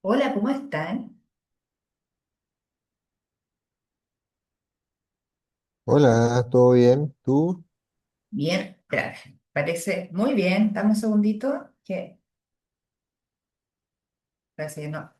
Hola, ¿cómo están? Hola, ¿todo bien? ¿Tú? Bien, gracias. Parece muy bien. Dame un segundito. Que parece que no.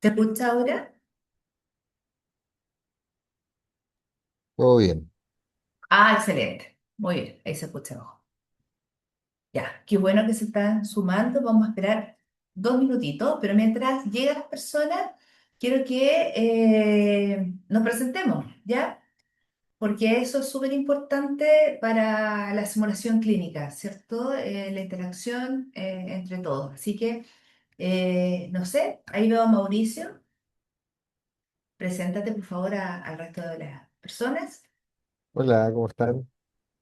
¿Se escucha ahora? Todo bien. Ah, excelente. Muy bien, ahí se escucha mejor. Ya, qué bueno que se están sumando. Vamos a esperar 2 minutitos, pero mientras llegan las personas, quiero que nos presentemos, ¿ya? Porque eso es súper importante para la simulación clínica, ¿cierto? La interacción entre todos. Así que, no sé, ahí veo a Mauricio. Preséntate, por favor, al resto de las personas. Hola, ¿cómo están?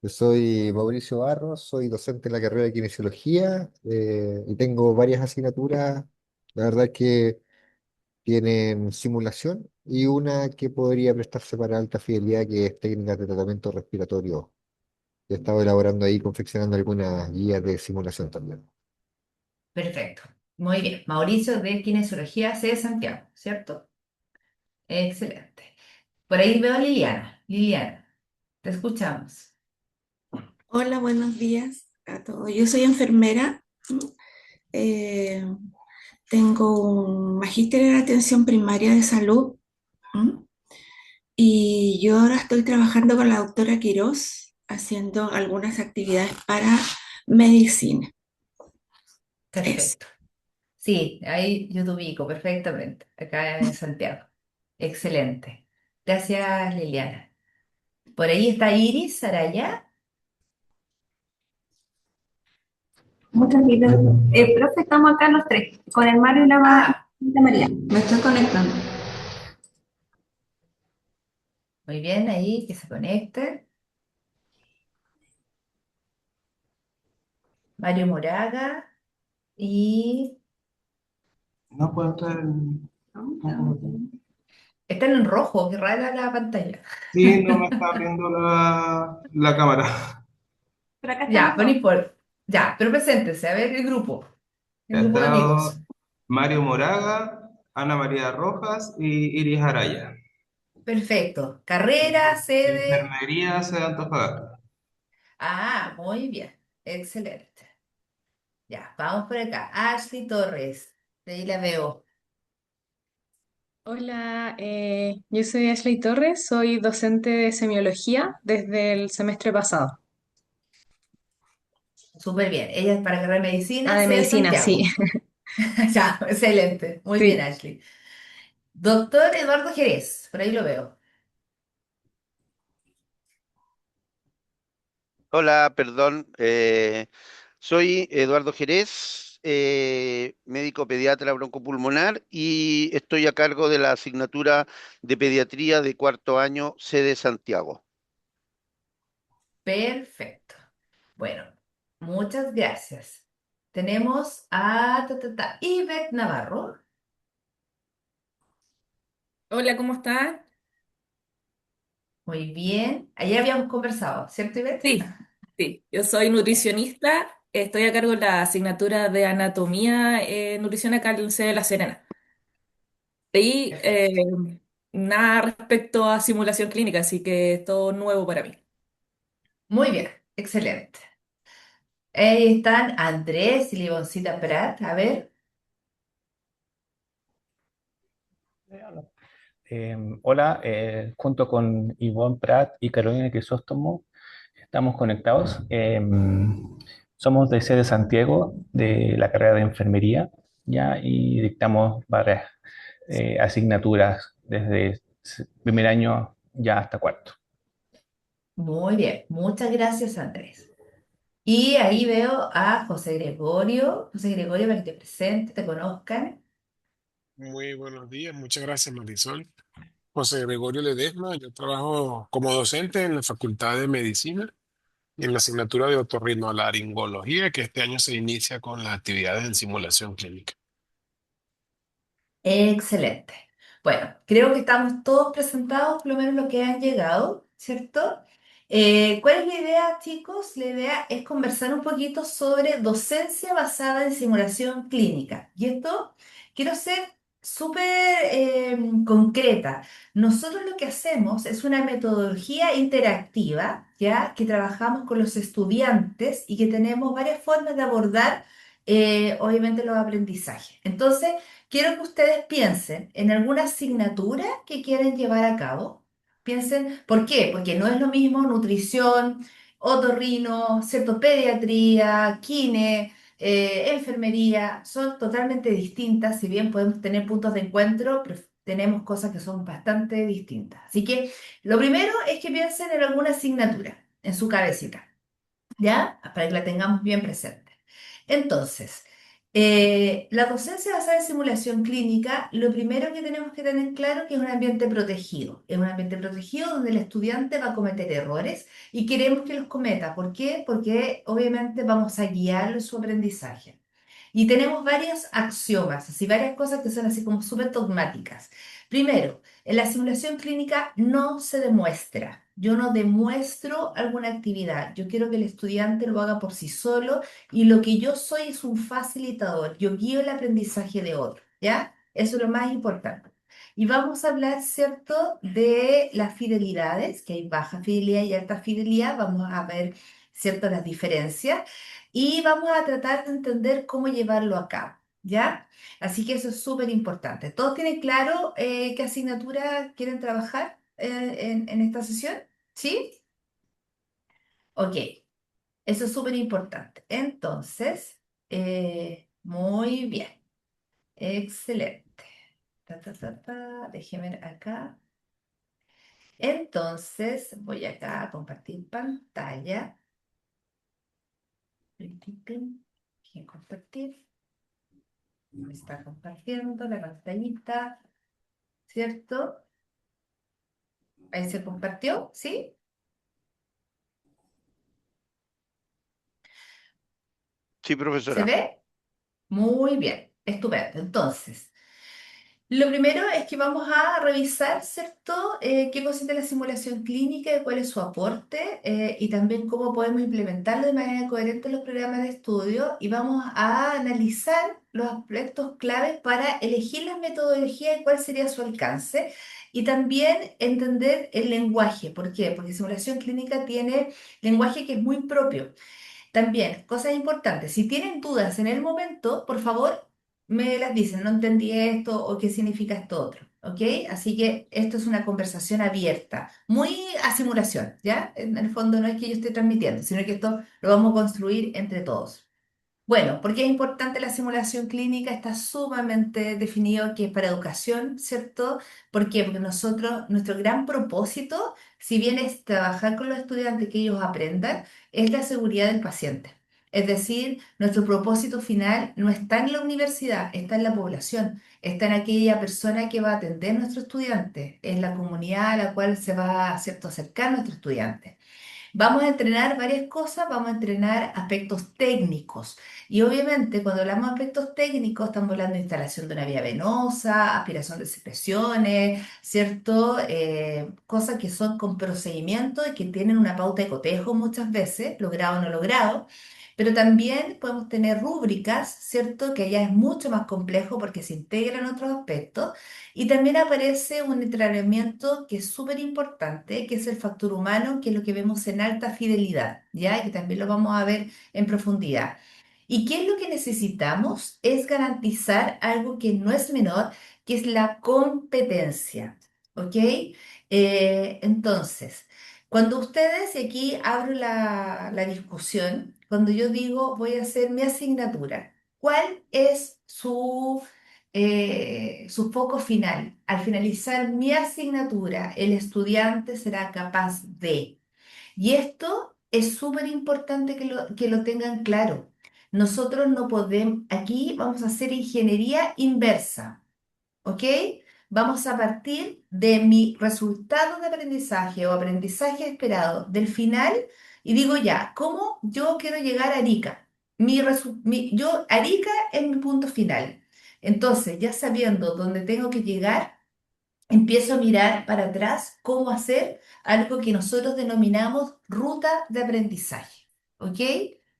Yo soy Mauricio Barros, soy docente en la carrera de Kinesiología y tengo varias asignaturas, la verdad que tienen simulación y una que podría prestarse para alta fidelidad, que es técnicas de tratamiento respiratorio. He estado elaborando ahí, confeccionando algunas guías de simulación también. Perfecto. Muy bien. Mauricio de Kinesiología C de Santiago, ¿cierto? Excelente. Por ahí veo a Liliana. Liliana, te escuchamos. Hola, buenos días a todos. Yo soy enfermera, eh, tengo un magíster en atención primaria de salud, ¿m? Y yo ahora estoy trabajando con la doctora Quirós haciendo algunas actividades para medicina. Eso. Perfecto. Sí, ahí yo te ubico perfectamente, acá en Santiago. Excelente. Gracias, Liliana. Por ahí está Iris Araya. Muchas gracias. Profe, estamos acá los tres, con el Mario y Ah, la María. Me estoy conectando. muy bien, ahí que se conecte. Mario Moraga y No puedo entrar en... están en rojo, qué rara la pantalla. Sí, no me está abriendo la cámara. Pero acá Ya, estamos bueno, todos. ya, pero preséntese, a ver Ya el grupo de está amigos. Mario Moraga, Ana María Rojas y Iris Araya. Perfecto. Carrera, sede. Enfermería de Antofagasta. Ah, muy bien. Excelente. Ya, vamos por acá. Ashley Torres. De ahí la veo. Hola, yo soy Ashley Torres, soy docente de semiología desde el semestre pasado. Súper bien. Ella es para carrera de medicina, Ah, de sede de medicina, sí, Santiago. Ya, excelente. Muy bien, sí. Ashley. Doctor Eduardo Jerez. Por ahí lo veo. Hola, perdón. Soy Eduardo Jerez, médico pediatra broncopulmonar y estoy a cargo de la asignatura de pediatría de cuarto año, sede Santiago. Perfecto. Bueno, muchas gracias. Tenemos a Ivette Navarro. Hola, ¿cómo estás? Muy bien. Ayer habíamos conversado, ¿cierto, Ivette? Sí, sí, yo soy nutricionista, estoy a cargo de la asignatura de anatomía, nutrición acá en el C de La Serena. Y Perfecto. nada respecto a simulación clínica, así que es todo nuevo para mí. Muy bien, excelente. Ahí están Andrés y Liboncita Prat. A ver, Hola, Hola, junto con Ivonne Prat y Carolina Crisóstomo estamos conectados. Somos de sede Santiago, de la carrera de enfermería, ya, y dictamos varias asignaturas desde primer año ya hasta cuarto. muy bien. Muchas gracias, Andrés. Y ahí veo a José Gregorio. José Gregorio, para que te presente, te conozcan. Muy buenos días, muchas gracias Marisol. José Gregorio Ledesma, yo trabajo como docente en la Facultad de Medicina en la asignatura de otorrinolaringología que este año se inicia con las actividades en simulación clínica. Excelente. Bueno, creo que estamos todos presentados, por lo menos los que han llegado, ¿cierto? ¿Cuál es la idea, chicos? La idea es conversar un poquito sobre docencia basada en simulación clínica. Y esto quiero ser súper concreta. Nosotros lo que hacemos es una metodología interactiva, ¿ya? Que trabajamos con los estudiantes y que tenemos varias formas de abordar, obviamente, los aprendizajes. Entonces, quiero que ustedes piensen en alguna asignatura que quieren llevar a cabo. Piensen, ¿por qué? Porque no es lo mismo nutrición, otorrino, ¿cierto? Pediatría, kine, enfermería, son totalmente distintas. Si bien podemos tener puntos de encuentro, pero tenemos cosas que son bastante distintas. Así que lo primero es que piensen en alguna asignatura en su cabecita. ¿Ya? Para que la tengamos bien presente. Entonces, la docencia basada en simulación clínica, lo primero que tenemos que tener claro que es un ambiente protegido. Es un ambiente protegido donde el estudiante va a cometer errores y queremos que los cometa. ¿Por qué? Porque obviamente vamos a guiarlo en su aprendizaje. Y tenemos varios axiomas, así varias cosas que son así como súper dogmáticas. Primero, en la simulación clínica no se demuestra. Yo no demuestro alguna actividad. Yo quiero que el estudiante lo haga por sí solo y lo que yo soy es un facilitador. Yo guío el aprendizaje de otro, ¿ya? Eso es lo más importante. Y vamos a hablar, ¿cierto?, de las fidelidades, que hay baja fidelidad y alta fidelidad. Vamos a ver, ¿cierto?, las diferencias y vamos a tratar de entender cómo llevarlo a cabo, ¿ya? Así que eso es súper importante. ¿Todos tienen claro qué asignatura quieren trabajar en esta sesión? ¿Sí? Ok, eso es súper importante. Entonces, muy bien, excelente. Déjenme acá. Entonces, voy acá a compartir pantalla. Dejen compartir. Me está compartiendo la pantallita, ¿cierto? Ahí se compartió, ¿sí? Sí, ¿Se profesora. ve? Muy bien, estupendo. Entonces, lo primero es que vamos a revisar, ¿cierto? Qué consiste la simulación clínica y cuál es su aporte y también cómo podemos implementarlo de manera coherente en los programas de estudio y vamos a analizar los aspectos claves para elegir la metodología y cuál sería su alcance y también entender el lenguaje. ¿Por qué? Porque simulación clínica tiene lenguaje que es muy propio. También, cosas importantes, si tienen dudas en el momento, por favor, me las dicen, no entendí esto o qué significa esto otro, ¿ok? Así que esto es una conversación abierta, muy a simulación, ¿ya? En el fondo no es que yo esté transmitiendo, sino que esto lo vamos a construir entre todos. Bueno, ¿por qué es importante la simulación clínica? Está sumamente definido que es para educación, ¿cierto? ¿Por qué? Porque nosotros, nuestro gran propósito, si bien es trabajar con los estudiantes que ellos aprendan, es la seguridad del paciente. Es decir, nuestro propósito final no está en la universidad, está en la población, está en aquella persona que va a atender a nuestro estudiante, en la comunidad a la cual se va, ¿cierto?, a acercar nuestro estudiante. Vamos a entrenar varias cosas, vamos a entrenar aspectos técnicos. Y obviamente cuando hablamos de aspectos técnicos estamos hablando de instalación de una vía venosa, aspiración de secreciones, ¿cierto? Cosas que son con procedimientos y que tienen una pauta de cotejo muchas veces, logrado o no logrado. Pero también podemos tener rúbricas, ¿cierto? Que ya es mucho más complejo porque se integran otros aspectos. Y también aparece un entrenamiento que es súper importante, que es el factor humano, que es lo que vemos en alta fidelidad, ¿ya? Y que también lo vamos a ver en profundidad. ¿Y qué es lo que necesitamos? Es garantizar algo que no es menor, que es la competencia, ¿ok? Entonces, cuando ustedes, y aquí abro la discusión, cuando yo digo voy a hacer mi asignatura, ¿cuál es su foco final? Al finalizar mi asignatura, el estudiante será capaz de... Y esto es súper importante que lo tengan claro. Nosotros no podemos, aquí vamos a hacer ingeniería inversa. ¿ok? Vamos a partir de mi resultado de aprendizaje o aprendizaje esperado del final y digo ya, ¿cómo yo quiero llegar a Arica? Arica es mi punto final. Entonces, ya sabiendo dónde tengo que llegar, empiezo a mirar para atrás cómo hacer algo que nosotros denominamos ruta de aprendizaje. ¿Ok?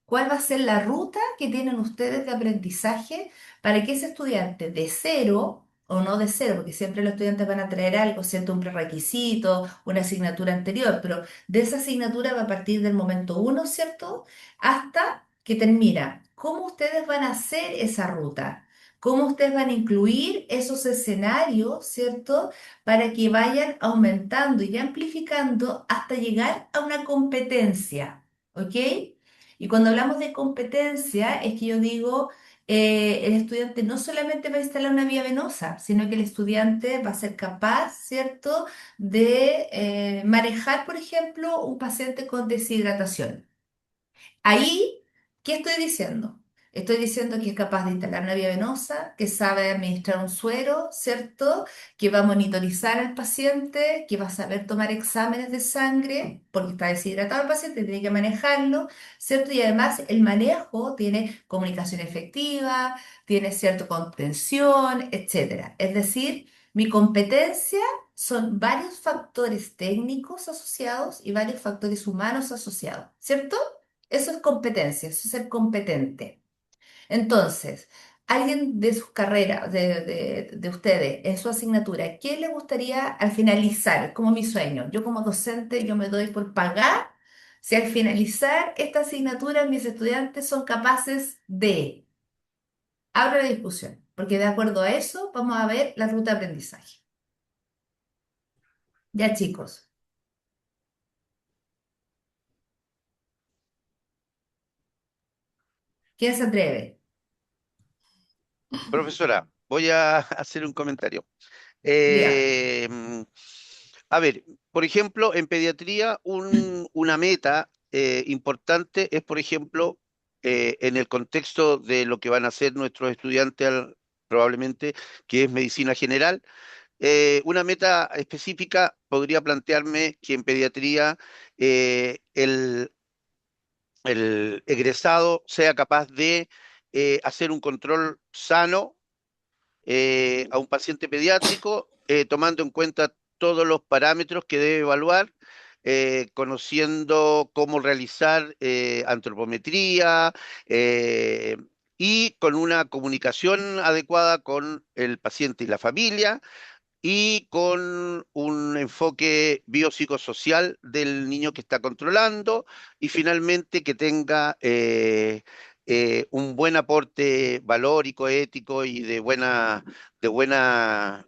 ¿Cuál va a ser la ruta que tienen ustedes de aprendizaje para que ese estudiante de cero, o no de cero, porque siempre los estudiantes van a traer algo, ¿cierto? Un prerequisito, una asignatura anterior, pero de esa asignatura va a partir del momento uno, ¿cierto? Hasta que termina. ¿Cómo ustedes van a hacer esa ruta? ¿Cómo ustedes van a incluir esos escenarios, ¿cierto? Para que vayan aumentando y amplificando hasta llegar a una competencia, ¿ok? Y cuando hablamos de competencia, es que yo digo, el estudiante no solamente va a instalar una vía venosa, sino que el estudiante va a ser capaz, ¿cierto?, de manejar, por ejemplo, un paciente con deshidratación. Ahí, ¿qué estoy diciendo? Estoy diciendo que es capaz de instalar una vía venosa, que sabe administrar un suero, ¿cierto? Que va a monitorizar al paciente, que va a saber tomar exámenes de sangre, porque está deshidratado el paciente, tiene que manejarlo, ¿cierto? Y además el manejo tiene comunicación efectiva, tiene cierta contención, etcétera. Es decir, mi competencia son varios factores técnicos asociados y varios factores humanos asociados, ¿cierto? Eso es competencia, eso es ser competente. Entonces, alguien de sus carreras, de ustedes, en su asignatura, ¿qué le gustaría al finalizar? Como mi sueño. Yo como docente, yo me doy por pagar si al finalizar esta asignatura mis estudiantes son capaces de... Abro la discusión, porque de acuerdo a eso vamos a ver la ruta de aprendizaje. Ya chicos, ¿quién se atreve? Profesora, voy a hacer un comentario. Dígame. Eh, mm, a ver, por ejemplo, en pediatría una meta importante es, por ejemplo, en el contexto de lo que van a hacer nuestros estudiantes probablemente, que es medicina general, una meta específica podría plantearme que en pediatría el egresado sea capaz de hacer un control sano a un paciente pediátrico, tomando en cuenta todos los parámetros que debe evaluar, conociendo cómo realizar antropometría y con una comunicación adecuada con el paciente y la familia y con un enfoque biopsicosocial del niño que está controlando y finalmente que tenga un buen aporte valórico, ético y de buena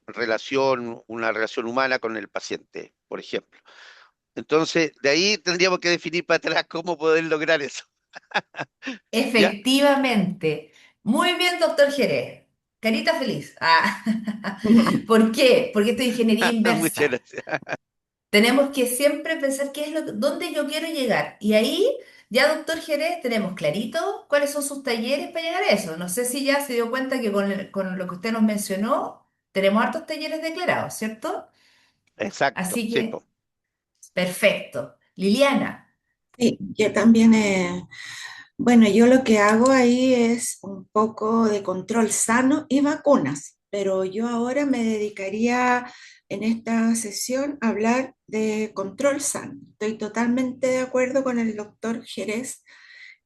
relación, una relación humana con el paciente, por ejemplo. Entonces, de ahí tendríamos que definir para atrás cómo poder lograr eso. ¿Ya? Efectivamente. Muy bien, doctor Jerez. Carita feliz. Ah. ¿Por qué? Porque esto es ingeniería Muchas inversa. gracias. Tenemos que siempre pensar qué es dónde yo quiero llegar. Y ahí, ya, doctor Jerez, tenemos clarito cuáles son sus talleres para llegar a eso. No sé si ya se dio cuenta que con lo que usted nos mencionó, tenemos hartos talleres declarados, ¿cierto? Exacto, Así sí, que, po. perfecto. Liliana, Sí, yo también, bueno, yo lo que hago ahí es un poco de control sano y vacunas, pero yo ahora me dedicaría en esta sesión a hablar de control sano. Estoy totalmente de acuerdo con el doctor Jerez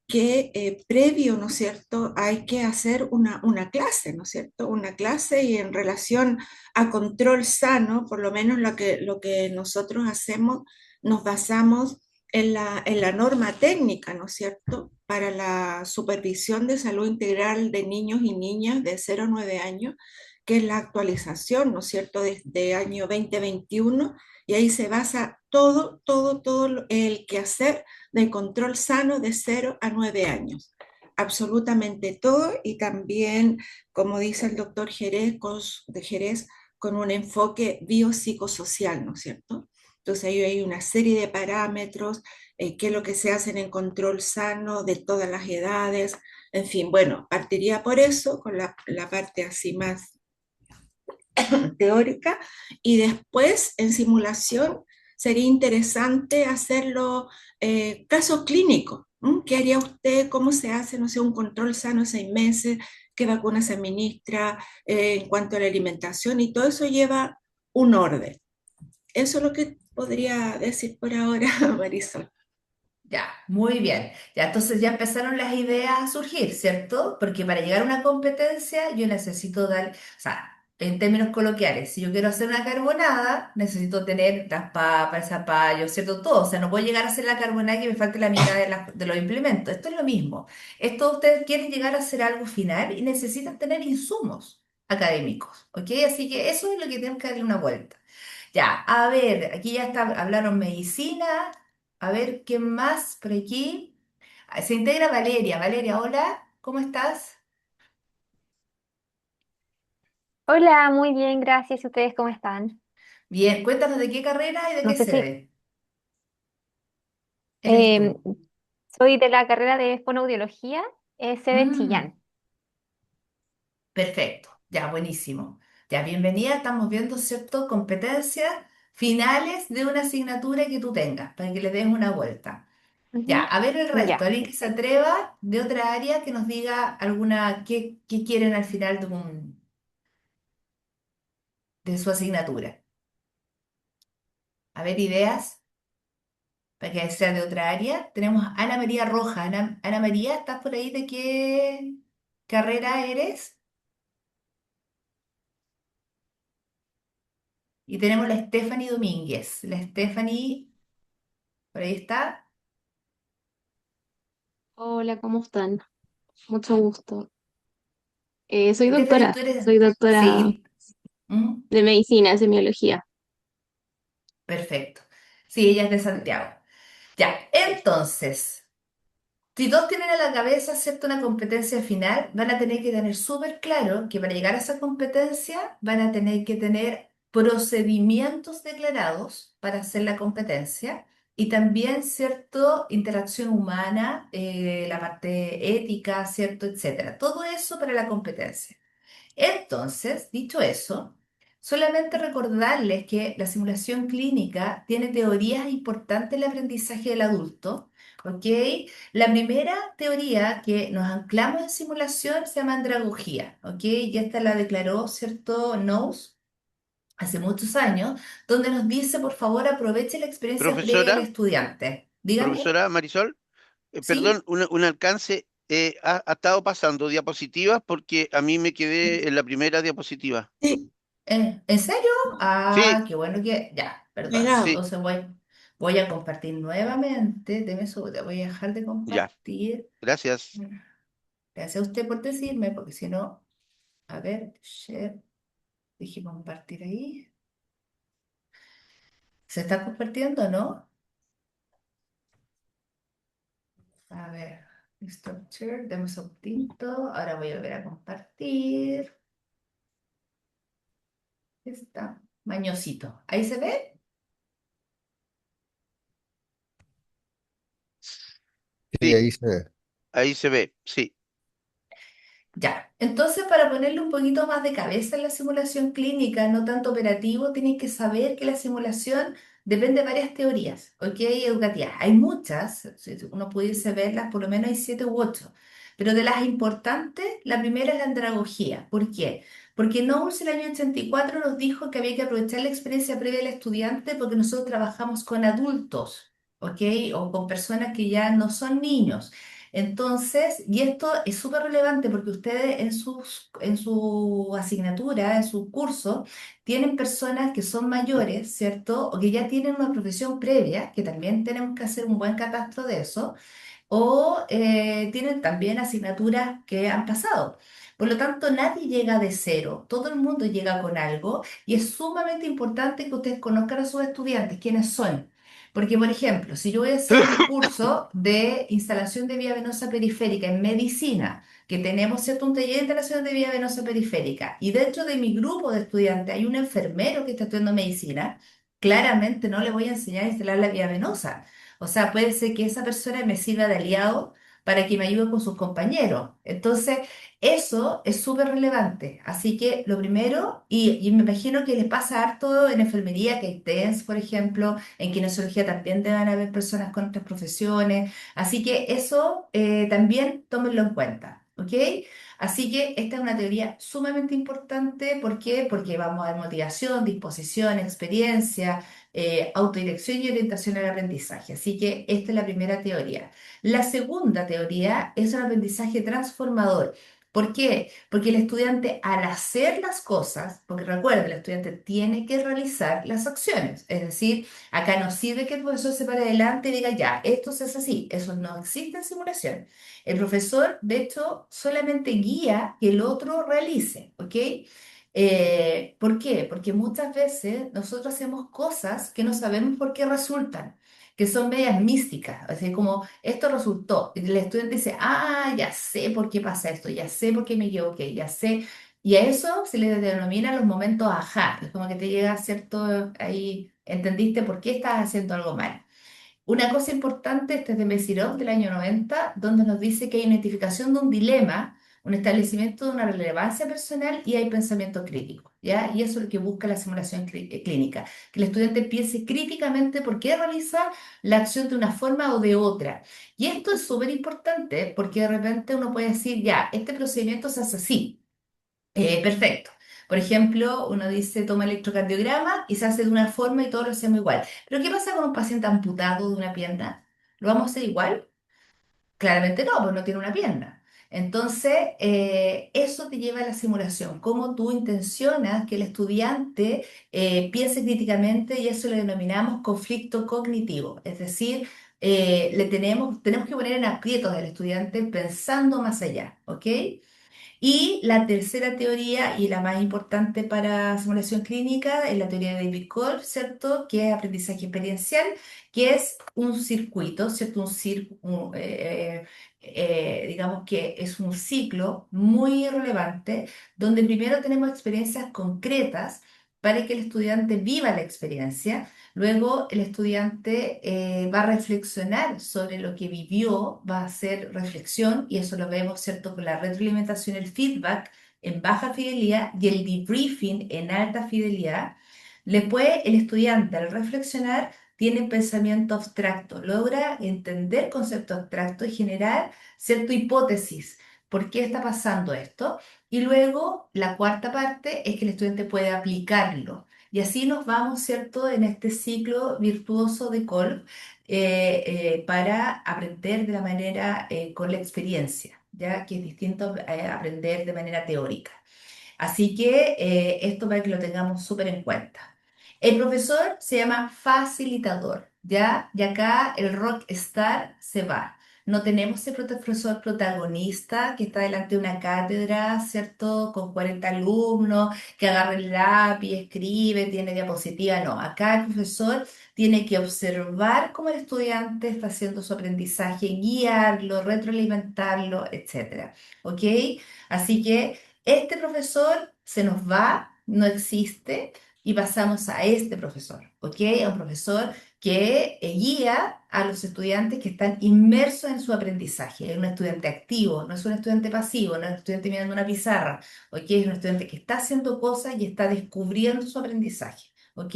que previo, ¿no es cierto?, hay que hacer una clase, ¿no es cierto? Una clase y en relación a control sano, por lo menos lo que nosotros hacemos, nos basamos en la norma técnica, ¿no es cierto?, para la supervisión de salud integral de niños y niñas de 0 a 9 años, que es la actualización, ¿no es cierto?, desde año 2021, y ahí se basa todo el quehacer de control sano de 0 a 9 años. Absolutamente todo y también, como dice el doctor Jerez, con un enfoque biopsicosocial, ¿no es cierto? Entonces ahí hay una serie de parámetros, qué es lo que se hace en control sano de todas las edades, en fin, bueno, partiría por eso, con la parte así más teórica, y después en simulación sería interesante hacerlo caso clínico. ¿M? ¿Qué haría usted? ¿Cómo se hace, no sé, un control sano 6 meses? ¿Qué vacuna se administra en cuanto a la alimentación? Y todo eso lleva un orden. Eso es lo que podría decir por ahora, Marisol. Ya, muy bien. Ya, entonces ya empezaron las ideas a surgir, ¿cierto? Porque para llegar a una competencia yo necesito dar, o sea, en términos coloquiales, si yo quiero hacer una carbonada, necesito tener las papas, el zapallo, ¿cierto? Todo. O sea, no puedo llegar a hacer la carbonada y que me falte la mitad de los implementos. Esto es lo mismo. Esto ustedes quieren llegar a hacer algo final y necesitan tener insumos académicos, ¿ok? Así que eso es lo que tenemos que darle una vuelta. Ya, a ver, aquí ya está, hablaron medicina. A ver, ¿quién más por aquí? Ah, se integra Valeria. Valeria, hola, ¿cómo estás? Hola, muy bien, gracias. ¿Y ustedes cómo están? Bien, cuéntanos de qué carrera y de No qué sé si sede eres em, tú. soy de la carrera de fonoaudiología, sede Mm, Chillán. perfecto, ya, buenísimo. Ya, bienvenida, estamos viendo, ¿cierto? Competencias finales de una asignatura que tú tengas, para que le des una vuelta. Ya, Ujú. a ver el resto, Ya, alguien que se perfecto. atreva de otra área que nos diga alguna, qué quieren al final de su asignatura. A ver, ideas. Para que sea de otra área. Tenemos a Ana María Roja. Ana María, ¿estás por ahí? ¿De qué carrera eres? Y tenemos la Stephanie Domínguez. La Stephanie, por ahí está. Hola, ¿cómo están? Mucho gusto. Stephanie, tú eres... Soy doctora Sí. ¿Mm? de medicina, semiología. Perfecto. Sí, ella es de Santiago. Ya, entonces, si todos tienen en la cabeza, ¿cierto? Una competencia final, van a tener que tener súper claro que para llegar a esa competencia van a tener que tener procedimientos declarados para hacer la competencia y también, ¿cierto? Interacción humana, la parte ética, ¿cierto? Etcétera. Todo eso para la competencia. Entonces, dicho eso, solamente recordarles que la simulación clínica tiene teorías importantes en el aprendizaje del adulto, ¿ok? La primera teoría que nos anclamos en simulación se llama andragogía, ¿ok? Y esta la declaró, ¿cierto? Knowles hace muchos años, donde nos dice, por favor, aproveche la experiencia previa del Profesora, estudiante. Dígame, profesora Marisol, perdón, ¿sí? un alcance. Ha estado pasando diapositivas porque a mí me quedé en la primera diapositiva. Sí, En serio? Sí, Ah, qué bueno que... Ya, perdón. sí, pegado. Entonces voy a compartir nuevamente. Deme su... Voy a dejar de ya, compartir. gracias. Gracias a usted por decirme, porque si no... A ver, share. Dije compartir ahí. ¿Se está compartiendo o no? A ver. Stop share. Deme un segundito. Ahora voy a volver a compartir. Está. Mañosito. ¿Ahí se ve? Sí, Sí, ahí se ve. ahí se ve, sí. Ya, entonces para ponerle un poquito más de cabeza en la simulación clínica, no tanto operativo, tienes que saber que la simulación depende de varias teorías, ¿ok? Educativas. Hay muchas, si uno pudiese verlas, por lo menos hay 7 u 8, pero de las importantes, la primera es la andragogía. ¿Por qué? Porque Knowles el año 84 nos dijo que había que aprovechar la experiencia previa del estudiante porque nosotros trabajamos con adultos, ¿ok? O con personas que ya no son niños. Entonces, y esto es súper relevante porque ustedes en su asignatura, en su curso, tienen personas que son mayores, ¿cierto? O que ya tienen una profesión previa, que también tenemos que hacer un buen catastro de eso, o tienen también asignaturas que han pasado. Por lo tanto, nadie llega de cero, todo el mundo llega con algo y es sumamente importante que ustedes conozcan a sus estudiantes, quiénes son. Porque, por ejemplo, si yo voy a hacer un curso de instalación de vía venosa periférica en medicina, que tenemos, ¿cierto?, un taller de instalación de vía venosa periférica, y dentro de mi grupo de estudiantes hay un enfermero que está estudiando medicina, claramente no le voy a enseñar a instalar la vía venosa. O sea, puede ser que esa persona me sirva de aliado para que me ayude con sus compañeros. Entonces, eso es súper relevante. Así que lo primero, y me imagino que les pasa harto en enfermería, que hay TENS, por ejemplo, en kinesiología también deben haber personas con otras profesiones. Así que eso también tómenlo en cuenta, ¿ok? Así que esta es una teoría sumamente importante. ¿Por qué? Porque vamos a ver motivación, disposición, experiencia, autodirección y orientación al aprendizaje. Así que esta es la primera teoría. La segunda teoría es un aprendizaje transformador. ¿Por qué? Porque el estudiante al hacer las cosas, porque recuerda, el estudiante tiene que realizar las acciones, es decir, acá no sirve que el profesor se pare adelante y diga, ya, esto se hace así, eso no existe en simulación. El profesor, de hecho, solamente guía que el otro realice, ¿ok? ¿Por qué? Porque muchas veces nosotros hacemos cosas que no sabemos por qué resultan, que son medias místicas, así como esto resultó, y el estudiante dice, ah, ya sé por qué pasa esto, ya sé por qué me equivoqué, ya sé, y a eso se le denomina los momentos ajá, es como que te llega cierto, ahí entendiste por qué estás haciendo algo mal. Una cosa importante, este es de Mesirov del año 90, donde nos dice que hay identificación de un dilema, un establecimiento de una relevancia personal y hay pensamiento crítico, ¿ya? Y eso es lo que busca la simulación clínica, que el estudiante piense críticamente por qué realiza la acción de una forma o de otra. Y esto es súper importante porque de repente uno puede decir, ya, este procedimiento se hace así. Perfecto. Por ejemplo, uno dice toma electrocardiograma y se hace de una forma y todos lo hacemos igual. Pero ¿qué pasa con un paciente amputado de una pierna? ¿Lo vamos a hacer igual? Claramente no, pues no tiene una pierna. Entonces, eso te lleva a la simulación, cómo tú intencionas que el estudiante piense críticamente y eso lo denominamos conflicto cognitivo. Es decir, tenemos que poner en aprietos al estudiante pensando más allá, ¿ok? Y la tercera teoría y la más importante para simulación clínica es la teoría de David Kolb, ¿cierto? Que es aprendizaje experiencial, que es un circuito, ¿cierto? Digamos que es un ciclo muy relevante donde primero tenemos experiencias concretas para que el estudiante viva la experiencia. Luego el estudiante va a reflexionar sobre lo que vivió, va a hacer reflexión y eso lo vemos, ¿cierto? Con la retroalimentación, el feedback en baja fidelidad y el debriefing en alta fidelidad. Después el estudiante al reflexionar tiene pensamiento abstracto, logra entender conceptos abstractos y generar cierta hipótesis. ¿Por qué está pasando esto? Y luego la cuarta parte es que el estudiante puede aplicarlo. Y así nos vamos, ¿cierto?, en este ciclo virtuoso de Kolb para aprender de la manera con la experiencia, ya que es distinto aprender de manera teórica. Así que esto para que lo tengamos súper en cuenta. El profesor se llama facilitador, ¿ya? Y acá el rockstar se va. No tenemos ese profesor protagonista que está delante de una cátedra, ¿cierto? Con 40 alumnos, que agarra el lápiz, escribe, tiene diapositiva. No, acá el profesor tiene que observar cómo el estudiante está haciendo su aprendizaje, guiarlo, retroalimentarlo, etcétera. ¿Ok? Así que este profesor se nos va, no existe, y pasamos a este profesor, ¿ok? A un profesor que guía a los estudiantes que están inmersos en su aprendizaje. Es un estudiante activo, no es un estudiante pasivo, no es un estudiante mirando una pizarra, ¿ok? Es un estudiante que está haciendo cosas y está descubriendo su aprendizaje, ¿ok?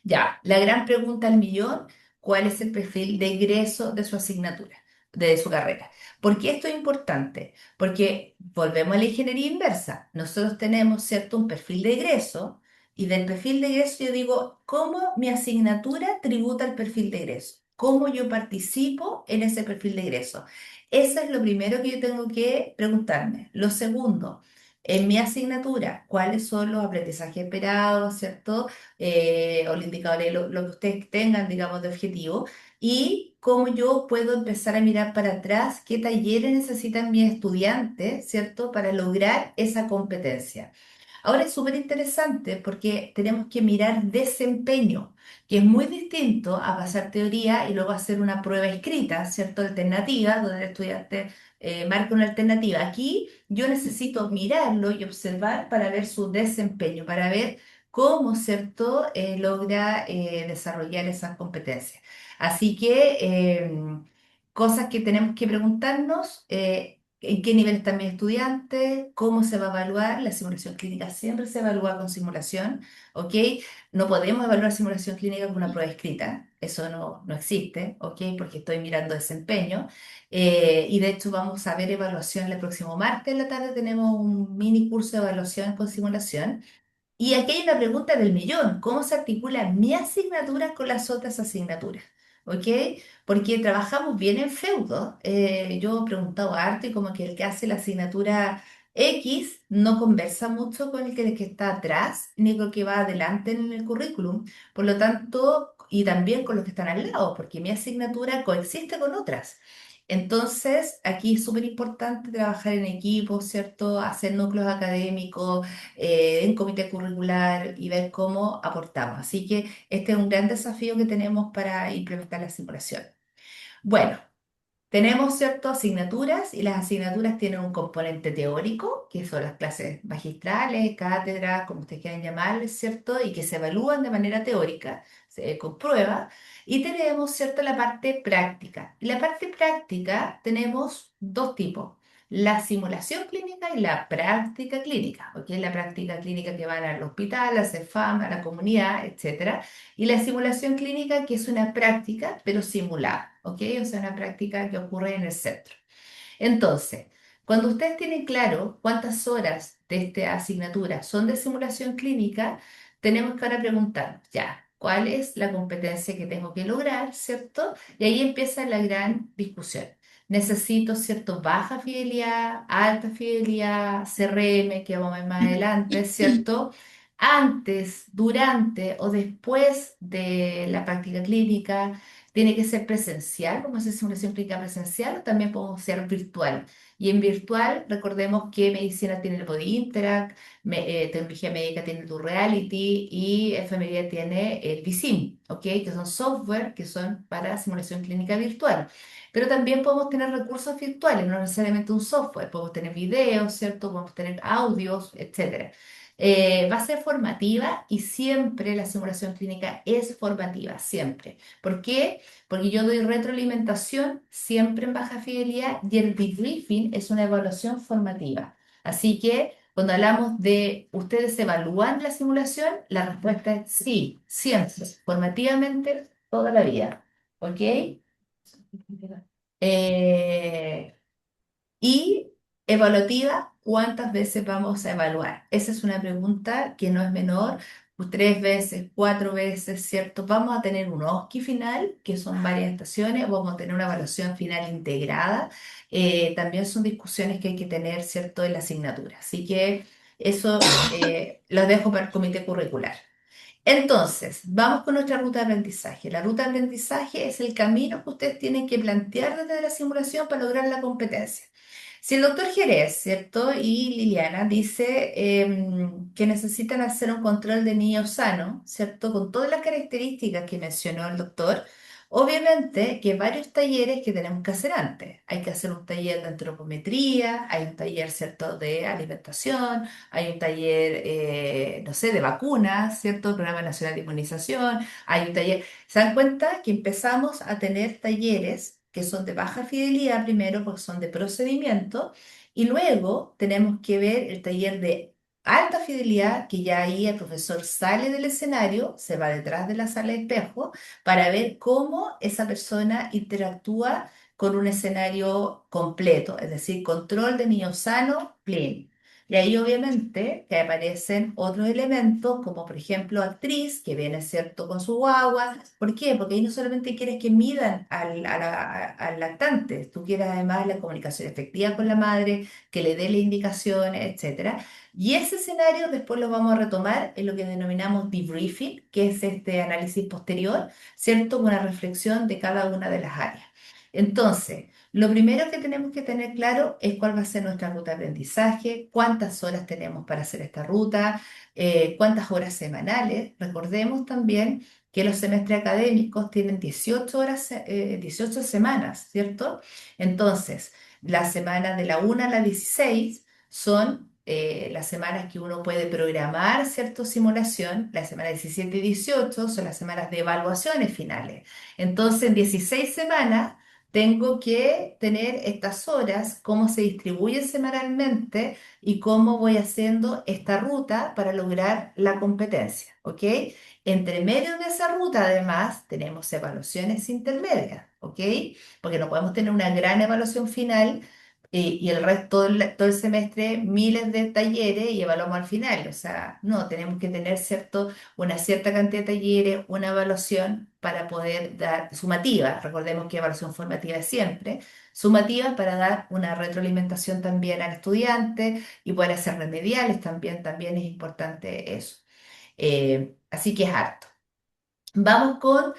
Ya, la gran pregunta al millón, ¿cuál es el perfil de egreso de su asignatura, de su carrera? ¿Por qué esto es importante? Porque volvemos a la ingeniería inversa. Nosotros tenemos, ¿cierto?, un perfil de egreso y del perfil de egreso yo digo, ¿cómo mi asignatura tributa al perfil de egreso? ¿Cómo yo participo en ese perfil de egreso? Eso es lo primero que yo tengo que preguntarme. Lo segundo, en mi asignatura, ¿cuáles son los aprendizajes esperados, ¿cierto? O el indicador, lo que ustedes tengan, digamos, de objetivo, y cómo yo puedo empezar a mirar para atrás qué talleres necesitan mis estudiantes, ¿cierto?, para lograr esa competencia. Ahora es súper interesante porque tenemos que mirar desempeño, que es muy distinto a pasar teoría y luego hacer una prueba escrita, ¿cierto? Alternativa, donde el estudiante marca una alternativa. Aquí yo necesito mirarlo y observar para ver su desempeño, para ver cómo, ¿cierto?, logra desarrollar esas competencias. Así que cosas que tenemos que preguntarnos, en qué nivel está mi estudiante, cómo se va a evaluar. La simulación clínica siempre se evalúa con simulación, ¿ok? No podemos evaluar simulación clínica con una prueba escrita, eso no existe, ¿ok? Porque estoy mirando desempeño. Y de hecho vamos a ver evaluación el próximo martes en la tarde, tenemos un mini curso de evaluación con simulación. Y aquí hay una pregunta del millón: ¿cómo se articula mi asignatura con las otras asignaturas? ¿Ok? Porque trabajamos bien en feudo. Yo he preguntado harto y como que el que hace la asignatura X no conversa mucho con el que está atrás ni con el que va adelante en el currículum. Por lo tanto, y también con los que están al lado, porque mi asignatura coexiste con otras. Entonces, aquí es súper importante trabajar en equipo, ¿cierto? Hacer núcleos académicos, en comité curricular y ver cómo aportamos. Así que este es un gran desafío que tenemos para implementar la simulación. Bueno, tenemos, ¿cierto?, asignaturas, y las asignaturas tienen un componente teórico, que son las clases magistrales, cátedras, como ustedes quieran llamarles, ¿cierto? Y que se evalúan de manera teórica, con prueba. Y tenemos, ¿cierto?, la parte práctica. Y la parte práctica tenemos dos tipos: la simulación clínica y la práctica clínica, ¿ok? La práctica clínica que van al hospital, a CEFAM, a la comunidad, etcétera, y la simulación clínica, que es una práctica, pero simulada, ¿ok? O sea, una práctica que ocurre en el centro. Entonces, cuando ustedes tienen claro cuántas horas de esta asignatura son de simulación clínica, tenemos que ahora preguntar, ya, ¿cuál es la competencia que tengo que lograr, ¿cierto? Y ahí empieza la gran discusión. Necesito, ¿cierto?, baja fidelidad, alta fidelidad, CRM, que vamos a ver más adelante, ¿cierto? Antes, durante o después de la práctica clínica. Tiene que ser presencial, como hacer simulación clínica presencial, o también podemos ser virtual. Y en virtual, recordemos que medicina tiene el Body Interact, tecnología médica tiene el Do Reality y enfermería tiene el VISIM, ¿ok? Que son software que son para simulación clínica virtual. Pero también podemos tener recursos virtuales, no necesariamente un software. Podemos tener videos, ¿cierto? Podemos tener audios, etcétera. Va a ser formativa, y siempre la simulación clínica es formativa, siempre. ¿Por qué? Porque yo doy retroalimentación siempre en baja fidelidad, y el debriefing es una evaluación formativa. Así que cuando hablamos de ustedes evalúan la simulación, la respuesta es sí, siempre, formativamente, toda la vida. ¿Ok? Eh, y evaluativa, ¿cuántas veces vamos a evaluar? Esa es una pregunta que no es menor. Pues 3 veces, 4 veces, ¿cierto? Vamos a tener un OSCE final, que son varias estaciones, vamos a tener una evaluación final integrada. También son discusiones que hay que tener, ¿cierto?, en la asignatura. Así que eso lo dejo para el comité curricular. Entonces, vamos con nuestra ruta de aprendizaje. La ruta de aprendizaje es el camino que ustedes tienen que plantear desde la simulación para lograr la competencia. Si el doctor Jerez, ¿cierto?, y Liliana dice que necesitan hacer un control de niño sano, ¿cierto?, con todas las características que mencionó el doctor, obviamente que hay varios talleres que tenemos que hacer antes. Hay que hacer un taller de antropometría, hay un taller, ¿cierto?, de alimentación, hay un taller, no sé, de vacunas, ¿cierto?, el Programa Nacional de Inmunización, hay un taller. ¿Se dan cuenta que empezamos a tener talleres que son de baja fidelidad primero, porque son de procedimiento, y luego tenemos que ver el taller de alta fidelidad, que ya ahí el profesor sale del escenario, se va detrás de la sala de espejo para ver cómo esa persona interactúa con un escenario completo, es decir, control de niño sano, clean. Y ahí obviamente que aparecen otros elementos, como por ejemplo actriz, que viene, ¿cierto?, con su guagua. ¿Por qué? Porque ahí no solamente quieres que midan al lactante, tú quieres además la comunicación efectiva con la madre, que le dé las indicaciones, etcétera. Y ese escenario después lo vamos a retomar en lo que denominamos debriefing, que es este análisis posterior, ¿cierto?, con una reflexión de cada una de las áreas. Entonces, lo primero que tenemos que tener claro es cuál va a ser nuestra ruta de aprendizaje, cuántas horas tenemos para hacer esta ruta, cuántas horas semanales. Recordemos también que los semestres académicos tienen 18 horas, 18 semanas, ¿cierto? Entonces, las semanas de la 1 a la 16 son las semanas que uno puede programar, ¿cierto?, simulación. Las semanas 17 y 18 son las semanas de evaluaciones finales. Entonces, en 16 semanas tengo que tener estas horas, cómo se distribuyen semanalmente y cómo voy haciendo esta ruta para lograr la competencia, ¿ok? Entre medio de esa ruta, además, tenemos evaluaciones intermedias, ¿ok? Porque no podemos tener una gran evaluación final y el resto, todo el semestre, miles de talleres y evaluamos al final. O sea, no, tenemos que tener una cierta cantidad de talleres, una evaluación para poder dar sumativa. Recordemos que evaluación formativa es siempre sumativa para dar una retroalimentación también al estudiante y poder hacer remediales también es importante eso. Así que es harto. Vamos con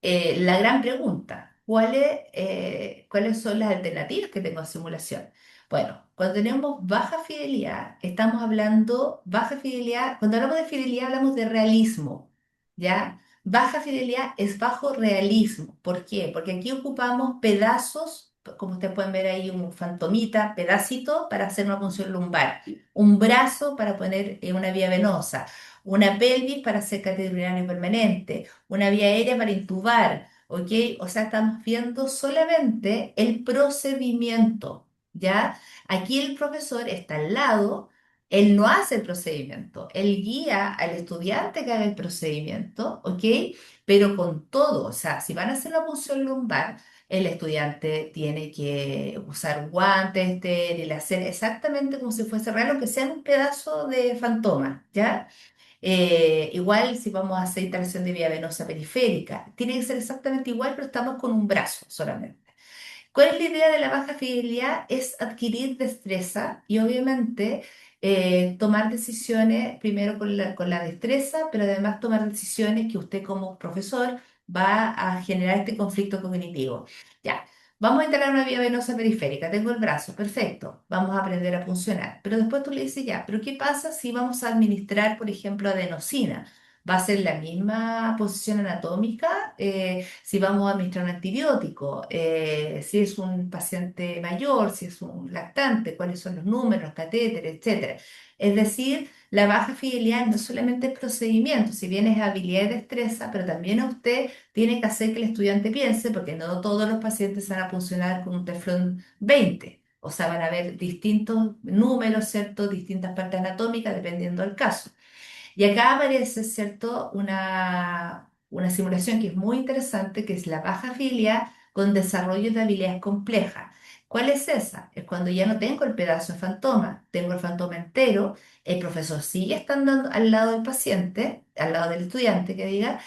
la gran pregunta, ¿cuáles son las alternativas que tengo a simulación? Bueno, cuando tenemos baja fidelidad, estamos hablando, baja fidelidad, cuando hablamos de fidelidad hablamos de realismo, ¿ya? Baja fidelidad es bajo realismo. ¿Por qué? Porque aquí ocupamos pedazos, como ustedes pueden ver ahí, un fantomita, pedacito para hacer una punción lumbar, un brazo para poner una vía venosa, una pelvis para hacer cateterismo permanente, una vía aérea para intubar, ¿ok? O sea, estamos viendo solamente el procedimiento, ¿ya? Aquí el profesor está al lado, él no hace el procedimiento, él guía al estudiante que haga el procedimiento, ¿ok? Pero con todo, o sea, si van a hacer la punción lumbar, el estudiante tiene que usar guantes estériles, hacer exactamente como si fuese real, aunque sea un pedazo de fantoma, ¿ya? Igual si vamos a hacer instalación de vía venosa periférica, tiene que ser exactamente igual, pero estamos con un brazo solamente. ¿Cuál es la idea de la baja fidelidad? Es adquirir destreza y obviamente tomar decisiones primero con la destreza, pero además tomar decisiones que usted como profesor va a generar este conflicto cognitivo. Ya, vamos a instalar una vía venosa periférica, tengo el brazo, perfecto, vamos a aprender a funcionar. Pero después tú le dices ya, pero ¿qué pasa si vamos a administrar, por ejemplo, adenosina? ¿Va a ser la misma posición anatómica? Si vamos a administrar un antibiótico, si es un paciente mayor, si es un lactante, cuáles son los números, los catéteres, etcétera. Es decir, la baja fidelidad no es solamente el procedimiento, si bien es habilidad y destreza, pero también a usted tiene que hacer que el estudiante piense, porque no todos los pacientes van a funcionar con un Teflón 20. O sea, van a haber distintos números, ¿cierto? Distintas partes anatómicas, dependiendo del caso. Y acá aparece, ¿cierto?, una simulación que es muy interesante, que es la baja fidelidad con desarrollo de habilidades complejas. ¿Cuál es esa? Es cuando ya no tengo el pedazo de fantoma, tengo el fantoma entero, el profesor sigue estando al lado del paciente, al lado del estudiante, que diga,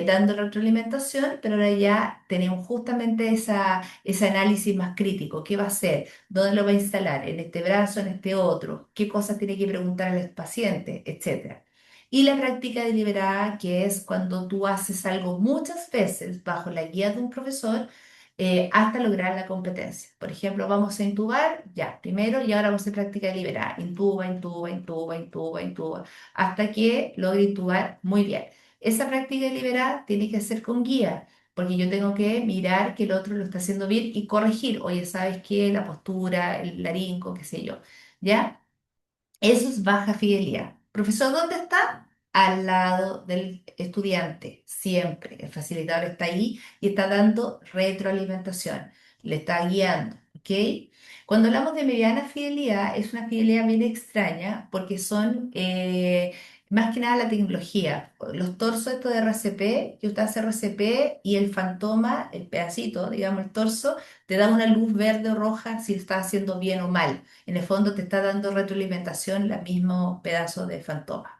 dando retroalimentación, pero ahora ya tenemos justamente ese análisis más crítico. ¿Qué va a hacer? ¿Dónde lo va a instalar? ¿En este brazo, en este otro? ¿Qué cosas tiene que preguntar al paciente? Etcétera. Y la práctica deliberada, que es cuando tú haces algo muchas veces bajo la guía de un profesor hasta lograr la competencia. Por ejemplo, vamos a intubar, ya, primero y ahora vamos a hacer práctica deliberada. Intuba, intuba, intuba, intuba, intuba, hasta que logre intubar muy bien. Esa práctica deliberada tiene que ser con guía, porque yo tengo que mirar que el otro lo está haciendo bien y corregir. Oye, ¿sabes qué? La postura, el laringo, qué sé yo. ¿Ya? Eso es baja fidelidad. Profesor, ¿dónde está? Al lado del estudiante, siempre. El facilitador está ahí y está dando retroalimentación, le está guiando, ¿ok? Cuando hablamos de mediana fidelidad, es una fidelidad bien extraña porque son más que nada la tecnología. Los torsos estos de RCP, que usted hace RCP y el fantoma, el pedacito, digamos, el torso, te da una luz verde o roja si lo estás haciendo bien o mal. En el fondo te está dando retroalimentación el mismo pedazo de fantoma.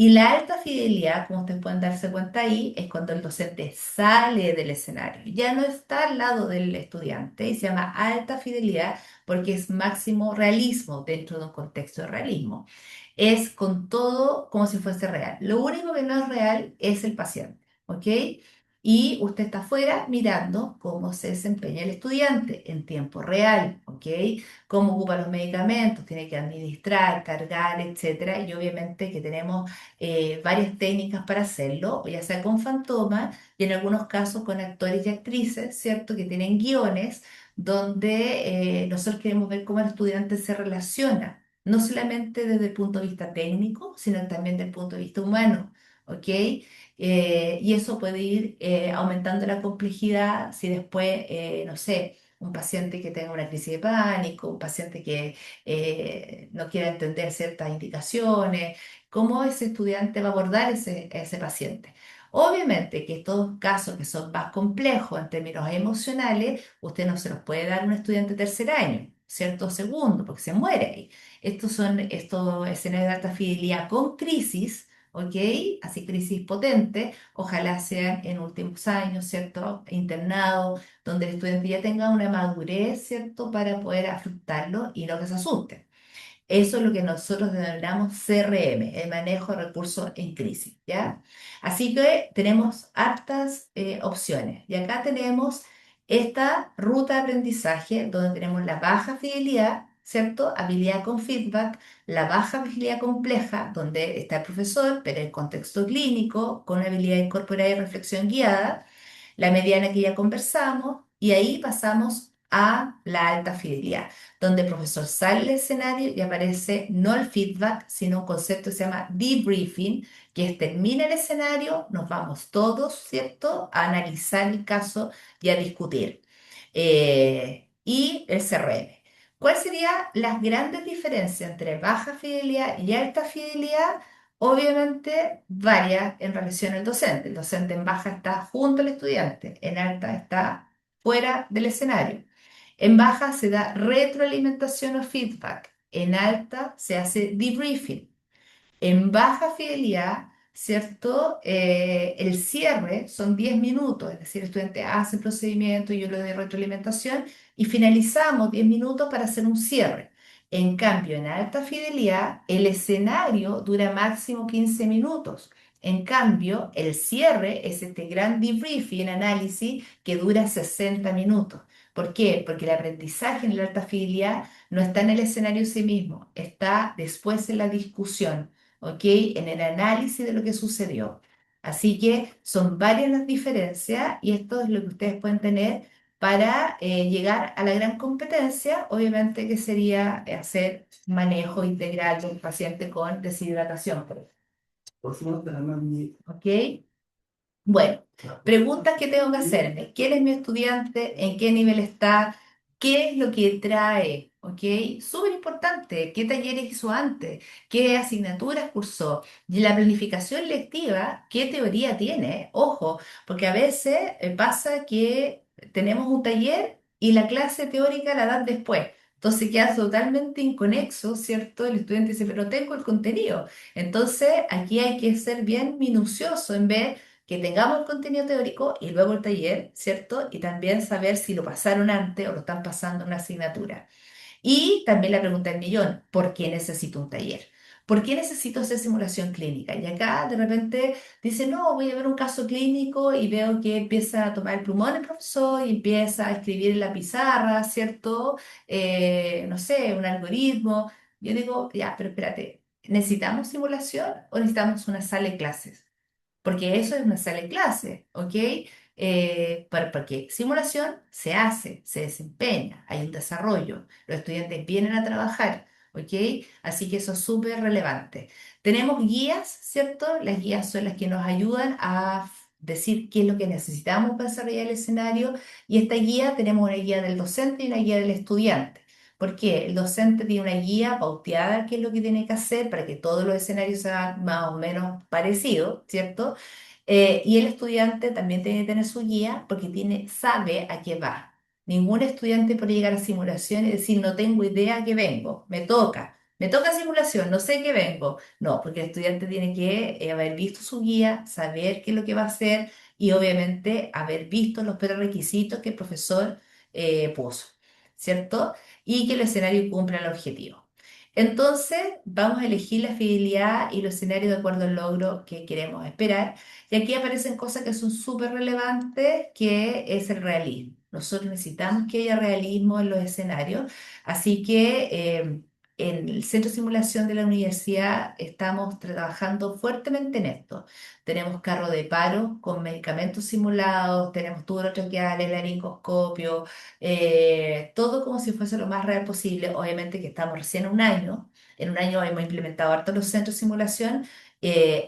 Y la alta fidelidad, como ustedes pueden darse cuenta ahí, es cuando el docente sale del escenario. Ya no está al lado del estudiante y se llama alta fidelidad porque es máximo realismo dentro de un contexto de realismo. Es con todo como si fuese real. Lo único que no es real es el paciente, ¿ok? Y usted está afuera mirando cómo se desempeña el estudiante en tiempo real, ¿ok? Cómo ocupa los medicamentos, tiene que administrar, cargar, etcétera. Y obviamente que tenemos varias técnicas para hacerlo, ya sea con fantoma y en algunos casos con actores y actrices, ¿cierto? Que tienen guiones donde nosotros queremos ver cómo el estudiante se relaciona, no solamente desde el punto de vista técnico, sino también desde el punto de vista humano. ¿ok? Y eso puede ir aumentando la complejidad si después, no sé, un paciente que tenga una crisis de pánico, un paciente que no quiera entender ciertas indicaciones, cómo ese estudiante va a abordar ese paciente. Obviamente que estos casos que son más complejos en términos emocionales, usted no se los puede dar a un estudiante de tercer año, ¿cierto? Segundo, porque se muere ahí. Estos son estos escenarios de alta fidelidad con crisis, ¿ok? Así crisis potente, ojalá sean en últimos años, ¿cierto? Internado, donde el estudiante ya tenga una madurez, ¿cierto? Para poder afrontarlo y no que se asuste. Eso es lo que nosotros denominamos CRM, el manejo de recursos en crisis, ¿ya? Así que tenemos hartas opciones. Y acá tenemos esta ruta de aprendizaje donde tenemos la baja fidelidad, ¿cierto? Habilidad con feedback, la baja fidelidad compleja, donde está el profesor, pero el contexto clínico, con habilidad incorporada y reflexión guiada, la mediana que ya conversamos, y ahí pasamos a la alta fidelidad, donde el profesor sale del escenario y aparece no el feedback, sino un concepto que se llama debriefing, que es termina el escenario, nos vamos todos, ¿cierto?, a analizar el caso y a discutir. Y el CRM. ¿Cuáles serían las grandes diferencias entre baja fidelidad y alta fidelidad? Obviamente varía en relación al docente. El docente en baja está junto al estudiante, en alta está fuera del escenario. En baja se da retroalimentación o feedback, en alta se hace debriefing. En baja fidelidad, ¿cierto? El cierre son 10 minutos, es decir, el estudiante hace el procedimiento, yo le doy retroalimentación y finalizamos 10 minutos para hacer un cierre. En cambio, en alta fidelidad, el escenario dura máximo 15 minutos. En cambio, el cierre es este gran debriefing, análisis, que dura 60 minutos. ¿Por qué? Porque el aprendizaje en la alta fidelidad no está en el escenario en sí mismo, está después en la discusión. ¿Ok? En el análisis de lo que sucedió. Así que son varias las diferencias y esto es lo que ustedes pueden tener para llegar a la gran competencia, obviamente que sería hacer manejo integral del paciente con deshidratación. ¿Ok? Bueno, preguntas que tengo que hacerme. ¿Quién es mi estudiante? ¿En qué nivel está? ¿Qué es lo que trae? ¿Ok? Súper importante. ¿Qué talleres hizo antes? ¿Qué asignaturas cursó? Y la planificación lectiva, ¿qué teoría tiene? Ojo, porque a veces pasa que tenemos un taller y la clase teórica la dan después. Entonces queda totalmente inconexo, ¿cierto? El estudiante dice, pero tengo el contenido. Entonces aquí hay que ser bien minucioso en ver que tengamos el contenido teórico y luego el taller, ¿cierto? Y también saber si lo pasaron antes o lo están pasando en una asignatura. Y también la pregunta del millón, ¿por qué necesito un taller? ¿Por qué necesito hacer simulación clínica? Y acá de repente dice, no, voy a ver un caso clínico y veo que empieza a tomar el plumón el profesor y empieza a escribir en la pizarra, ¿cierto? No sé, un algoritmo. Yo digo, ya, pero espérate, ¿necesitamos simulación o necesitamos una sala de clases? Porque eso es una sala de clase, ¿ok? Porque simulación se hace, se desempeña, hay un desarrollo, los estudiantes vienen a trabajar, ¿ok? Así que eso es súper relevante. Tenemos guías, ¿cierto? Las guías son las que nos ayudan a decir qué es lo que necesitamos para desarrollar el escenario y esta guía tenemos una guía del docente y una guía del estudiante. Porque el docente tiene una guía pauteada, qué es lo que tiene que hacer para que todos los escenarios sean más o menos parecidos, ¿cierto? Y el estudiante también tiene que tener su guía porque sabe a qué va. Ningún estudiante puede llegar a simulación y decir, no tengo idea a qué vengo, me toca simulación, no sé qué vengo. No, porque el estudiante tiene que haber visto su guía, saber qué es lo que va a hacer y obviamente haber visto los prerequisitos que el profesor puso, ¿cierto? Y que el escenario cumpla el objetivo. Entonces, vamos a elegir la fidelidad y los escenarios de acuerdo al logro que queremos esperar. Y aquí aparecen cosas que son súper relevantes, que es el realismo. Nosotros necesitamos que haya realismo en los escenarios, así que en el Centro de Simulación de la universidad estamos trabajando fuertemente en esto. Tenemos carro de paro con medicamentos simulados, tenemos tubos traqueales, laringoscopio, todo como si fuese lo más real posible. Obviamente que estamos recién en un año hemos implementado harto los centros de simulación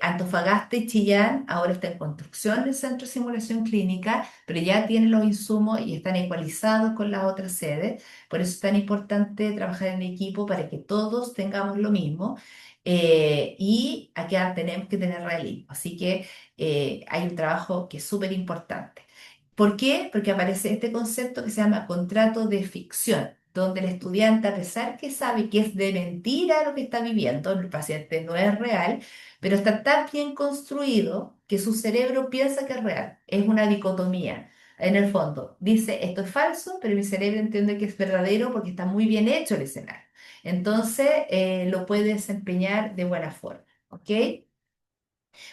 Antofagasta y Chillán ahora está en construcción el centro de simulación clínica, pero ya tienen los insumos y están ecualizados con las otras sedes. Por eso es tan importante trabajar en equipo para que todos tengamos lo mismo. Y acá tenemos que tener realismo. Así que hay un trabajo que es súper importante. ¿Por qué? Porque aparece este concepto que se llama contrato de ficción, donde el estudiante, a pesar que sabe que es de mentira lo que está viviendo, el paciente no es real, pero está tan bien construido que su cerebro piensa que es real. Es una dicotomía. En el fondo, dice, esto es falso, pero mi cerebro entiende que es verdadero porque está muy bien hecho el escenario. Entonces, lo puede desempeñar de buena forma. ¿Ok?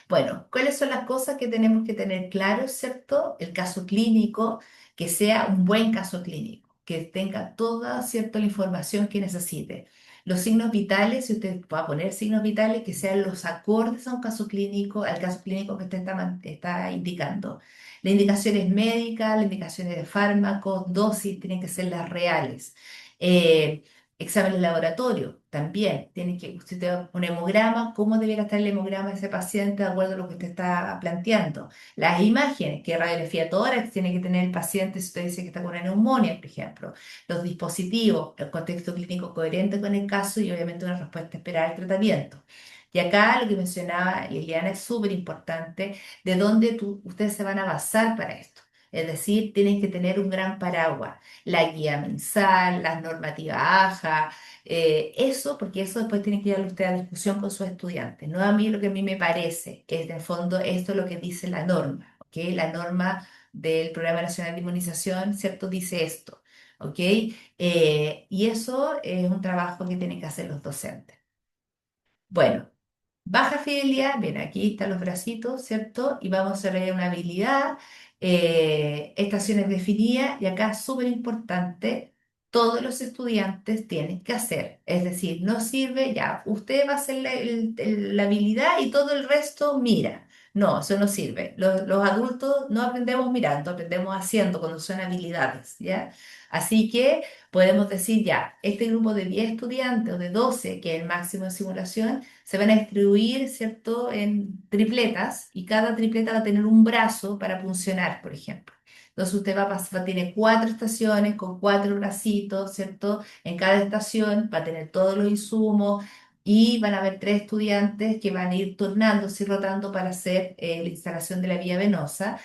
Bueno, ¿cuáles son las cosas que tenemos que tener claro, cierto? El caso clínico, que sea un buen caso clínico, que tenga toda, cierto, la información que necesite. Los signos vitales, si usted va a poner signos vitales, que sean los acordes a un caso clínico, al caso clínico que usted está indicando. Las indicaciones médicas, las indicaciones de fármacos, dosis, tienen que ser las reales. Eh, Exámenes de laboratorio, también. Tiene que, si usted va un hemograma, ¿cómo debería estar el hemograma de ese paciente de acuerdo a lo que usted está planteando? Las imágenes, qué radiografía tórax tiene que tener el paciente si usted dice que está con una neumonía, por ejemplo. Los dispositivos, el contexto clínico coherente con el caso y obviamente una respuesta esperada al tratamiento. Y acá lo que mencionaba Liliana es súper importante, de dónde ustedes se van a basar para esto. Es decir, tienen que tener un gran paraguas, la guía mensal, las normativas AJA, eso, porque eso después tiene que ir usted a discusión con sus estudiantes. No a mí lo que a mí me parece, es de fondo esto es lo que dice la norma, ¿ok? La norma del Programa Nacional de Inmunización, ¿cierto? Dice esto, ¿ok? Y eso es un trabajo que tienen que hacer los docentes. Bueno, baja fidelidad, bien, aquí están los bracitos, ¿cierto? Y vamos a desarrollar una habilidad, estaciones definidas, y acá súper importante, todos los estudiantes tienen que hacer. Es decir, no sirve ya, usted va a hacer la habilidad y todo el resto mira. No, eso no sirve. Los adultos no aprendemos mirando, aprendemos haciendo cuando son habilidades, ¿ya? Así que podemos decir ya, este grupo de 10 estudiantes o de 12, que es el máximo de simulación, se van a distribuir, ¿cierto?, en tripletas y cada tripleta va a tener un brazo para funcionar, por ejemplo. Entonces usted tiene 4 estaciones con 4 bracitos, ¿cierto? En cada estación va a tener todos los insumos y van a haber 3 estudiantes que van a ir turnándose y rotando para hacer la instalación de la vía venosa.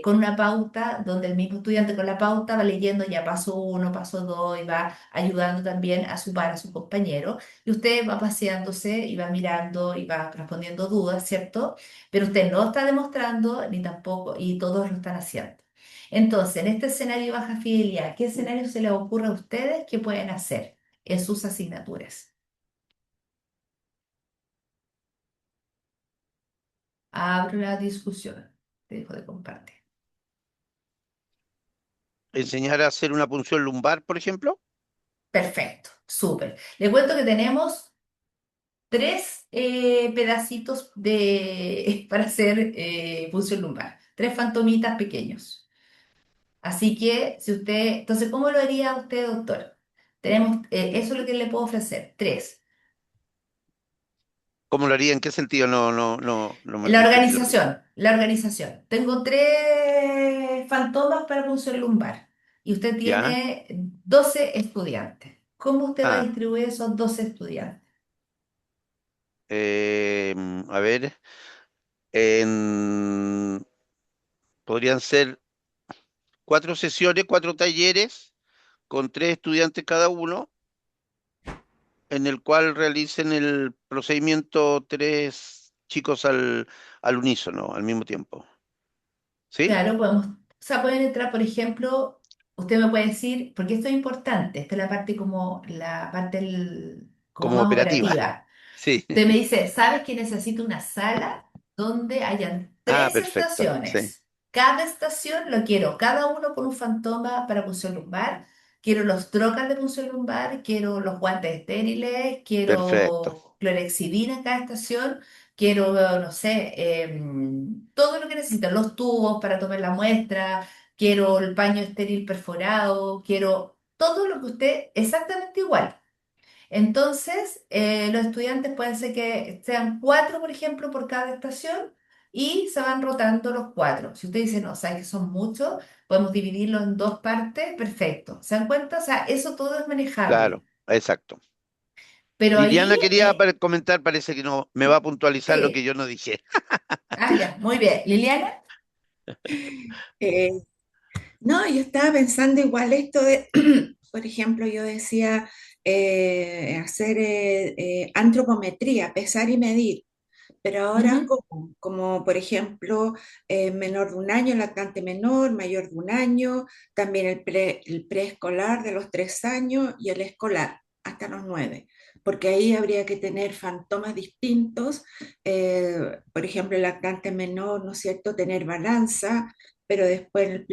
Con una pauta donde el mismo estudiante con la pauta va leyendo ya paso uno, paso dos y va ayudando también a su par, a su compañero. Y usted va paseándose y va mirando y va respondiendo dudas, ¿cierto? Pero usted no está demostrando ni tampoco, y todos lo están haciendo. Entonces, en este escenario de baja fidelidad, ¿qué escenario se les ocurre a ustedes que pueden hacer en sus asignaturas? Abro la discusión. Te dejo de compartir. Enseñar a hacer una punción lumbar, por ejemplo. Perfecto, súper. Le cuento que tenemos 3 pedacitos para hacer punción lumbar, 3 fantomitas pequeños. Así que, si usted, entonces, ¿cómo lo haría usted, doctor? Tenemos, eso es lo que le puedo ofrecer, 3. ¿Cómo lo haría? ¿En qué sentido? No, no, no, La no entendí la pregunta. organización, la organización. Tengo 3 fantomas para punción lumbar y usted ¿Ya? tiene 12 estudiantes. ¿Cómo usted va a Ah, distribuir esos 12 estudiantes? a ver, en- podrían ser 4 sesiones, 4 talleres con 3 estudiantes cada uno, en el cual realicen el procedimiento 3 chicos al unísono, al mismo tiempo. ¿Sí? Claro, podemos, o sea, pueden entrar, por ejemplo, usted me puede decir, porque esto es importante, esta es la parte como como Como más operativa. operativa. Sí. Usted me dice, ¿sabes que necesito una sala donde hayan Ah, tres perfecto. Sí, estaciones? Cada estación lo quiero, cada uno con un fantoma para punción lumbar. Quiero los trocas de punción lumbar, quiero los guantes estériles, perfecto. quiero clorexidina en cada estación, quiero, no sé, todo lo que necesito, los tubos para tomar la muestra, quiero el paño estéril perforado, quiero todo lo que usted, exactamente igual. Entonces, los estudiantes pueden ser que sean cuatro, por ejemplo, por cada estación y se van rotando los cuatro. Si usted dice, no, sabes que son muchos, podemos dividirlo en dos partes, perfecto. ¿Se dan cuenta? O sea, eso todo es manejable. Claro, exacto. Pero ahí, Liliana quería comentar, parece que no, me va a puntualizar lo que sí. yo no dije. Ah, ya, muy bien. Liliana, Eh, no, yo estaba pensando igual esto de, por ejemplo, yo decía hacer antropometría, pesar y medir. Pero ahora, ujú, como por ejemplo, menor de un año, lactante menor, mayor de un año, también el preescolar de los 3 años y el escolar hasta los 9, porque ahí habría que tener fantomas distintos. Por ejemplo, el lactante menor, ¿no es cierto?, tener balanza, pero después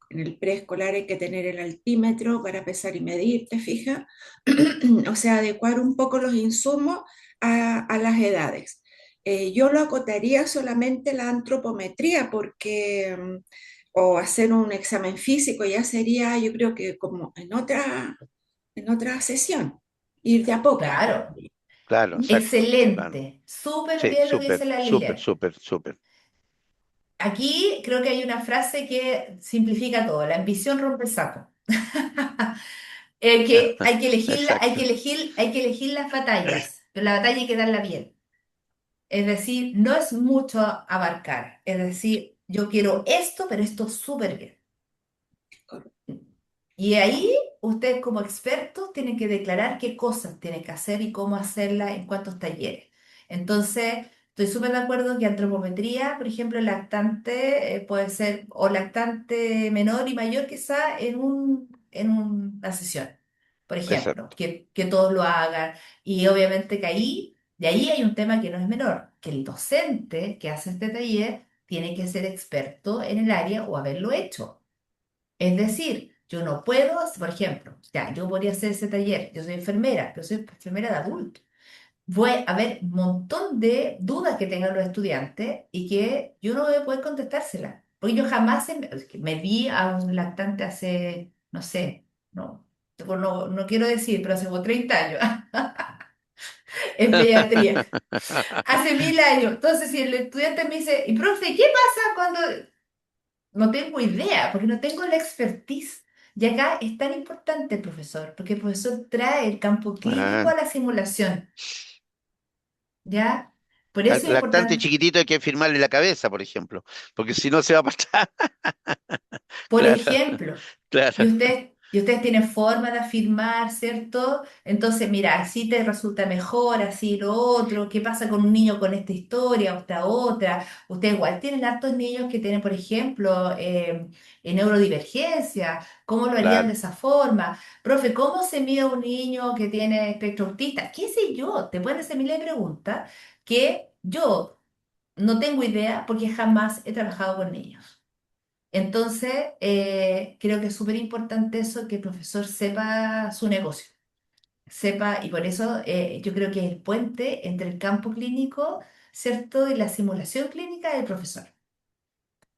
en el preescolar hay que tener el altímetro para pesar y medir, ¿te fijas? O sea, adecuar un poco los insumos a las edades. Yo lo acotaría solamente la antropometría porque, o hacer un examen físico ya sería, yo creo que como en otra sesión, ir de a poco. claro, Claro, exacto. Claro. excelente. Súper Sí, bien lo que súper, dice la súper, Liliana. súper, súper. Aquí creo que hay una frase que simplifica todo. La ambición rompe el saco. Que hay que elegir, Exacto. hay que elegir las batallas, pero la batalla hay que darla bien. Es decir, no es mucho abarcar. Es decir, yo quiero esto, pero esto súper bien. Y ahí ustedes como expertos tienen que declarar qué cosas tienen que hacer y cómo hacerlas en cuántos talleres. Entonces, estoy súper de acuerdo que antropometría, por ejemplo, lactante puede ser o lactante menor y mayor quizá en una sesión, por ejemplo, Exacto. que todos lo hagan. Y obviamente que ahí, de ahí hay un tema que no es menor, que el docente que hace este taller tiene que ser experto en el área o haberlo hecho. Es decir, yo no puedo, por ejemplo, ya, yo podría hacer ese taller, yo soy enfermera, yo soy enfermera de adulto. Voy a haber un montón de dudas que tengan los estudiantes y que yo no voy a poder contestárselas. Porque yo jamás es que me vi a un lactante hace, no sé, no quiero decir, pero hace como 30 años en pediatría, hace 1000 años. Entonces, si el estudiante me dice, y profe, ¿qué pasa cuando no tengo idea, porque no tengo la expertise? Y acá es tan importante el profesor, porque el profesor trae el campo clínico Ah, a la simulación, ¿ya? Por eso al es lactante importante. chiquitito hay que firmarle la cabeza, por ejemplo, porque si no se va a pasar. Por Claro, ejemplo, claro, y ustedes tienen forma de afirmar, ¿cierto? Entonces, mira, así te resulta mejor, así lo otro. ¿Qué pasa con un niño con esta historia o esta otra? Ustedes igual tienen hartos niños que tienen, por ejemplo, neurodivergencia. ¿Cómo lo harían de claro, esa forma? Profe, ¿cómo se mide a un niño que tiene espectro autista? ¿Qué sé yo? Te pueden hacer miles de preguntas que yo no tengo idea porque jamás he trabajado con niños. Entonces, creo que es súper importante eso, que el profesor sepa su negocio, sepa, y por eso yo creo que es el puente entre el campo clínico, ¿cierto? Y la simulación clínica del profesor.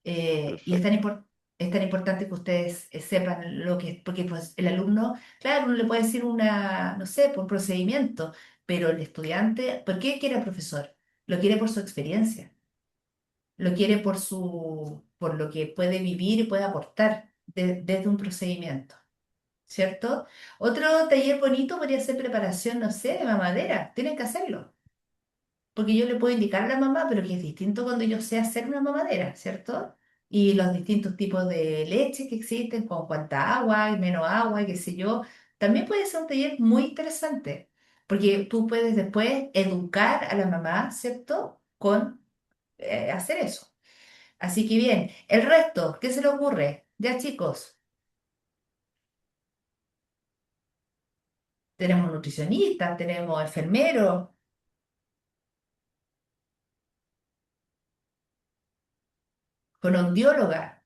Y perfecto. es tan importante que ustedes sepan lo que es, porque pues, el alumno, claro, uno le puede decir una, no sé, por un procedimiento, pero el estudiante, ¿por qué quiere al profesor? Lo quiere por su experiencia, lo quiere por lo que puede vivir y puede aportar desde un procedimiento, ¿cierto? Otro taller bonito podría ser preparación, no sé, de mamadera. Tienen que hacerlo, porque yo le puedo indicar a la mamá, pero que es distinto cuando yo sé hacer una mamadera, ¿cierto? Y los distintos tipos de leche que existen, con cuánta agua y menos agua, y qué sé yo. También puede ser un taller muy interesante, porque tú puedes después educar a la mamá, ¿cierto? Con hacer eso. Así que bien, el resto, ¿qué se le ocurre? Ya chicos, tenemos nutricionistas, tenemos enfermeros, fonoaudióloga,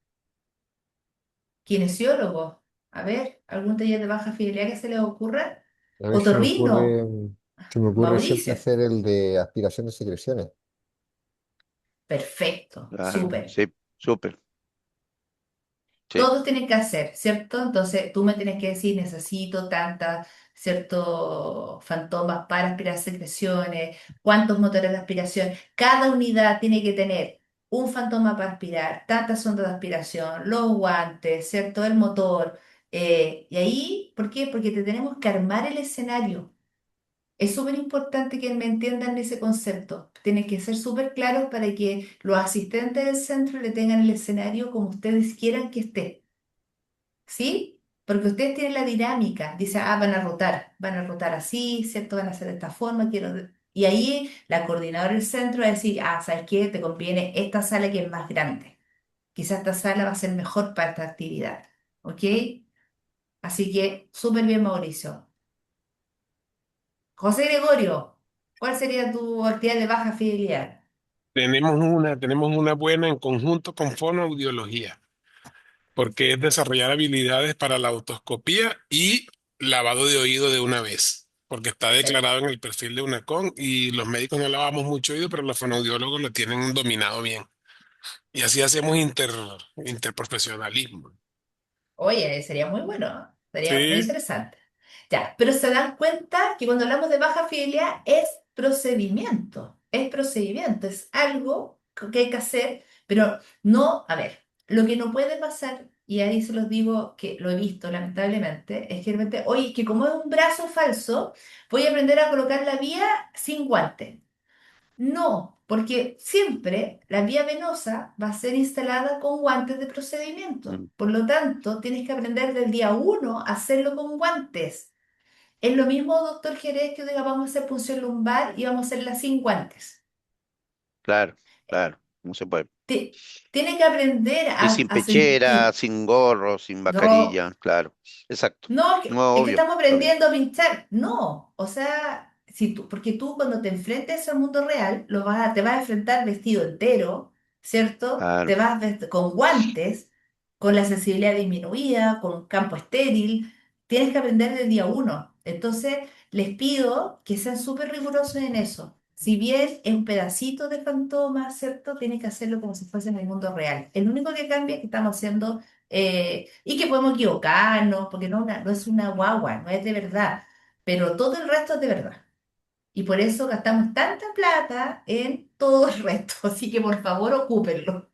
kinesiólogo. A ver, ¿algún taller de baja fidelidad que se les ocurra? A mí Otorrino, se me ocurre siempre Mauricio. hacer el de aspiración de secreciones. Perfecto, Claro, súper. sí, súper, sí, Todos tienen que hacer, ¿cierto? Entonces tú me tienes que decir, necesito tantas ¿cierto? Fantomas para aspirar secreciones, cuántos motores de aspiración. Cada unidad tiene que tener un fantoma para aspirar, tantas sondas de aspiración, los guantes, ¿cierto? El motor. Y ahí, ¿por qué? Porque te tenemos que armar el escenario. Es súper importante que me entiendan ese concepto. Tienen que ser súper claros para que los asistentes del centro le tengan el escenario como ustedes quieran que esté. ¿Sí? Porque ustedes tienen la dinámica. Dice, van a rotar así, ¿cierto? Van a hacer de esta forma, quiero... Y ahí la coordinadora del centro va a decir, ¿sabes qué? Te conviene esta sala que es más grande. Quizás esta sala va a ser mejor para esta actividad. ¿Ok? Así que, súper bien, Mauricio. José Gregorio, ¿cuál sería tu actividad de baja fidelidad? Tenemos una buena en conjunto con fonoaudiología, porque es desarrollar habilidades para la otoscopía y lavado de oído de una vez, porque está declarado en el perfil de UNACON y los médicos no lavamos mucho oído, pero los fonoaudiólogos lo tienen dominado bien. Y así hacemos interprofesionalismo. Oye, sería muy bueno, ¿no? Sería muy Sí, interesante. Ya, pero se dan cuenta que cuando hablamos de baja fidelidad es procedimiento, es algo que hay que hacer, pero no, a ver, lo que no puede pasar, y ahí se los digo que lo he visto lamentablemente, es que de repente, oye, que como es un brazo falso, voy a aprender a colocar la vía sin guante. No, porque siempre la vía venosa va a ser instalada con guantes de procedimiento. Mm, Por lo tanto, tienes que aprender del día uno a hacerlo con guantes. Es lo mismo, doctor Jerez, que diga, vamos a hacer punción lumbar y vamos a hacerla sin guantes. claro, claro, no se puede. Tiene que aprender Y sin a pechera, sentir. sin gorro, sin Ro- mascarilla, claro, exacto. No, No, es que obvio, estamos obvio. aprendiendo a pinchar. No, o sea, si tú, porque tú cuando te enfrentes al mundo real, te vas a enfrentar vestido entero, ¿cierto? Claro, Te vas con guantes, con la sensibilidad disminuida, con un campo estéril. Tienes que aprender del día uno. Entonces, les pido que sean súper rigurosos en eso. Si bien es un pedacito de fantoma, ¿cierto? Tienes que hacerlo como si fuese en el mundo real. El único que cambia es que estamos haciendo y que podemos equivocarnos, porque no es una guagua, no es de verdad, pero todo el resto es de verdad. Y por eso gastamos tanta plata en todo el resto, así que por favor ocúpenlo,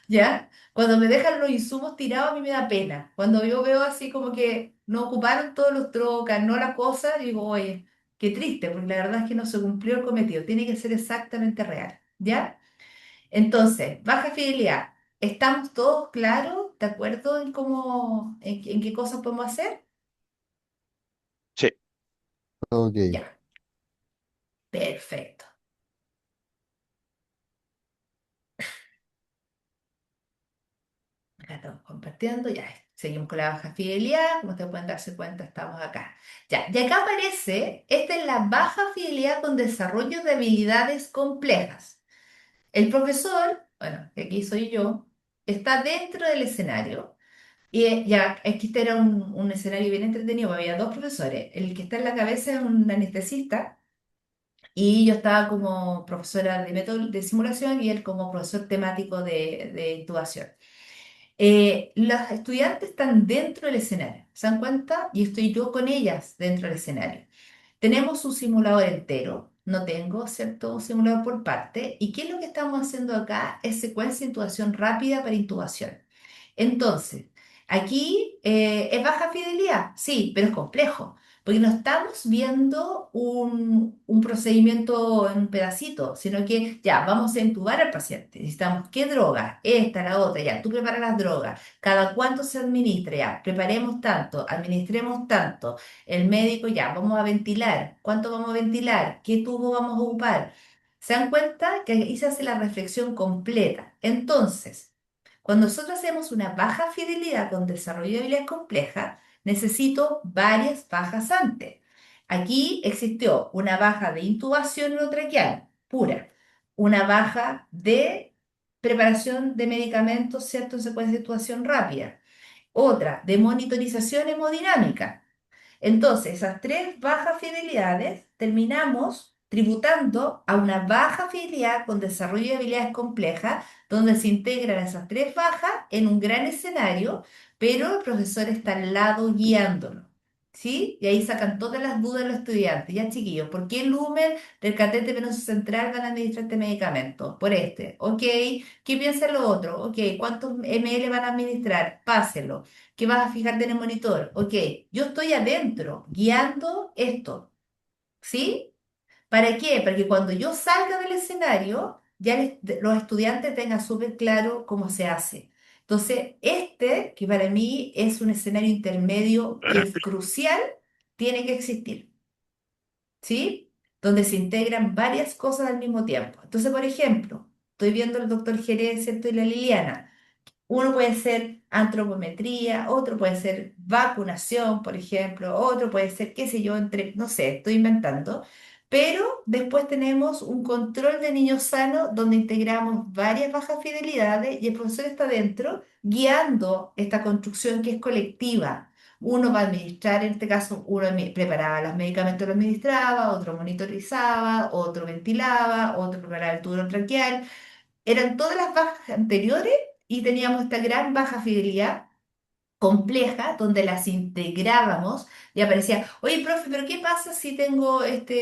¿ya? Cuando me dejan los insumos tirados a mí me da pena. Cuando yo veo así como que no ocuparon todos los trocas, no las cosas, digo, oye, qué triste, porque la verdad es que no se cumplió el cometido, tiene que ser exactamente real, ¿ya? Entonces, baja fidelidad. ¿Estamos todos claros, de acuerdo en cómo, en qué cosas podemos hacer? sí. Ok. Ya, perfecto. Acá estamos compartiendo, ya seguimos con la baja fidelidad. Como ustedes pueden darse cuenta, estamos acá. Ya, y acá aparece, esta es la baja fidelidad con desarrollo de habilidades complejas. El profesor, bueno, que aquí soy yo, está dentro del escenario. Y ya, es que este era un escenario bien entretenido, porque había dos profesores. El que está en la cabeza es un anestesista y yo estaba como profesora de método de simulación y él como profesor temático de intubación. Las estudiantes están dentro del escenario, ¿se dan cuenta? Y estoy yo con ellas dentro del escenario. Tenemos un simulador entero, no tengo, ¿cierto? Un simulador por parte. ¿Y qué es lo que estamos haciendo acá? Es secuencia de intubación rápida para intubación. Entonces, aquí es baja fidelidad, sí, pero es complejo, porque no estamos viendo un procedimiento en un pedacito, sino que ya, vamos a intubar al paciente. Necesitamos qué droga, esta, la otra, ya, tú preparas las drogas, cada cuánto se administra, ya, preparemos tanto, administremos tanto, el médico ya, vamos a ventilar, ¿cuánto vamos a ventilar? ¿Qué tubo vamos a ocupar? ¿Se dan cuenta que ahí se hace la reflexión completa? Entonces, cuando nosotros hacemos una baja fidelidad con desarrollo de habilidades complejas, necesito varias bajas antes. Aquí existió una baja de intubación no traqueal, pura, una baja de preparación de medicamentos, ¿cierto? En secuencia de intubación rápida, otra de monitorización hemodinámica. Entonces, esas tres bajas fidelidades terminamos tributando a una baja fidelidad con desarrollo de habilidades complejas, donde se integran esas tres bajas en un gran escenario, pero el profesor está al lado guiándolo. ¿sí? Y ahí sacan todas las dudas los estudiantes. Ya, chiquillos, ¿por qué lumen del catéter venoso central van a administrar este medicamento? Por este. Ok, ¿qué piensa lo otro? Ok, ¿cuántos ml van a administrar? Páselo. ¿Qué vas a fijarte en el monitor? Ok, yo estoy adentro guiando esto, ¿sí? ¿Para qué? Para que cuando yo salga del escenario, ya los estudiantes tengan súper claro cómo se hace. Entonces, este, que para mí es un escenario intermedio que es crucial, tiene que existir, ¿sí? Donde se integran varias cosas al mismo tiempo. Entonces, por ejemplo, estoy viendo al doctor Jerez, ¿cierto? Y la Liliana. Uno puede ser antropometría, otro puede ser vacunación, por ejemplo, otro puede ser, qué sé yo, entre, no sé, estoy inventando. Pero después tenemos un control de niños sanos donde integramos varias bajas fidelidades y el profesor está dentro guiando esta construcción que es colectiva. Uno va a administrar, en este caso, uno preparaba los medicamentos, los administraba, otro monitorizaba, otro ventilaba, otro preparaba el tubo traqueal. Eran todas las bajas anteriores y teníamos esta gran baja fidelidad compleja donde las integrábamos y aparecía, oye, profe, pero ¿qué pasa si tengo esta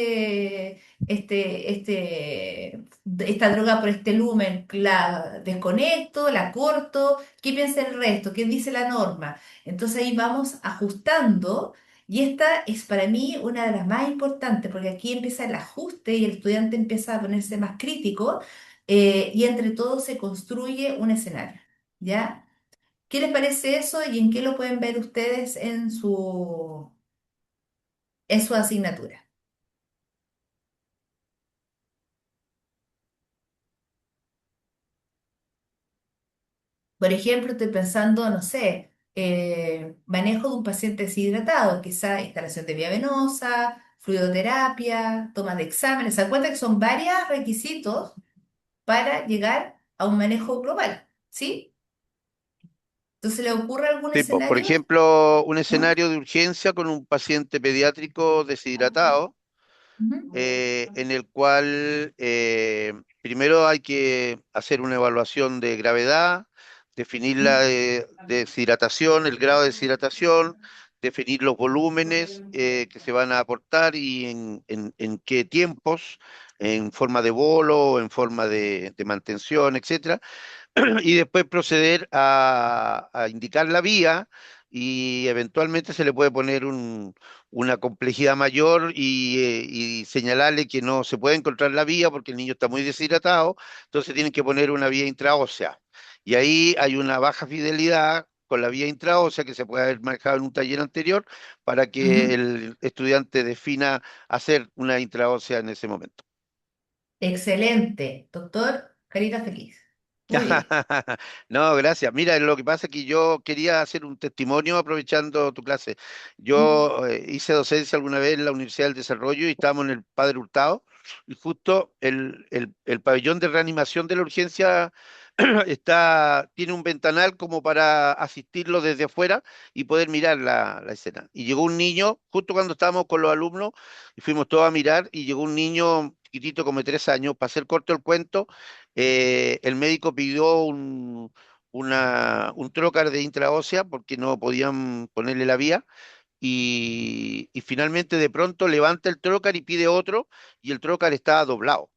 droga por este lumen? ¿La desconecto, la corto? ¿Qué piensa el resto? ¿Qué dice la norma? Entonces ahí vamos ajustando y esta es para mí una de las más importantes porque aquí empieza el ajuste y el estudiante empieza a ponerse más crítico y entre todos se construye un escenario, ¿ya? ¿Qué les parece eso y en qué lo pueden ver ustedes en su asignatura? Por ejemplo, estoy pensando, no sé, manejo de un paciente deshidratado, quizá instalación de vía venosa, fluidoterapia, toma de exámenes. ¿Se dan cuenta que son varios requisitos para llegar a un manejo global? ¿Sí? Entonces, ¿le ocurre algún Tipo, por escenario? ejemplo, un ¿Mm? escenario de urgencia con un paciente pediátrico deshidratado, Ujú, en el cual primero hay que hacer una evaluación de gravedad, definir la deshidratación, el grado de deshidratación, definir los volúmenes que se van a aportar y en qué tiempos, en forma de bolo, en forma de mantención, etcétera, y después proceder a indicar la vía y eventualmente se le puede poner una complejidad mayor y señalarle que no se puede encontrar la vía porque el niño está muy deshidratado, entonces tienen que poner una vía intraósea. Y ahí hay una baja fidelidad con la vía intraósea que se puede haber manejado en un taller anterior para que ujú. el estudiante defina hacer una intraósea en ese momento. Excelente, doctor, carita feliz. Muy bien. No, gracias. Mira, lo que pasa es que yo quería hacer un testimonio aprovechando tu clase. Mm, Yo hice docencia alguna vez en la Universidad del Desarrollo y estábamos en el Padre Hurtado y justo el pabellón de reanimación de la urgencia tiene un ventanal como para asistirlo desde afuera y poder mirar la escena. Y llegó un niño, justo cuando estábamos con los alumnos, y fuimos todos a mirar, y llegó un niño chiquitito como de 3 años, para hacer corto el cuento, el médico pidió un trocar de intraósea porque no podían ponerle la vía y finalmente de pronto levanta el trocar y pide otro y el trocar estaba doblado.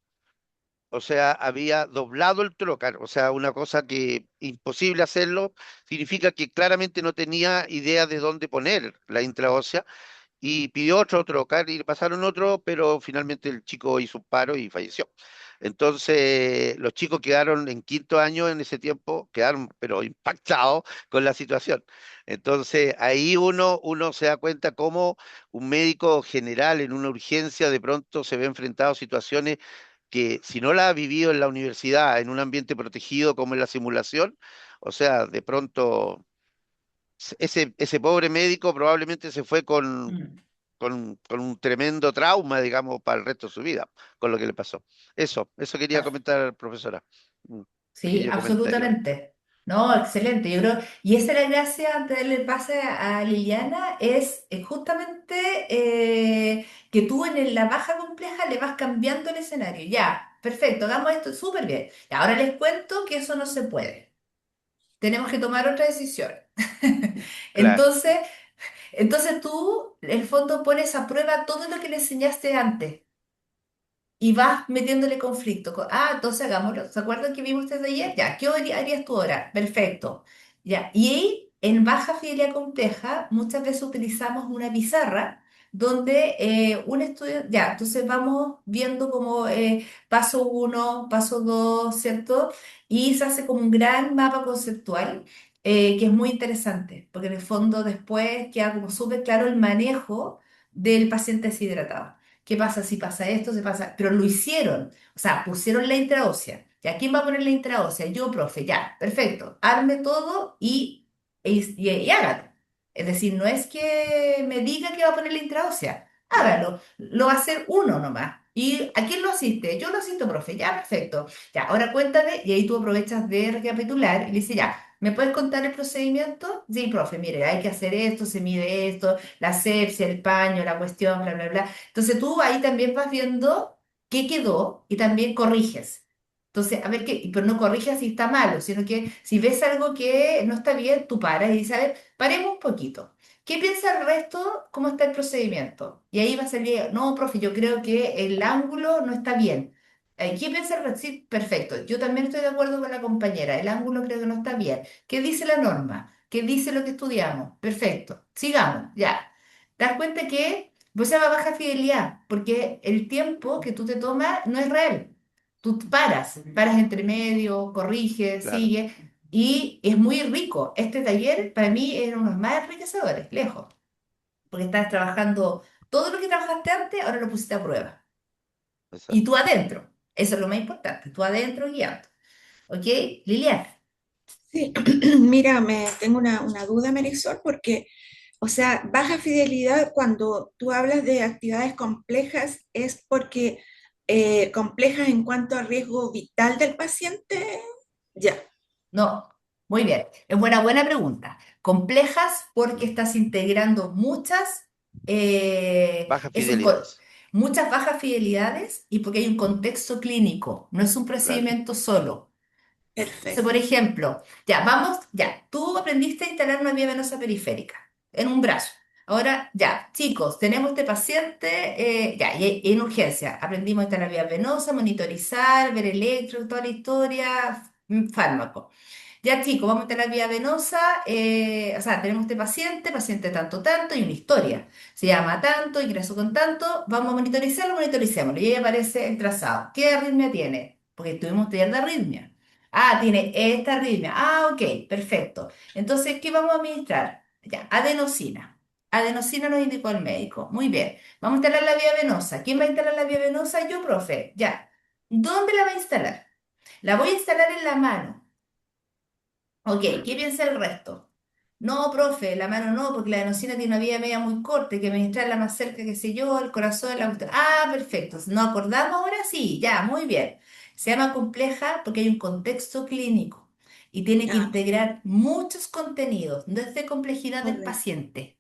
O sea, había doblado el trocar, o sea, una cosa que imposible hacerlo, significa que claramente no tenía idea de dónde poner la intraósea y pidió otro trocar y le pasaron otro, pero finalmente el chico hizo un paro y falleció. Entonces, los chicos quedaron en quinto año en ese tiempo, quedaron pero impactados con la situación. Entonces, ahí uno se da cuenta cómo un médico general en una urgencia de pronto se ve enfrentado a situaciones que si no la ha vivido en la universidad, en un ambiente protegido como en la simulación, o sea, de pronto ese pobre médico probablemente se fue mm. con un tremendo trauma, digamos, para el resto de su vida, con lo que le pasó. Eso quería comentar, profesora. Un Sí, pequeño comentario ahí. absolutamente. No, excelente. Yo creo, y esa es la gracia antes de darle el pase a Liliana, es justamente que tú la baja compleja le vas cambiando el escenario. Ya, perfecto, hagamos esto súper bien. Y ahora les cuento que eso no se puede. Tenemos que tomar otra decisión. Claro. Entonces, Entonces tú, en el fondo, pones a prueba todo lo que le enseñaste antes y vas metiéndole conflicto. Entonces hagámoslo. ¿Se acuerdan que vimos desde ayer? Ya, ¿qué harías tú ahora? Perfecto. Ya, y ahí, en baja fidelidad compleja, muchas veces utilizamos una pizarra donde un estudio, ya, entonces vamos viendo como paso uno, paso dos, ¿cierto? Y se hace como un gran mapa conceptual que es muy interesante, porque en el fondo después queda como súper claro el manejo del paciente deshidratado. ¿Qué pasa si pasa esto? Se pasa, pero lo hicieron, o sea, pusieron la intraósea. ¿Ya quién va a poner la intraósea? Yo, profe, ya, perfecto. Arme todo y hágalo. Es decir, no es que me diga que va a poner la intraósea, hágalo. Lo va a hacer uno nomás. ¿Y a quién lo asiste? Yo lo asisto, profe, ya, perfecto. Ya, ahora cuéntame, y ahí tú aprovechas de recapitular y le dices, ya, ¿me puedes contar el procedimiento? Sí, profe, mire, hay que hacer esto, se mide esto, la asepsia, el paño, la cuestión, bla, bla, bla. Entonces tú ahí también vas viendo qué quedó y también corriges. Entonces, a ver qué, pero no corriges si está malo, sino que si ves algo que no está bien, tú paras y dices, a ver, paremos un poquito. ¿Qué piensa el resto? ¿Cómo está el procedimiento? Y ahí va a salir, no, profe, yo creo que el ángulo no está bien. ¿Qué piensa el resto? Sí, perfecto. Yo también estoy de acuerdo con la compañera. El ángulo creo que no está bien. ¿Qué dice la norma? ¿Qué dice lo que estudiamos? Perfecto. Sigamos, ya. ¿Te das cuenta que pues se llama baja fidelidad? Porque el tiempo que tú te tomas no es real. Tú paras entre medio, corriges, Claro, sigues, y es muy rico. Este taller para mí era uno de los más enriquecedores, lejos, porque estás trabajando todo lo que trabajaste antes, ahora lo pusiste a prueba. Y tú exacto. adentro, eso es lo más importante, tú adentro guiando. ¿Ok? Lilian, Sí, mira, tengo una duda, Marisol, porque, o sea, baja fidelidad cuando tú hablas de actividades complejas es porque complejas en cuanto al riesgo vital del paciente. Ya, no, muy bien, es buena pregunta. Complejas porque estás integrando Bajas es un co- fidelidades, muchas bajas fidelidades y porque hay un contexto clínico, no es un claro. procedimiento solo. Entonces, por perfecto. ejemplo, tú aprendiste a instalar una vía venosa periférica en un brazo. Ahora, ya, chicos, tenemos este paciente, y en urgencia, aprendimos a instalar vía venosa, monitorizar, ver electro, toda la historia, fármaco. Ya, chicos, vamos a tener la vía venosa, o sea, tenemos este paciente tanto, tanto, y una historia. Se llama tanto, ingreso con tanto, vamos a monitorizarlo, monitoricémoslo. Y ahí aparece el trazado. ¿Qué arritmia tiene? Porque tuvimos taller de arritmia. Tiene esta arritmia. Ok, perfecto. Entonces, ¿qué vamos a administrar? Ya, adenosina. Adenosina nos indicó el médico. Muy bien. Vamos a instalar la vía venosa. ¿Quién va a instalar la vía venosa? Yo, profe. Ya. ¿Dónde la va a instalar? La voy a instalar en la mano. Ok, ¿qué piensa el resto? No, profe, la mano no, porque la adenosina tiene una vía media muy corta, hay que administrarla más cerca, qué sé yo, el corazón, la cuestión. Perfecto. ¿Nos acordamos ahora? Sí, ya, muy bien. Se llama compleja porque hay un contexto clínico y tiene que Ah, integrar muchos contenidos, no es de complejidad del correcto. paciente.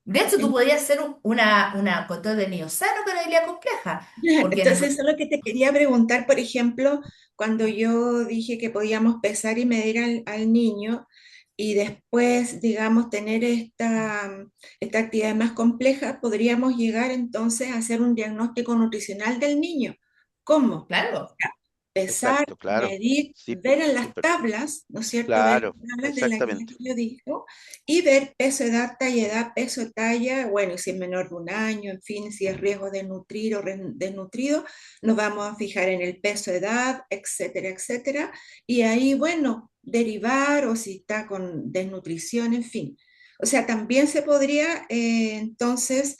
De hecho, tú podrías hacer una control de niño sano con habilidad compleja, Ya, porque en entonces, el... eso es lo que te quería preguntar, por ejemplo, cuando yo dije que podíamos pesar y medir al niño y después, digamos, tener esta actividad más compleja, podríamos llegar entonces a hacer un diagnóstico nutricional del niño. ¿Cómo? Claro, Pesar, Exacto, claro. medir, Sí, ver en las súper. tablas, ¿no es cierto? Ver Claro, las tablas de la guía exactamente. que yo dijo y ver peso, edad, peso, talla, bueno, y si es menor de un año, en fin, si es riesgo de nutrir o desnutrido, nos vamos a fijar en el peso, edad, etcétera, etcétera. Y ahí, bueno, derivar o si está con desnutrición, en fin. O sea, también se podría entonces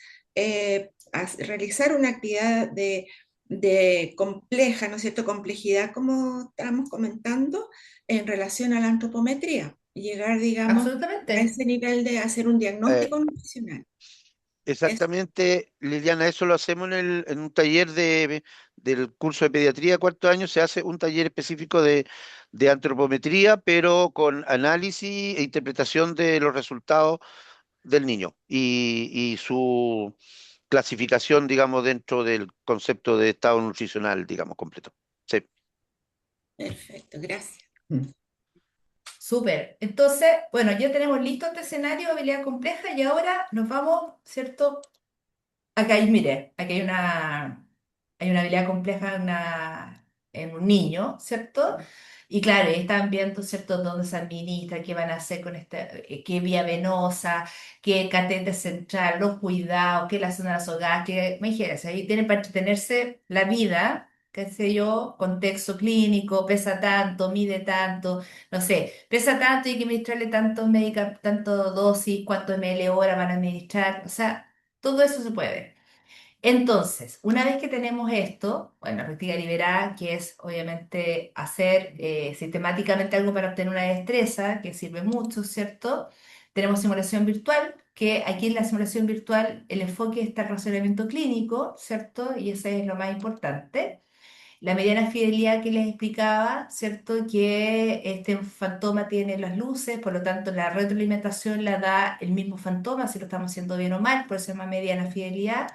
realizar una actividad de compleja, ¿no es cierto?, complejidad, como estábamos comentando, en relación a la antropometría, y llegar, digamos, a absolutamente. ese nivel de hacer un Eh, diagnóstico nutricional. Es Exactamente, Liliana, eso lo hacemos en un taller del curso de pediatría cuarto año, se hace un taller específico de antropometría, pero con análisis e interpretación de los resultados del niño y su clasificación, digamos, dentro del concepto de estado nutricional, digamos, completo. Sí. perfecto, gracias. Súper. Entonces, bueno, ya tenemos listo este escenario de habilidad compleja y ahora nos vamos, ¿cierto? Acá hay, mire, aquí hay una habilidad compleja en un niño, ¿cierto? Y claro, y están viendo, ¿cierto?, dónde se administra, qué van a hacer con qué vía venosa, qué catéter central, los cuidados, qué la zona nasogás, qué, imagínense, ahí tienen para entretenerse la vida, qué sé yo, contexto clínico, pesa tanto, mide tanto, no sé, pesa tanto y hay que administrarle tanto dosis, cuántos ml hora van a administrar, o sea, todo eso se puede. Entonces, una vez que tenemos esto, bueno, práctica liberada, que es obviamente hacer sistemáticamente algo para obtener una destreza, que sirve mucho, ¿cierto? Tenemos simulación virtual, que aquí en la simulación virtual el enfoque está el razonamiento clínico, ¿cierto? Y ese es lo más importante. La mediana fidelidad que les explicaba, ¿cierto? Que este fantoma tiene las luces, por lo tanto la retroalimentación la da el mismo fantoma, si lo estamos haciendo bien o mal, por eso se llama mediana fidelidad.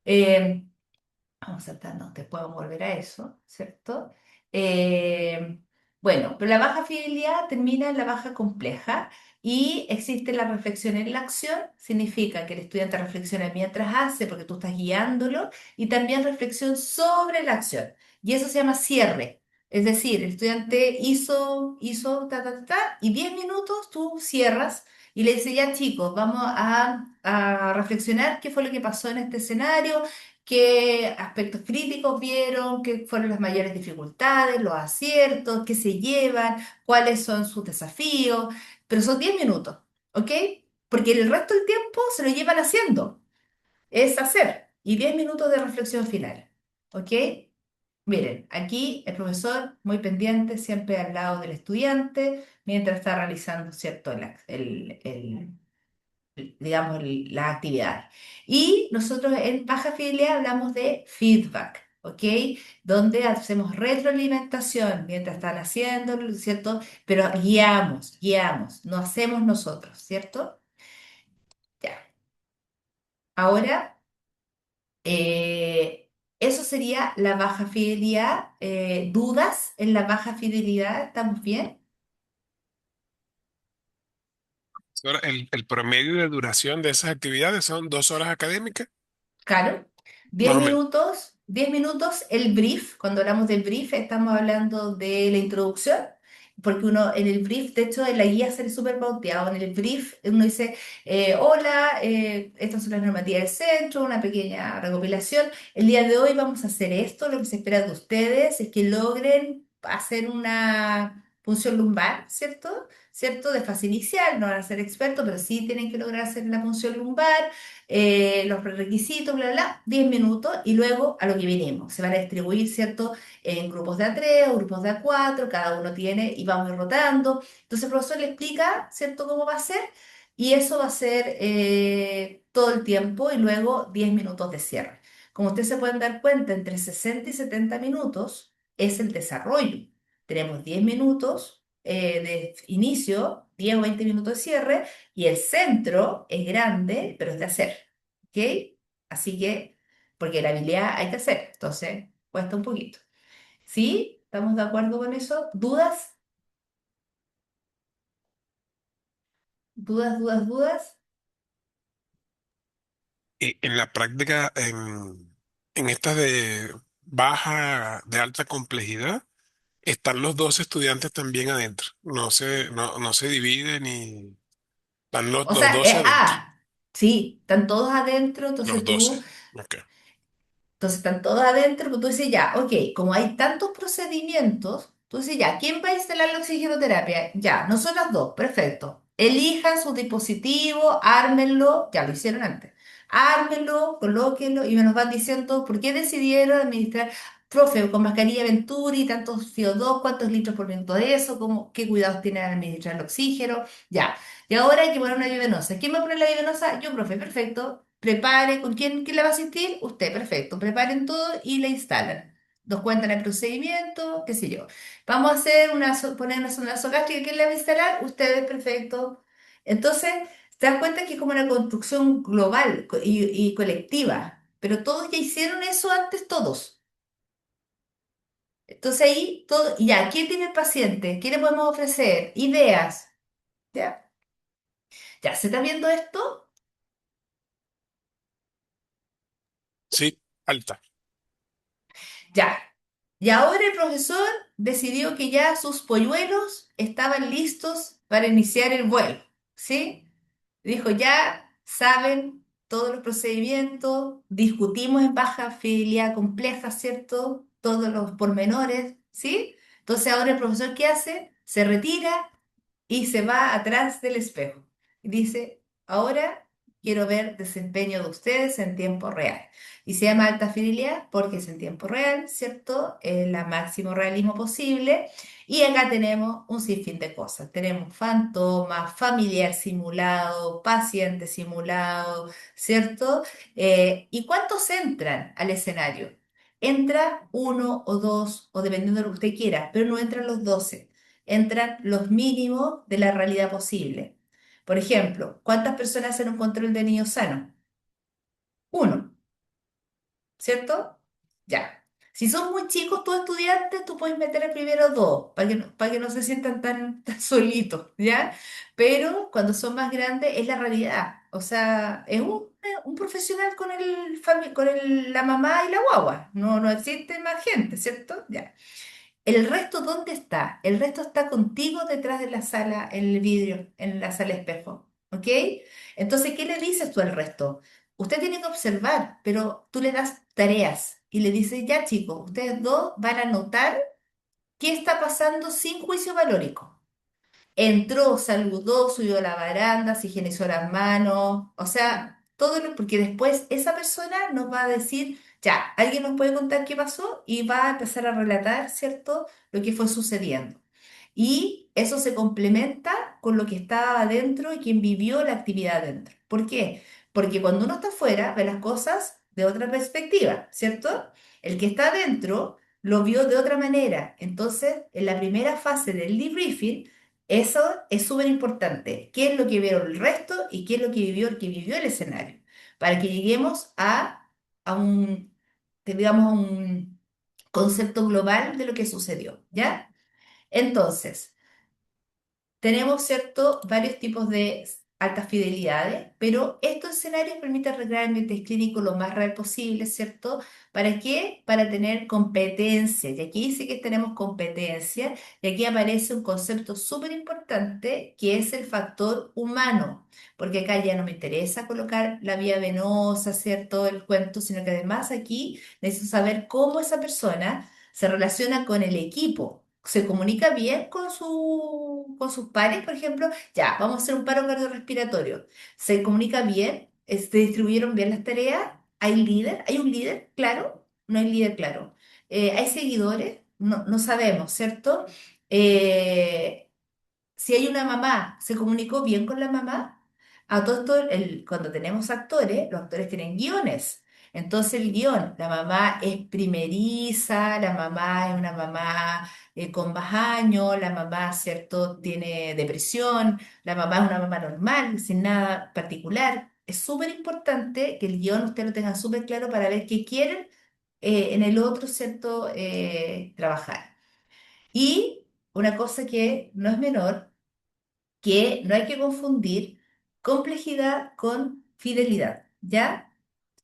Eh, Vamos a saltarnos, te puedo volver a eso, ¿cierto? Eh, bueno, pero la baja fidelidad termina en la baja compleja y existe la reflexión en la acción, significa que el estudiante reflexiona mientras hace, porque tú estás guiándolo, y también reflexión sobre la acción. Y eso se llama cierre. Es decir, el estudiante hizo, ta, ta, ta, ta, y 10 minutos tú cierras y le dices, ya chicos, vamos a reflexionar qué fue lo que pasó en este escenario, qué aspectos críticos vieron, qué fueron las mayores dificultades, los aciertos, qué se llevan, cuáles son sus desafíos, pero son 10 minutos, ¿ok? Porque el resto del tiempo se lo llevan haciendo, es hacer, y 10 minutos de reflexión final, ¿ok? Miren, aquí el profesor muy pendiente, siempre al lado del estudiante, mientras está realizando, ¿cierto? Digamos, las actividades. Y nosotros en baja fidelidad hablamos de feedback, ¿ok? Donde hacemos retroalimentación mientras están haciendo, ¿cierto? Pero guiamos, no hacemos nosotros, ¿cierto? Ya. Ahora, eso sería la baja fidelidad. ¿Dudas en la baja fidelidad? ¿Estamos bien? Ahora, el promedio de duración de esas actividades son 2 horas académicas, Claro, más o menos. 10 minutos el brief, cuando hablamos del brief estamos hablando de la introducción, porque uno en el brief, de hecho en la guía sale súper pauteado, en el brief uno dice, hola, estas son las normativas del centro, una pequeña recopilación, el día de hoy vamos a hacer esto, lo que se espera de ustedes es que logren hacer una punción lumbar, ¿cierto? ¿Cierto? De fase inicial, no van a ser expertos, pero sí tienen que lograr hacer la punción lumbar, los requisitos, bla, bla, bla, 10 minutos y luego a lo que vinimos. Se van a distribuir, ¿cierto? En grupos de A3 o grupos de A4, cada uno tiene y vamos a ir rotando. Entonces el profesor le explica, ¿cierto?, cómo va a ser y eso va a ser todo el tiempo y luego 10 minutos de cierre. Como ustedes se pueden dar cuenta, entre 60 y 70 minutos es el desarrollo. Tenemos 10 minutos de inicio, 10 o 20 minutos de cierre y el centro es grande, pero es de hacer. ¿Ok? Así que, porque la habilidad hay que hacer, entonces cuesta un poquito. ¿Sí? ¿Estamos de acuerdo con eso? ¿Dudas? ¿Dudas, dudas, dudas? Y en la práctica, en estas de baja, de alta complejidad, están los dos estudiantes también adentro. No se dividen y están los, O los sea, 12 adentro. sí, están todos adentro, Los entonces 12. tú Ok. Entonces están todos adentro, pero tú dices ya, ok, como hay tantos procedimientos, tú dices ya, ¿quién va a instalar la oxigenoterapia? Ya, nosotros dos, perfecto. Elijan su dispositivo, ármenlo, ya lo hicieron antes. Ármenlo, colóquenlo y me nos van diciendo por qué decidieron administrar, profe, con mascarilla Venturi, tantos CO2, cuántos litros por minuto de eso, qué cuidados tienen al administrar el oxígeno, ya. Y ahora hay que poner una venosa. ¿Quién va a poner la venosa? Yo, profe, perfecto. Prepare, ¿quién le va a asistir? Usted, perfecto. Preparen todo y la instalan. Nos cuentan el procedimiento, qué sé yo. Vamos a hacer poner una sonda nasogástrica, ¿quién la va a instalar? Ustedes, perfecto. Entonces, te das cuenta que es como una construcción global y colectiva, pero todos ya hicieron eso antes, todos. Entonces ahí todo, ya, ¿qué tiene el paciente? ¿Qué le podemos ofrecer? Ideas. ¿Ya? ¿Ya se está viendo esto? Sí, alta. Ya. Y ahora el profesor decidió que ya sus polluelos estaban listos para iniciar el vuelo, ¿sí? Dijo, ya saben todos los procedimientos, discutimos en baja fidelidad compleja, ¿cierto? Todos los pormenores, ¿sí? Entonces ahora el profesor, ¿qué hace? Se retira y se va atrás del espejo. Y dice, ahora quiero ver desempeño de ustedes en tiempo real. Y se llama alta fidelidad porque es en tiempo real, ¿cierto? La máximo realismo posible. Y acá tenemos un sinfín de cosas. Tenemos fantomas, familiar simulado, paciente simulado, ¿cierto? ¿Y cuántos entran al escenario? Entra uno o dos, o dependiendo de lo que usted quiera, pero no entran los 12, entran los mínimos de la realidad posible. Por ejemplo, ¿cuántas personas hacen un control de niños sanos? Uno, ¿cierto? Ya. Si son muy chicos tus estudiantes, tú puedes meter el primero dos, para que no se sientan tan solitos, ¿ya? Pero cuando son más grandes es la realidad. O sea, es un profesional con la mamá y la guagua. No existe más gente, ¿cierto? Ya. ¿El resto dónde está? El resto está contigo detrás de la sala, en el vidrio, en la sala espejo. ¿Ok? Entonces, ¿qué le dices tú al resto? Usted tiene que observar, pero tú le das tareas y le dices, ya chicos, ustedes dos van a notar qué está pasando sin juicio valórico. Entró, saludó, subió a la baranda, se higienizó las manos, o sea, porque después esa persona nos va a decir, ya, alguien nos puede contar qué pasó y va a empezar a relatar, ¿cierto?, lo que fue sucediendo. Y eso se complementa con lo que estaba adentro y quien vivió la actividad adentro. ¿Por qué? Porque cuando uno está afuera ve las cosas de otra perspectiva, ¿cierto? El que está adentro lo vio de otra manera. Entonces, en la primera fase del debriefing, eso es súper importante. ¿Qué es lo que vieron el resto y qué es lo que vivió el que vivió el escenario? Para que lleguemos a un, digamos, a un concepto global de lo que sucedió, ¿ya? Entonces, tenemos, ¿cierto?, varios tipos de altas fidelidades, pero estos escenarios permiten recrear ambientes clínicos lo más real posible, ¿cierto? ¿Para qué? Para tener competencia. Y aquí dice que tenemos competencia, y aquí aparece un concepto súper importante que es el factor humano, porque acá ya no me interesa colocar la vía venosa, ¿cierto? El cuento, sino que además aquí necesito saber cómo esa persona se relaciona con el equipo. Se comunica bien con sus pares, por ejemplo, ya, vamos a hacer un paro cardiorrespiratorio. Se comunica bien, se distribuyeron bien las tareas, hay líder, hay un líder, claro, no hay líder, claro. Hay seguidores, no sabemos, ¿cierto? Eh, si hay una mamá, ¿se comunicó bien con la mamá? A todo esto, cuando tenemos actores, los actores tienen guiones. Entonces el guión, la mamá es primeriza, la mamá es una mamá con más años, la mamá, ¿cierto?, tiene depresión, la mamá es una mamá normal, sin nada particular. Es súper importante que el guión usted lo tenga súper claro para ver qué quieren en el otro, ¿cierto?, trabajar. Y una cosa que no es menor, que no hay que confundir complejidad con fidelidad, ¿ya?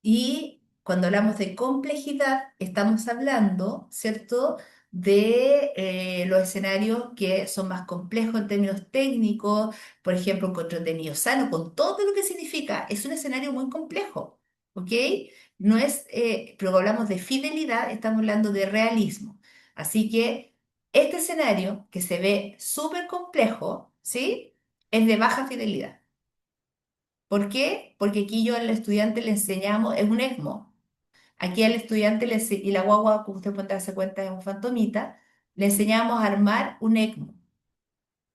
Y cuando hablamos de complejidad, estamos hablando, ¿cierto?, de los escenarios que son más complejos en términos técnicos, por ejemplo, un control de niño sano, con todo lo que significa, es un escenario muy complejo, ¿ok? No es, pero cuando hablamos de fidelidad, estamos hablando de realismo. Así que este escenario, que se ve súper complejo, ¿sí?, es de baja fidelidad. ¿Por qué? Porque aquí yo al estudiante le enseñamos, es un ESMO. Aquí al estudiante y la guagua, como usted puede darse cuenta, es un fantomita, le enseñamos a armar un ECMO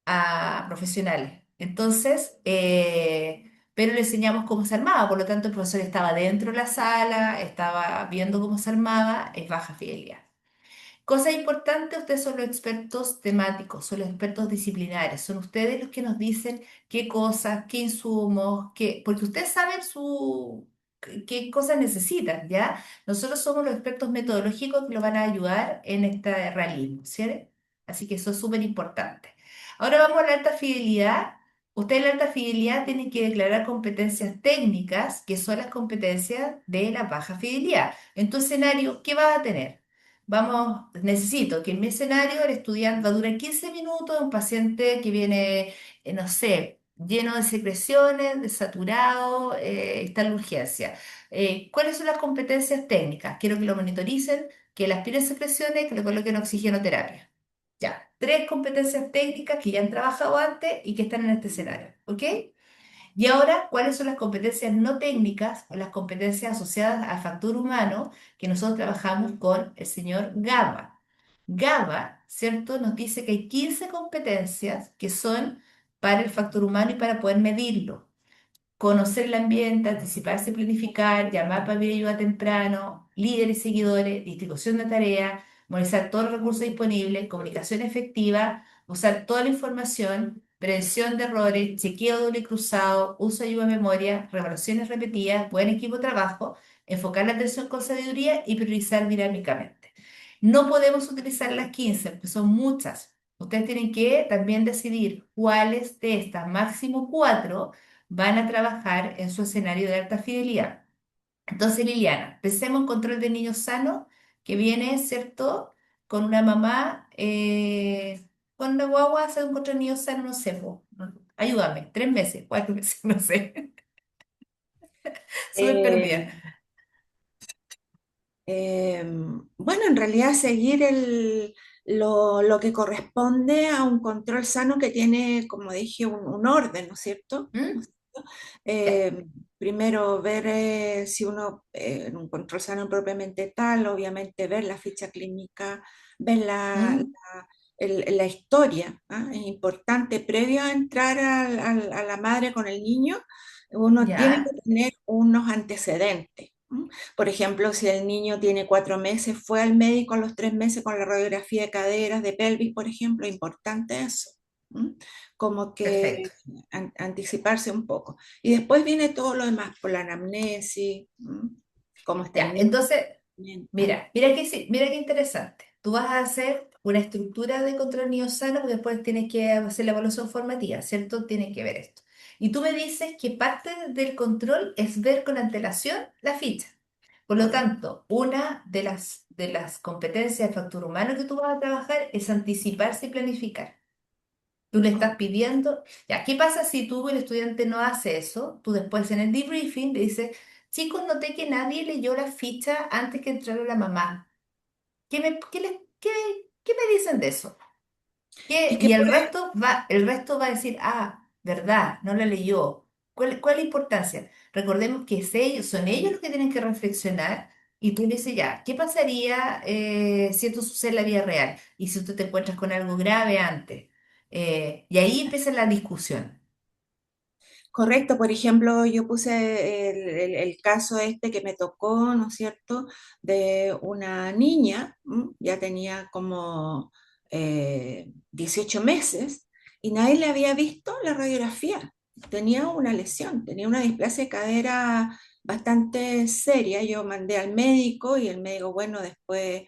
a profesionales. Entonces, pero le enseñamos cómo se armaba, por lo tanto el profesor estaba dentro de la sala, estaba viendo cómo se armaba, es baja fidelidad. Cosa importante, ustedes son los expertos temáticos, son los expertos disciplinares, son ustedes los que nos dicen qué cosas, qué insumos, porque ustedes saben qué cosas necesitan, ¿ya? Nosotros somos los expertos metodológicos que lo van a ayudar en este realismo, ¿cierto? Así que eso es súper importante. Ahora vamos a la alta fidelidad. Usted en la alta fidelidad tiene que declarar competencias técnicas, que son las competencias de la baja fidelidad. En tu escenario, ¿qué vas a tener? Necesito que en mi escenario el estudiante va a durar 15 minutos, un paciente que viene, no sé, lleno de secreciones, desaturado, está en la urgencia. ¿Cuáles son las competencias técnicas? Quiero que lo monitoricen, que le aspiren secreciones, que le coloquen oxigenoterapia. Ya, tres competencias técnicas que ya han trabajado antes y que están en este escenario, ¿ok? Y ahora, ¿cuáles son las competencias no técnicas o las competencias asociadas al factor humano que nosotros trabajamos con el señor Gaba? Gaba, ¿cierto? Nos dice que hay 15 competencias que son para el factor humano y para poder medirlo: conocer el ambiente, anticiparse y planificar, llamar para pedir ayuda temprano, líderes y seguidores, distribución de tareas, movilizar todos los recursos disponibles, comunicación efectiva, usar toda la información, prevención de errores, chequeo doble y cruzado, uso de ayuda de memoria, revaluaciones repetidas, buen equipo de trabajo, enfocar la atención con sabiduría y priorizar dinámicamente. No podemos utilizar las 15 porque son muchas. Ustedes tienen que también decidir cuáles de estas, máximo cuatro, van a trabajar en su escenario de alta fidelidad. Entonces, Liliana, pensemos en control de niños sano, que viene, ¿cierto? Con una mamá, con una guagua, hace un control de niños sano, no sé, po, ayúdame, 3 meses, 4 meses, no sé, súper Eh, perdida. bueno, en realidad seguir lo que corresponde a un control sano que tiene, como dije, un orden, ¿no es cierto? ¿Mm? Ya. Primero ver si uno, en un control sano propiamente tal, obviamente ver la ficha clínica, ver ¿Mm? la historia, ¿ah? Es importante, previo a entrar a la madre con el niño, uno tiene Ya. que tener unos antecedentes. ¿M? Por ejemplo, si el niño tiene 4 meses, fue al médico a los 3 meses con la radiografía de caderas, de pelvis, por ejemplo, importante eso. ¿M? Como Perfecto. que anticiparse un poco. Y después viene todo lo demás, por la anamnesis, cómo está el Ya, niño. entonces, mira qué interesante. Tú vas a hacer una estructura de control niño sano porque después tienes que hacer la evaluación formativa, ¿cierto? Tienes que ver esto. Y tú me dices que parte del control es ver con antelación la ficha. Por lo Correcto. tanto, una de las competencias de factor humano que tú vas a trabajar es anticiparse y planificar. Tú le estás Correcto. pidiendo, ya, ¿qué pasa si tú, el estudiante, no hace eso? Tú después en el debriefing le dices, chicos, noté que nadie leyó la ficha antes que entrara la mamá. ¿Qué me dicen de eso? Y que Y puede, el resto va a decir, ah, verdad, no la leyó. ¿Cuál es la importancia? Recordemos que son ellos los que tienen que reflexionar y tú le dices, ya, ¿qué pasaría si esto sucede en la vida real? Y si tú te encuentras con algo grave antes. Y ahí empieza la discusión. correcto, por ejemplo, yo puse el caso este que me tocó, ¿no es cierto?, de una niña, ya tenía como 18 meses y nadie le había visto la radiografía. Tenía una lesión, tenía una displasia de cadera bastante seria. Yo mandé al médico y el médico, bueno, después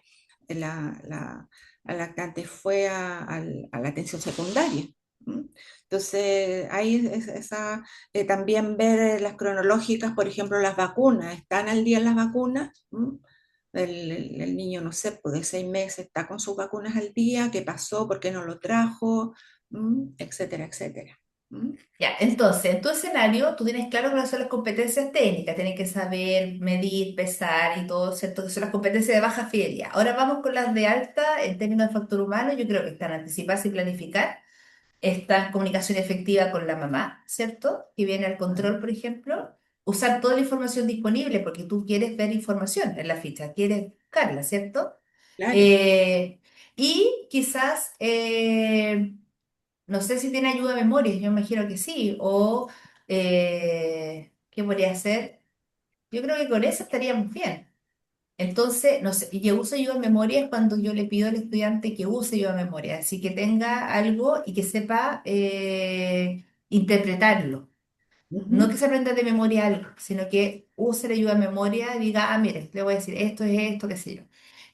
la lactante fue a la atención secundaria. ¿M? Entonces, ahí también ver las cronológicas, por ejemplo, las vacunas, ¿están al día las vacunas? ¿M? El niño, no sé, pues de 6 meses está con sus vacunas al día, ¿qué pasó? ¿Por qué no lo trajo? Etcétera, etcétera. ¿M? Ya, entonces, en tu escenario, tú tienes claro cuáles son las competencias técnicas, tienes que saber medir, pesar y todo, ¿cierto? Que son las competencias de baja fidelidad. Ahora vamos con las de alta en términos de factor humano. Yo creo que están anticiparse y planificar. Está comunicación efectiva con la mamá, ¿cierto? Que viene al control, por ejemplo. Usar toda la información disponible, porque tú quieres ver información en la ficha, quieres buscarla, ¿cierto? Claro. Eh, y quizás, no sé si tiene ayuda de memoria, yo imagino que sí. O, ¿qué podría hacer? Yo creo que con eso estaríamos bien. Entonces, no sé, y que use ayuda de memoria es cuando yo le pido al estudiante que use ayuda de memoria, así que tenga algo y que sepa interpretarlo. No Ujú. que se aprenda de memoria algo, sino que use la ayuda de memoria y diga, ah, mire, le voy a decir esto es esto, qué sé yo.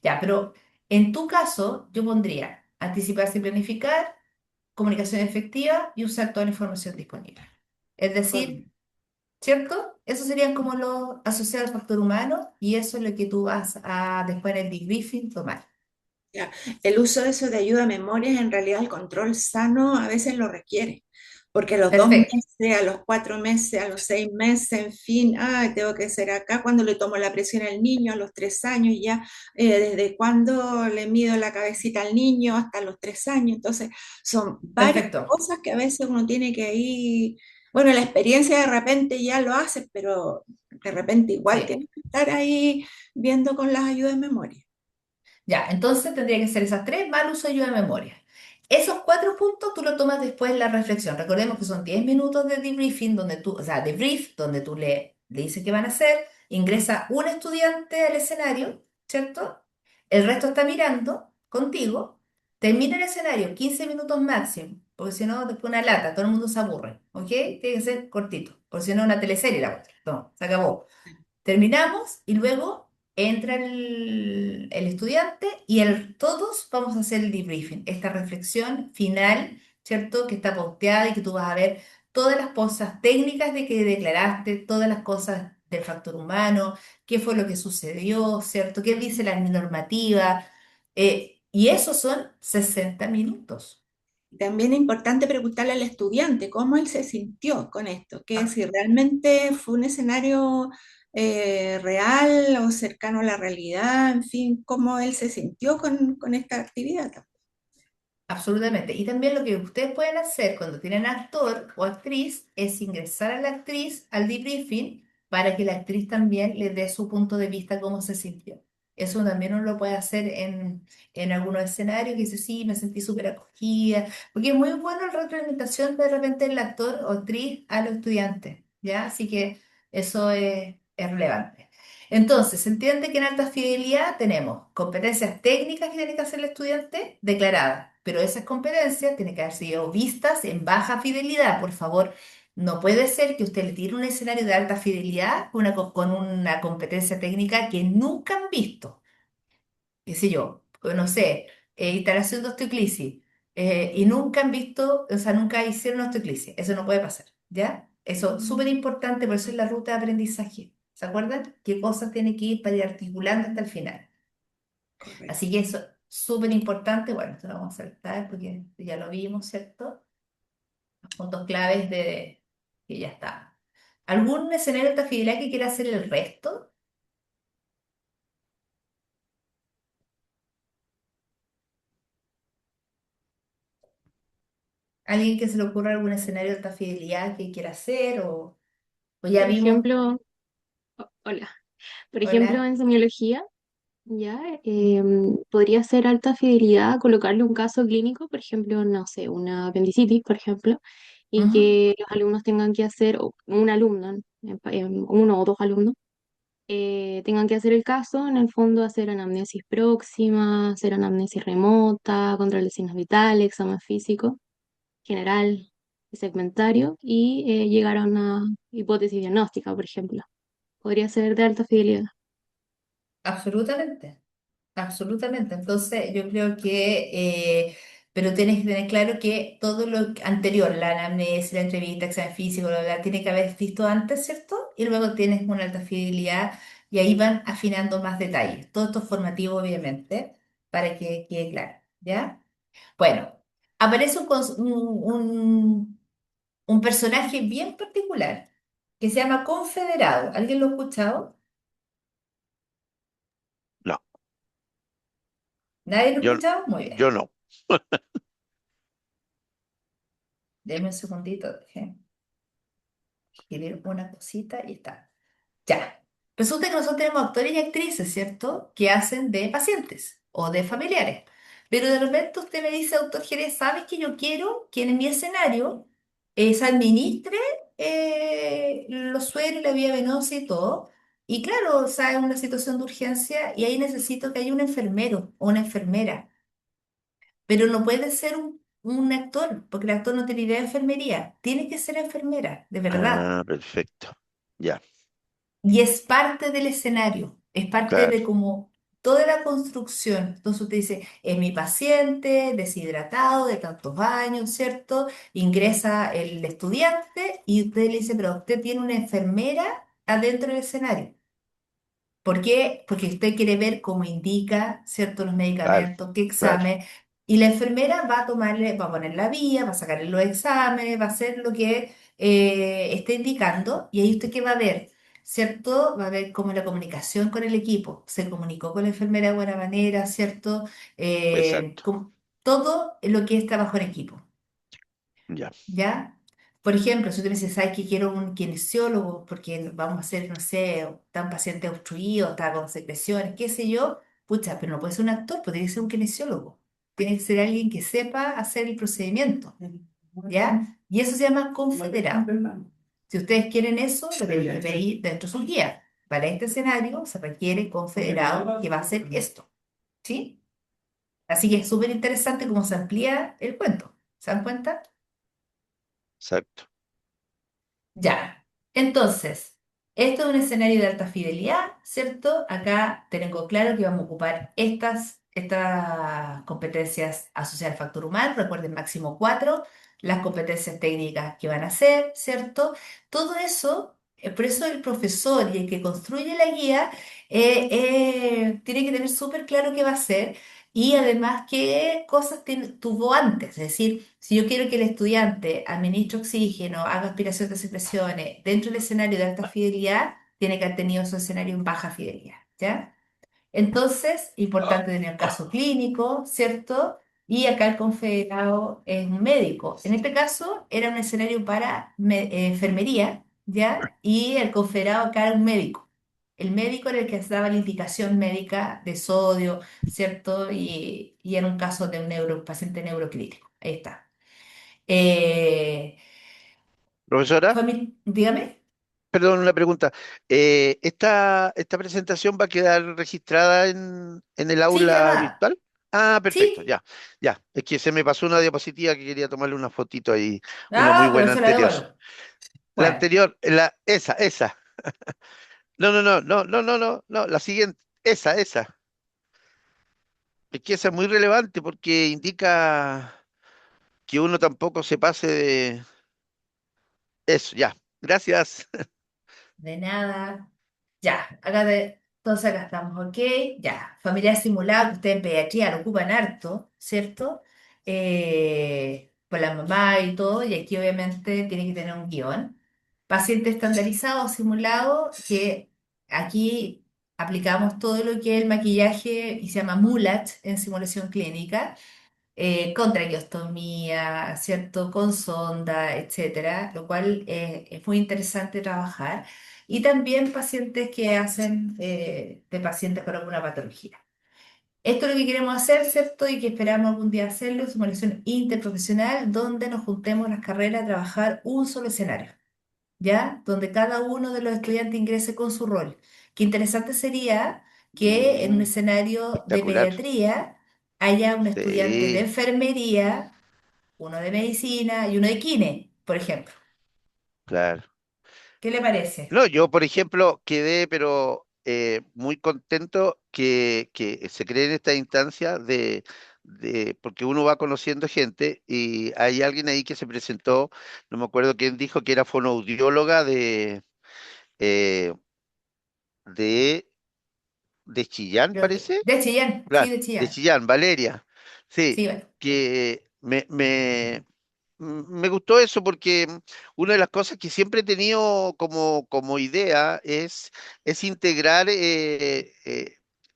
Ya, pero en tu caso, yo pondría anticiparse y planificar, comunicación efectiva y usar toda la información disponible. Es decir, Correcto. ¿cierto? Esos serían como los asociados al factor humano y eso es lo que tú vas a después en el debriefing tomar. Ya. El uso de eso de ayuda a memoria, en realidad el control sano a veces lo requiere, porque a los dos Perfecto. meses, a los 4 meses, a los 6 meses, en fin, ay, tengo que ser acá cuando le tomo la presión al niño, a los 3 años ya, desde cuándo le mido la cabecita al niño hasta los 3 años, entonces son varias Perfecto. cosas que a veces uno tiene que ir, bueno, la experiencia de repente ya lo hace, pero de repente igual Sí. tiene que estar ahí viendo con las ayudas de memoria. Ya, entonces tendría que ser esas tres más el uso de ayuda de memoria. Esos cuatro puntos tú lo tomas después en la reflexión. Recordemos que son 10 minutos de debriefing, donde tú, o sea, debrief, donde tú le dices qué van a hacer, ingresa un estudiante al escenario, ¿cierto? El resto está mirando contigo, termina el escenario, 15 minutos máximo, porque si no, después una lata, todo el mundo se aburre, ¿ok? Tiene que ser cortito, porque si no, una teleserie la otra. No, se acabó. Terminamos y luego entra el estudiante y todos vamos a hacer el debriefing, esta reflexión final, ¿cierto? Que está posteada y que tú vas a ver todas las cosas técnicas de que declaraste, todas las cosas del factor humano, qué fue lo que sucedió, ¿cierto? ¿Qué dice la normativa? Y eso son 60 minutos. También es importante preguntarle al estudiante cómo él se sintió con esto, que Ah, si realmente fue un escenario real o cercano a la realidad, en fin, cómo él se sintió con esta actividad. absolutamente. Y también lo que ustedes pueden hacer cuando tienen actor o actriz es ingresar a la actriz al debriefing para que la actriz también le dé su punto de vista, cómo se sintió. Eso también uno lo puede hacer en algunos escenarios que dice, sí, me sentí súper acogida, porque es muy bueno la retroalimentación de repente del actor o actriz a los estudiantes, ¿ya? Así que eso es relevante. Entonces, se entiende que en alta fidelidad tenemos competencias técnicas que tiene que hacer el estudiante declaradas, pero esas competencias tienen que haber sido vistas en baja fidelidad. Por favor, no puede ser que usted le tire un escenario de alta fidelidad con una competencia técnica que nunca han visto, qué sé yo, o no sé, instalación de osteoclisis, y nunca han visto, o sea, nunca hicieron osteoclisis. Eso no puede pasar, ¿ya? Eso es súper importante, por eso es la ruta de aprendizaje. ¿Se acuerdan? ¿Qué cosas tiene que ir para ir articulando hasta el final? Así Correcto. que eso es súper importante. Bueno, esto lo vamos a saltar porque ya lo vimos, ¿cierto? Los puntos claves de que ya está. ¿Algún escenario de esta fidelidad que quiera hacer el resto? ¿Alguien que se le ocurra algún escenario de alta fidelidad que quiera hacer? O ya Por vimos. ejemplo, hola, por ejemplo, Hola. en semiología, ya podría ser alta fidelidad colocarle un caso clínico, por ejemplo, no sé, una apendicitis, por ejemplo, y Ujú. que los alumnos tengan que hacer, o un alumno, uno o dos alumnos, tengan que hacer el caso, en el fondo hacer anamnesis próxima, hacer anamnesis remota, control de signos vitales, examen físico general y segmentario y llegar a una hipótesis diagnóstica, por ejemplo. Podría ser de alta fidelidad. Absolutamente. Absolutamente. Entonces, yo creo que, pero tienes que tener claro que todo lo anterior, la anamnesis, la entrevista, examen físico, bla, bla, tiene que haber visto antes, ¿cierto? Y luego tienes una alta fidelidad y ahí van afinando más detalles. Todo esto es formativo, obviamente, para que quede claro, ¿ya? Bueno, aparece un personaje bien particular que se llama Confederado. ¿Alguien lo ha escuchado? No, ¿Nadie lo ha yo, escuchado? Muy bien. yo no. Denme un segundito. Escribir una cosita y está. Ya. Resulta que nosotros tenemos actores y actrices, ¿cierto? Que hacen de pacientes o de familiares. Pero de repente usted me dice, doctor Jerez, ¿sabes que yo quiero que en mi escenario se administre los sueros y la vía venosa y todo? Y claro, o sea, es una situación de urgencia y ahí necesito que haya un enfermero o una enfermera. Pero no puede ser un actor, porque el actor no tiene idea de enfermería. Tiene que ser enfermera, de verdad. Ah, perfecto. Ya, Y es parte del escenario, es parte claro, de como toda la construcción. Entonces usted dice, es mi paciente deshidratado de tantos años, ¿cierto? Ingresa el estudiante y usted le dice, pero usted tiene una enfermera adentro del escenario. ¿Por qué? Porque usted quiere ver cómo indica, ¿cierto? Los claro, medicamentos, qué claro. examen. Y la enfermera va a tomarle, va a poner la vía, va a sacarle los exámenes, va a hacer lo que esté indicando. Y ahí usted qué va a ver, ¿cierto? Va a ver cómo la comunicación con el equipo. Se comunicó con la enfermera de buena manera, ¿cierto? Exacto. Todo lo que es trabajo en equipo. Ya, ¿Ya? Por ejemplo, si usted me dice, ¿sabes que quiero un kinesiólogo? Porque vamos a hacer, no sé, está un paciente obstruido, está con secreciones, qué sé yo. Pucha, pero no puede ser un actor, pues tiene que ser un kinesiólogo. Tiene que ser alguien que sepa hacer el procedimiento, ¿ya? Y eso se llama confederado. Si ustedes quieren eso, lo tienen que pedir dentro de sus guías. Para este escenario se requiere confederado que va a hacer esto, ¿sí? Así que es súper interesante cómo se amplía el cuento. ¿Se dan cuenta? exacto. Ya, entonces, esto es un escenario de alta fidelidad, ¿cierto? Acá tengo claro que vamos a ocupar estas competencias asociadas al factor humano, recuerden máximo cuatro, las competencias técnicas que van a hacer, ¿cierto? Todo eso, por eso el profesor y el que construye la guía tiene que tener súper claro qué va a hacer y además qué cosas tuvo antes. Es decir, si yo quiero que el estudiante administre oxígeno, haga aspiración de secreciones dentro del escenario de alta fidelidad, tiene que haber tenido su escenario en baja fidelidad, ¿ya? Entonces, importante tener caso clínico, ¿cierto? Y acá el confederado es un médico. En este caso era un escenario para enfermería, ¿ya? Y el confederado acá era un médico. El médico era el que daba la indicación médica de sodio, ¿cierto? Y en un caso de un paciente neurocrítico. Ahí está. Eh, Profesora, dígame. perdón, una pregunta. ¿Esta presentación va a quedar registrada en el Sí, aula grabada. virtual? Ah, perfecto, Sí. ya, ya. Es que se me pasó una diapositiva que quería tomarle una fotito ahí, una muy Ah, pero buena se la anterior. devuelvo. La Bueno. anterior, esa. No, no, no, no, no, no, no, no, la siguiente, esa. Es que esa es muy relevante porque indica que uno tampoco se pase de eso, ya. Gracias. De nada. Ya, entonces acá estamos, ¿ok? Ya, familiar simulado, que ustedes en pediatría lo ocupan harto, ¿cierto? Por la mamá y todo, y aquí obviamente tiene que tener un guión. Paciente estandarizado, simulado, que aquí aplicamos todo lo que es el maquillaje y se llama MULAT en simulación clínica con traqueostomía, ¿cierto? Con sonda, etcétera, lo cual es muy interesante trabajar. Y también pacientes que hacen de pacientes con alguna patología. Esto es lo que queremos hacer, ¿cierto? Y que esperamos algún día hacerlo, es una simulación interprofesional donde nos juntemos las carreras a trabajar un solo escenario. ¿Ya? Donde cada uno de los estudiantes ingrese con su rol. Qué interesante sería que en un escenario de Espectacular. pediatría haya un estudiante de Sí, enfermería, uno de medicina y uno de kine, por ejemplo. claro. ¿Qué le parece? No, yo, por ejemplo, quedé, pero muy contento que se cree en esta instancia porque uno va conociendo gente y hay alguien ahí que se presentó, no me acuerdo quién dijo que era fonoaudióloga eh, de, de Chillán, parece. De Chillán, sí, Claro, de de Chillán. Chillán, Valeria. Sí, Sí, bueno. que me gustó eso porque una de las cosas que siempre he tenido como idea es integrar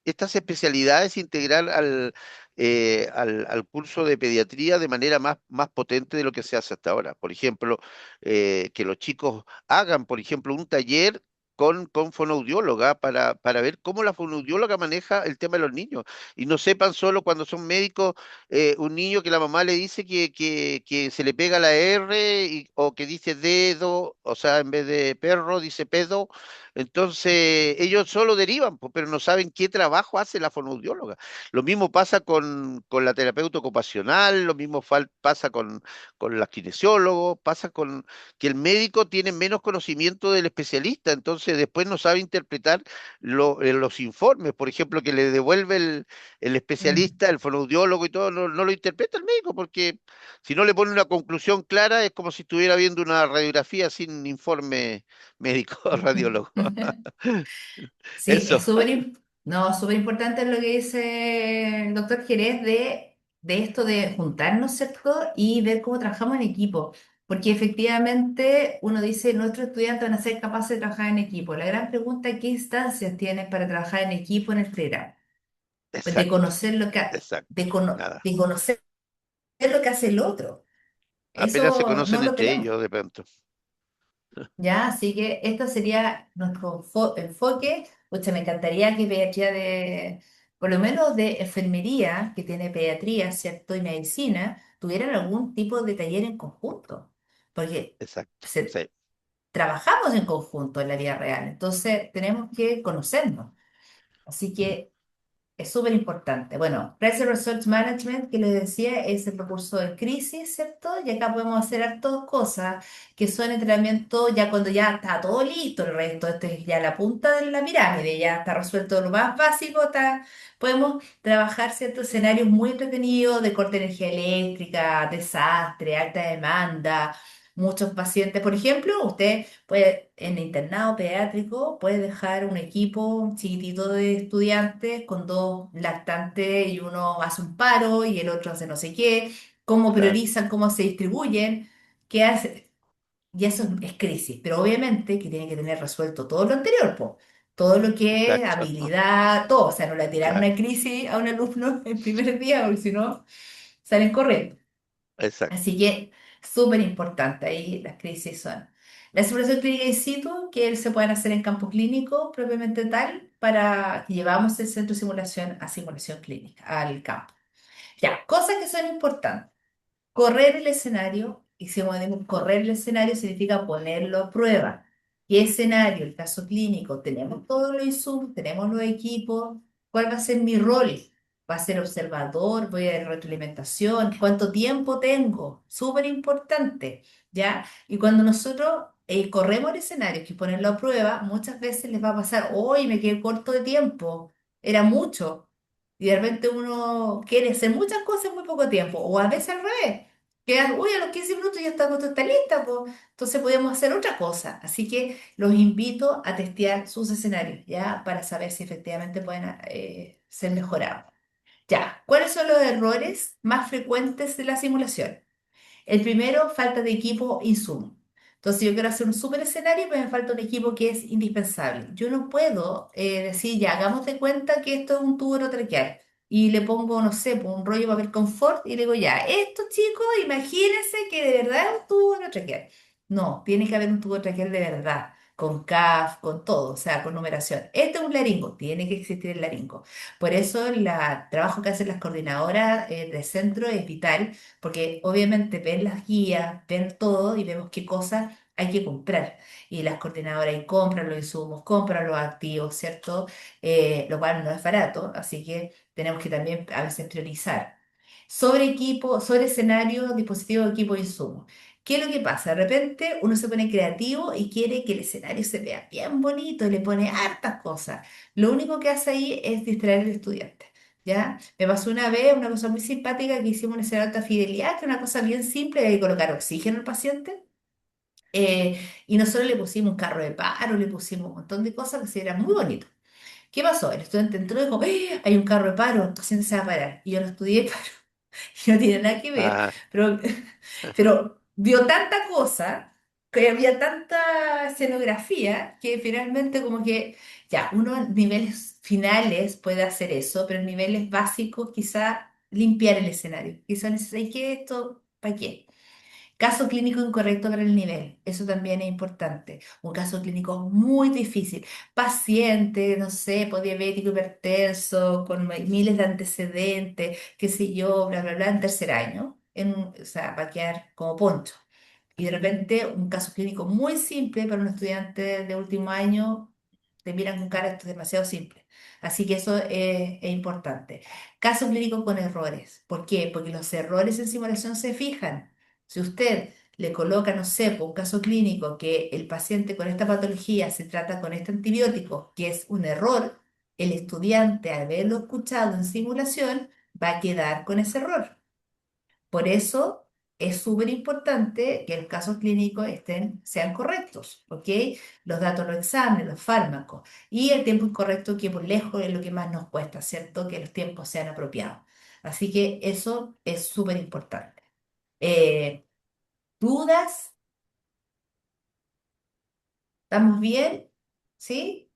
estas especialidades, integrar al curso de pediatría de manera más potente de lo que se hace hasta ahora. Por ejemplo, que los chicos hagan, por ejemplo, un taller con fonoaudióloga para ver cómo la fonoaudióloga maneja el tema de los niños. Y no sepan solo cuando son médicos, un niño que la mamá le dice que se le pega la R o que dice dedo, o sea, en vez de perro dice pedo. Entonces, ellos solo derivan, pues, pero no saben qué trabajo hace la fonoaudióloga. Lo mismo pasa con la terapeuta ocupacional, lo mismo pasa con la kinesiólogos, pasa con que el médico tiene menos conocimiento del especialista, entonces después no sabe interpretar los informes, por ejemplo, que le devuelve el Mm. especialista, el fonoaudiólogo y todo, no lo interpreta el médico, porque si no le pone una conclusión clara es como si estuviera viendo una radiografía sin informe médico radiólogo. Sí, Eso, es no, súper importante lo que dice el doctor Jerez de esto de juntarnos, ¿cierto? Y ver cómo trabajamos en equipo. Porque efectivamente uno dice, nuestros estudiantes van a ser capaces de trabajar en equipo. La gran pregunta es, ¿qué instancias tienes para trabajar en equipo en el programa? Pues de exacto, conocer exacto, nada. de conocer lo que hace el otro. Apenas se Eso no conocen lo entre tenemos. ellos de pronto. ¿Ya? Así que esto sería nuestro enfoque. Pucha, me encantaría que pediatría por lo menos de enfermería, que tiene pediatría, ¿cierto? Y medicina, tuvieran algún tipo de taller en conjunto, porque Exacto, se- sí, trabajamos en conjunto en la vida real, entonces tenemos que conocernos. Así que es súper importante. Bueno, Crisis Resource Management, que les decía, es el recurso de crisis, ¿cierto? Y acá podemos hacer hartas cosas que son entrenamiento ya cuando ya está todo listo, el resto, esto es ya la punta de la pirámide, ya está resuelto lo más básico, podemos trabajar ciertos escenarios muy entretenidos de corte de energía eléctrica, desastre, alta demanda. Muchos pacientes, por ejemplo, usted puede, en internado pediátrico, puede dejar un equipo chiquitito de estudiantes con dos lactantes y uno hace un paro y el otro hace no sé qué, cómo claro, priorizan, cómo se distribuyen, qué hace. Y eso es crisis, pero obviamente que tiene que tener resuelto todo lo anterior, po. Todo lo que es exacto, habilidad, todo. O sea, no le tirar claro, una crisis a un alumno el primer día, porque si no, salen corriendo. exacto, Así que súper importante ahí las crisis son. La simulación clínica in situ, que se pueden hacer en campo clínico propiamente tal, para que llevamos el centro de simulación a simulación clínica, al campo. Ya, cosas que son importantes. Correr el escenario, y si decimos correr el escenario significa ponerlo a prueba. ¿Qué escenario? El caso clínico, tenemos todos los insumos, tenemos los equipos. ¿Cuál va a ser mi rol? ¿Va a ser observador? ¿Voy a dar retroalimentación? ¿Cuánto tiempo tengo? Súper importante, ¿ya? Y cuando nosotros corremos el escenario, que ponerlo a prueba, muchas veces les va a pasar, hoy me quedé corto de tiempo, era mucho. Y de repente uno quiere hacer muchas cosas en muy poco tiempo, o a veces al revés. Quedas, uy, a los 15 minutos ya está, está lista, pues. Entonces podemos hacer otra cosa. Así que los invito a testear sus escenarios, ¿ya? Para saber si efectivamente pueden ser mejorados. Ya, ¿cuáles son los errores más frecuentes de la simulación? El primero, falta de equipo, insumo. Entonces, yo quiero hacer un super escenario, pero me falta un equipo que es indispensable. Yo no puedo decir, ya, hagamos de cuenta que esto es un tubo traqueal y le pongo, no sé, pues, un rollo de papel confort y le digo, ya, esto, chicos, imagínense que de verdad es un tubo traqueal. No, tiene que haber un tubo traqueal de verdad, con CAF, con todo, o sea, con numeración. Este es un laringo, tiene que existir el laringo. Por eso el trabajo que hacen las coordinadoras de centro es vital porque obviamente ven las guías, ven todo y vemos qué cosas hay que comprar. Y las coordinadoras ahí compran los insumos, compran los activos, ¿cierto? Lo cual no es barato, así que tenemos que también a veces priorizar. Sobre equipo, sobre escenario, dispositivo, equipo, insumos. ¿Qué es lo que pasa? De repente uno se pone creativo y quiere que el escenario se vea bien bonito y le pone hartas cosas. Lo único que hace ahí es distraer al estudiante. ¿Ya? Me pasó una vez una cosa muy simpática que hicimos en ese alta fidelidad, que era una cosa bien simple, de colocar oxígeno al paciente. Y nosotros le pusimos un carro de paro, le pusimos un montón de cosas que se era muy bonito. ¿Qué pasó? El estudiante entró y dijo, hay un carro de paro, el paciente se va a parar. Y yo lo estudié, y no tiene nada que ver, ah, pero, pero vio tanta cosa, que había tanta escenografía, que finalmente como que ya, uno en niveles finales puede hacer eso, pero en niveles básicos quizá limpiar el escenario. Quizá necesitáis que esto, ¿para qué? Caso clínico incorrecto para el nivel, eso también es importante. Un caso clínico muy difícil. Paciente, no sé, pues diabético, hipertenso, con miles de antecedentes, qué sé yo, bla, bla, bla, en tercer año. O sea, va a quedar como poncho. Y de repente un caso clínico muy simple para un estudiante de último año, te miran con cara, esto es demasiado simple. Así que eso es importante. Caso clínico con errores. ¿Por qué? Porque los errores en simulación se fijan. Si usted le coloca, no sé, por un caso clínico que el paciente con esta patología se trata con este antibiótico, que es un error, el estudiante al haberlo escuchado en simulación va a quedar con ese error. Por eso es súper importante que los casos clínicos sean correctos, ¿ok? Los datos de los exámenes, los fármacos y el tiempo incorrecto, que por lejos es lo que más nos cuesta, ¿cierto? Que los tiempos sean apropiados. Así que eso es súper importante. Eh, ¿Dudas? ¿Estamos bien? ¿Sí?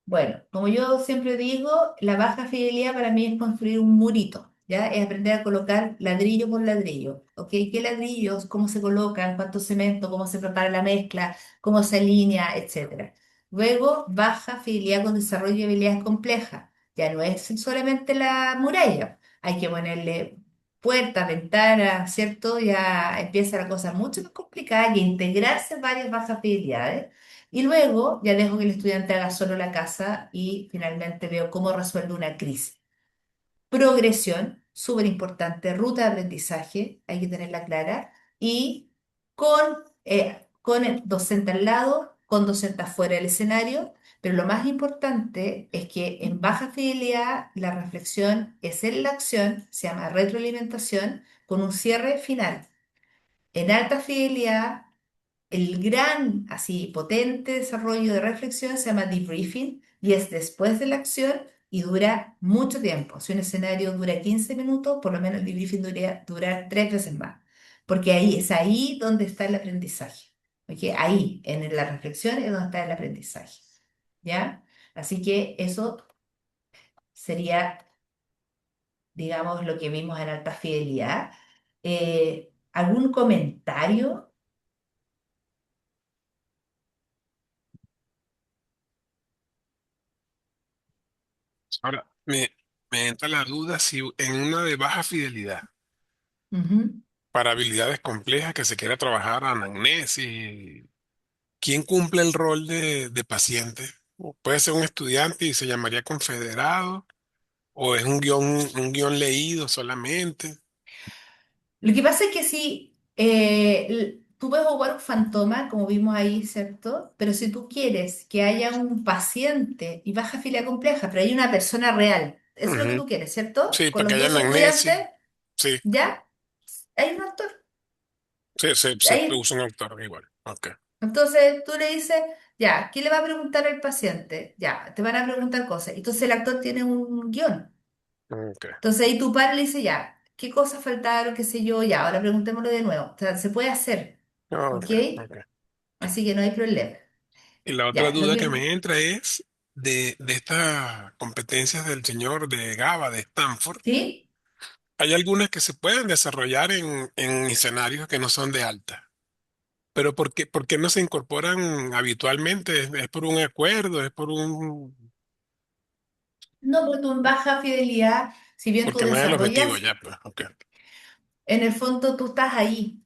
Bueno, como yo siempre digo, la baja fidelidad para mí es construir un murito, ¿ya? Es aprender a colocar ladrillo por ladrillo, ¿ok? ¿Qué ladrillos? ¿Cómo se colocan? ¿Cuánto cemento? ¿Cómo se prepara la mezcla? ¿Cómo se alinea? Etcétera. Luego, baja fidelidad con desarrollo de habilidades complejas. Ya no es solamente la muralla, hay que ponerle puertas, ventanas, ¿cierto? Ya empieza la cosa mucho más complicada y integrarse varias bajas fidelidades. Y luego ya dejo que el estudiante haga solo la casa y finalmente veo cómo resuelve una crisis. Progresión, súper importante, ruta de aprendizaje, hay que tenerla clara, y con el docente al lado, con docente afuera del escenario, pero lo más importante es que en baja fidelidad la reflexión es en la acción, se llama retroalimentación, con un cierre final. En alta fidelidad el gran, así potente desarrollo de reflexión se llama debriefing y es después de la acción y dura mucho tiempo. Si un escenario dura 15 minutos, por lo menos el debriefing debería durar 3 veces más, porque ahí es ahí donde está el aprendizaje. ¿Ok? Ahí, en la reflexión, es donde está el aprendizaje. ¿Ya? Así que eso sería, digamos, lo que vimos en alta fidelidad. ¿Algún comentario? Ahora, me entra la duda si en una de baja fidelidad, Ujú. para habilidades complejas que se quiera trabajar anamnesis, ¿quién cumple el rol de paciente? O puede ser un estudiante y se llamaría confederado, o es un guión leído solamente. Lo que pasa es que si tú puedes jugar un fantoma, como vimos ahí, ¿cierto? Pero si tú quieres que haya un paciente y baja filia compleja, pero hay una persona real, eso es lo que Ujú. tú quieres, ¿cierto? Sí, Con para que los haya dos anamnesis. estudiantes, Sí, ¿ya? Hay un actor. sí, se Ahí. usa un actor igual. Ok, Entonces tú le dices, ya, ¿qué le va a preguntar al paciente? Ya, te van a preguntar cosas. Entonces el actor tiene un guión. ok, Entonces ahí tu padre le dice, ya, ¿qué cosas faltaron? ¿Qué sé yo? Ya, ahora preguntémoslo de nuevo. O sea, se puede hacer, ¿ok? ok, ok. Así que no hay problema. Y la otra Ya, lo duda que que... me entra es de estas competencias del señor de GABA, de Stanford. ¿Sí? Hay algunas que se pueden desarrollar en escenarios que no son de alta. Pero ¿por qué no se incorporan habitualmente? ¿Es por un acuerdo? ¿Es por un...? No, porque tú en baja fidelidad, si bien tú Porque no es el objetivo desarrollas, ya, pues. Ok. en el fondo tú estás ahí.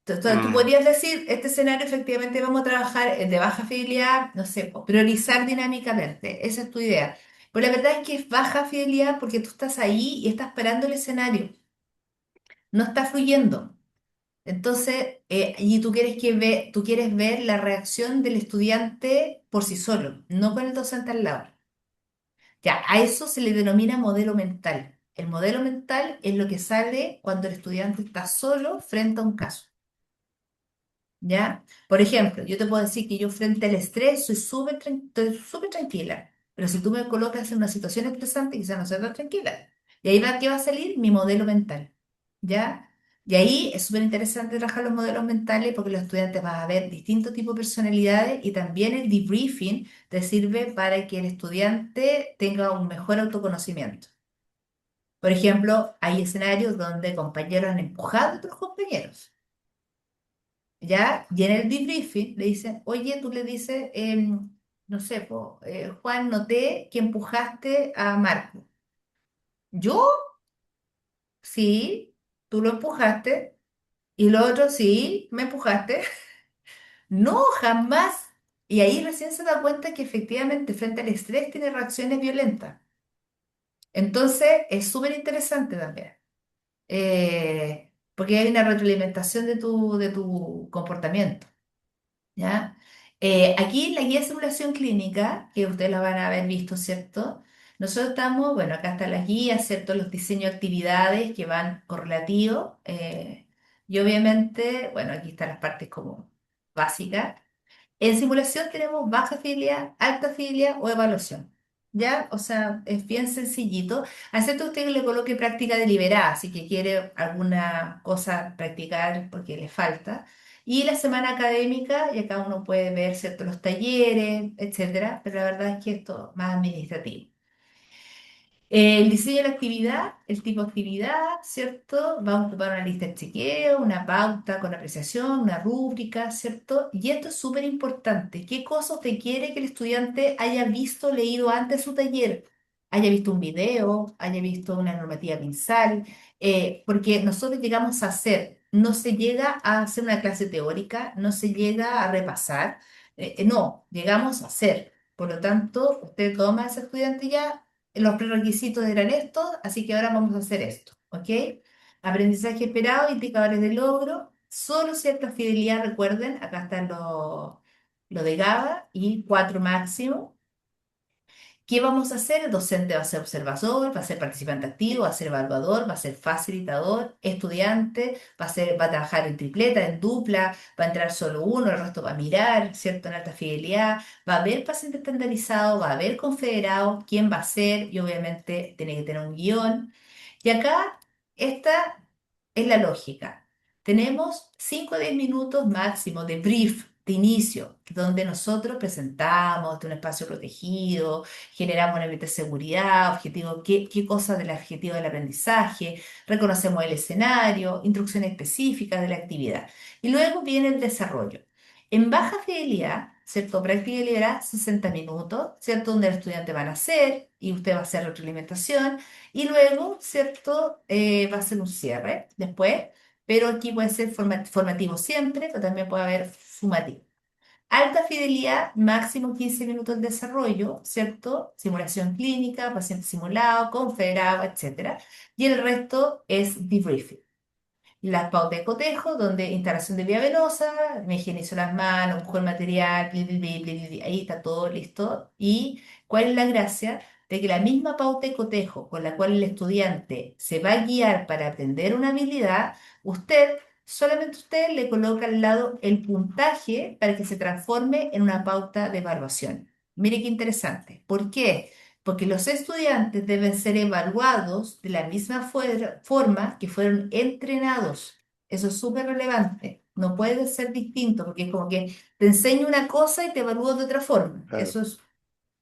Entonces, tú Mm, podrías decir, este escenario efectivamente vamos a trabajar el de baja fidelidad, no sé, priorizar dinámicamente. Esa es tu idea. Pero la verdad es que es baja fidelidad porque tú estás ahí y estás esperando el escenario. No está fluyendo. Entonces, y tú quieres ver la reacción del estudiante por sí solo, no con el docente al lado. Ya, a eso se le denomina modelo mental. El modelo mental es lo que sale cuando el estudiante está solo frente a un caso. ¿Ya? Por ejemplo, yo te puedo decir que yo frente al estrés soy estoy súper tranquila, pero si tú me colocas en una situación estresante, quizás no soy tan tranquila. Y ahí va, ¿qué va a salir? Mi modelo mental. ¿Ya? Y ahí es súper interesante trabajar los modelos mentales porque los estudiantes van a ver distintos tipos de personalidades y también el debriefing te sirve para que el estudiante tenga un mejor autoconocimiento. Por ejemplo, hay escenarios donde compañeros han empujado a otros compañeros, ¿ya? Y en el debriefing le dicen, oye, tú le dices, no sé, po, Juan, noté que empujaste a Marco. Yo, sí, tú lo empujaste. Y lo otro, sí, me empujaste. No, jamás. Y ahí recién se da cuenta que efectivamente frente al estrés tiene reacciones violentas. Entonces, es súper interesante también. Porque hay una retroalimentación de tu comportamiento. ¿Ya? Aquí la guía de simulación clínica, que ustedes la van a haber visto, ¿cierto? Nosotros estamos, bueno, acá están las guías, ¿cierto? Los diseños de actividades que van correlativos. Y obviamente, bueno, aquí están las partes como básicas. En simulación tenemos baja fidelidad, alta fidelidad o evaluación. ¿Ya? O sea, es bien sencillito. Acepta usted que le coloque práctica deliberada, si que quiere alguna cosa practicar porque le falta. Y la semana académica, y acá uno puede ver, ¿cierto? Los talleres, etcétera, pero la verdad es que esto es más administrativo. El diseño de la actividad, el tipo de actividad, ¿cierto? Va a ocupar una lista de chequeo, una pauta con apreciación, una rúbrica, ¿cierto? Y esto es súper importante. ¿Qué cosas usted quiere que el estudiante haya visto, leído antes de su taller? Haya visto un video, haya visto una normativa mensal, porque nosotros llegamos a hacer, no se llega a hacer una clase teórica, no se llega a repasar, no, llegamos a hacer. Por lo tanto, usted toma a ese estudiante ya, los prerequisitos eran estos, así que ahora vamos a hacer esto, ¿ok? Aprendizaje esperado, indicadores de logro, solo cierta fidelidad, recuerden, acá están los de GABA y 4 máximo. ¿Qué vamos a hacer? El docente va a ser observador, va a ser participante activo, va a ser evaluador, va a ser facilitador, estudiante, va a trabajar en tripleta, en dupla, va a entrar solo uno, el resto va a mirar, ¿cierto? En alta fidelidad, va a haber paciente estandarizado, va a haber confederado, quién va a ser y obviamente tiene que tener un guión. Y acá, esta es la lógica. Tenemos 5 o 10 minutos máximo de brief, de inicio, donde nosotros presentamos de un espacio protegido, generamos un ambiente de seguridad, objetivo, qué cosas del objetivo del aprendizaje, reconocemos el escenario, instrucciones específicas de la actividad. Y luego viene el desarrollo. En baja fidelidad, ¿cierto? Práctica liderazgo, 60 minutos, ¿cierto? Donde el estudiante va a hacer y usted va a hacer retroalimentación. Y luego, ¿cierto? Va a ser un cierre después, pero aquí puede ser formativo siempre, pero también puede haber sumativo. Alta fidelidad, máximo 15 minutos de desarrollo, ¿cierto? Simulación clínica, paciente simulado, confederado, etcétera. Y el resto es debriefing. Las pautas de cotejo, donde instalación de vía venosa, me higienizo las manos, busco el material, ahí está todo listo. ¿Y cuál es la gracia? De que la misma pauta de cotejo con la cual el estudiante se va a guiar para aprender una habilidad, solamente usted le coloca al lado el puntaje para que se transforme en una pauta de evaluación. Mire qué interesante. ¿Por qué? Porque los estudiantes deben ser evaluados de la misma forma que fueron entrenados. Eso es súper relevante. No puede ser distinto, porque es como que te enseño una cosa y te evalúo de otra forma. Claro. Eso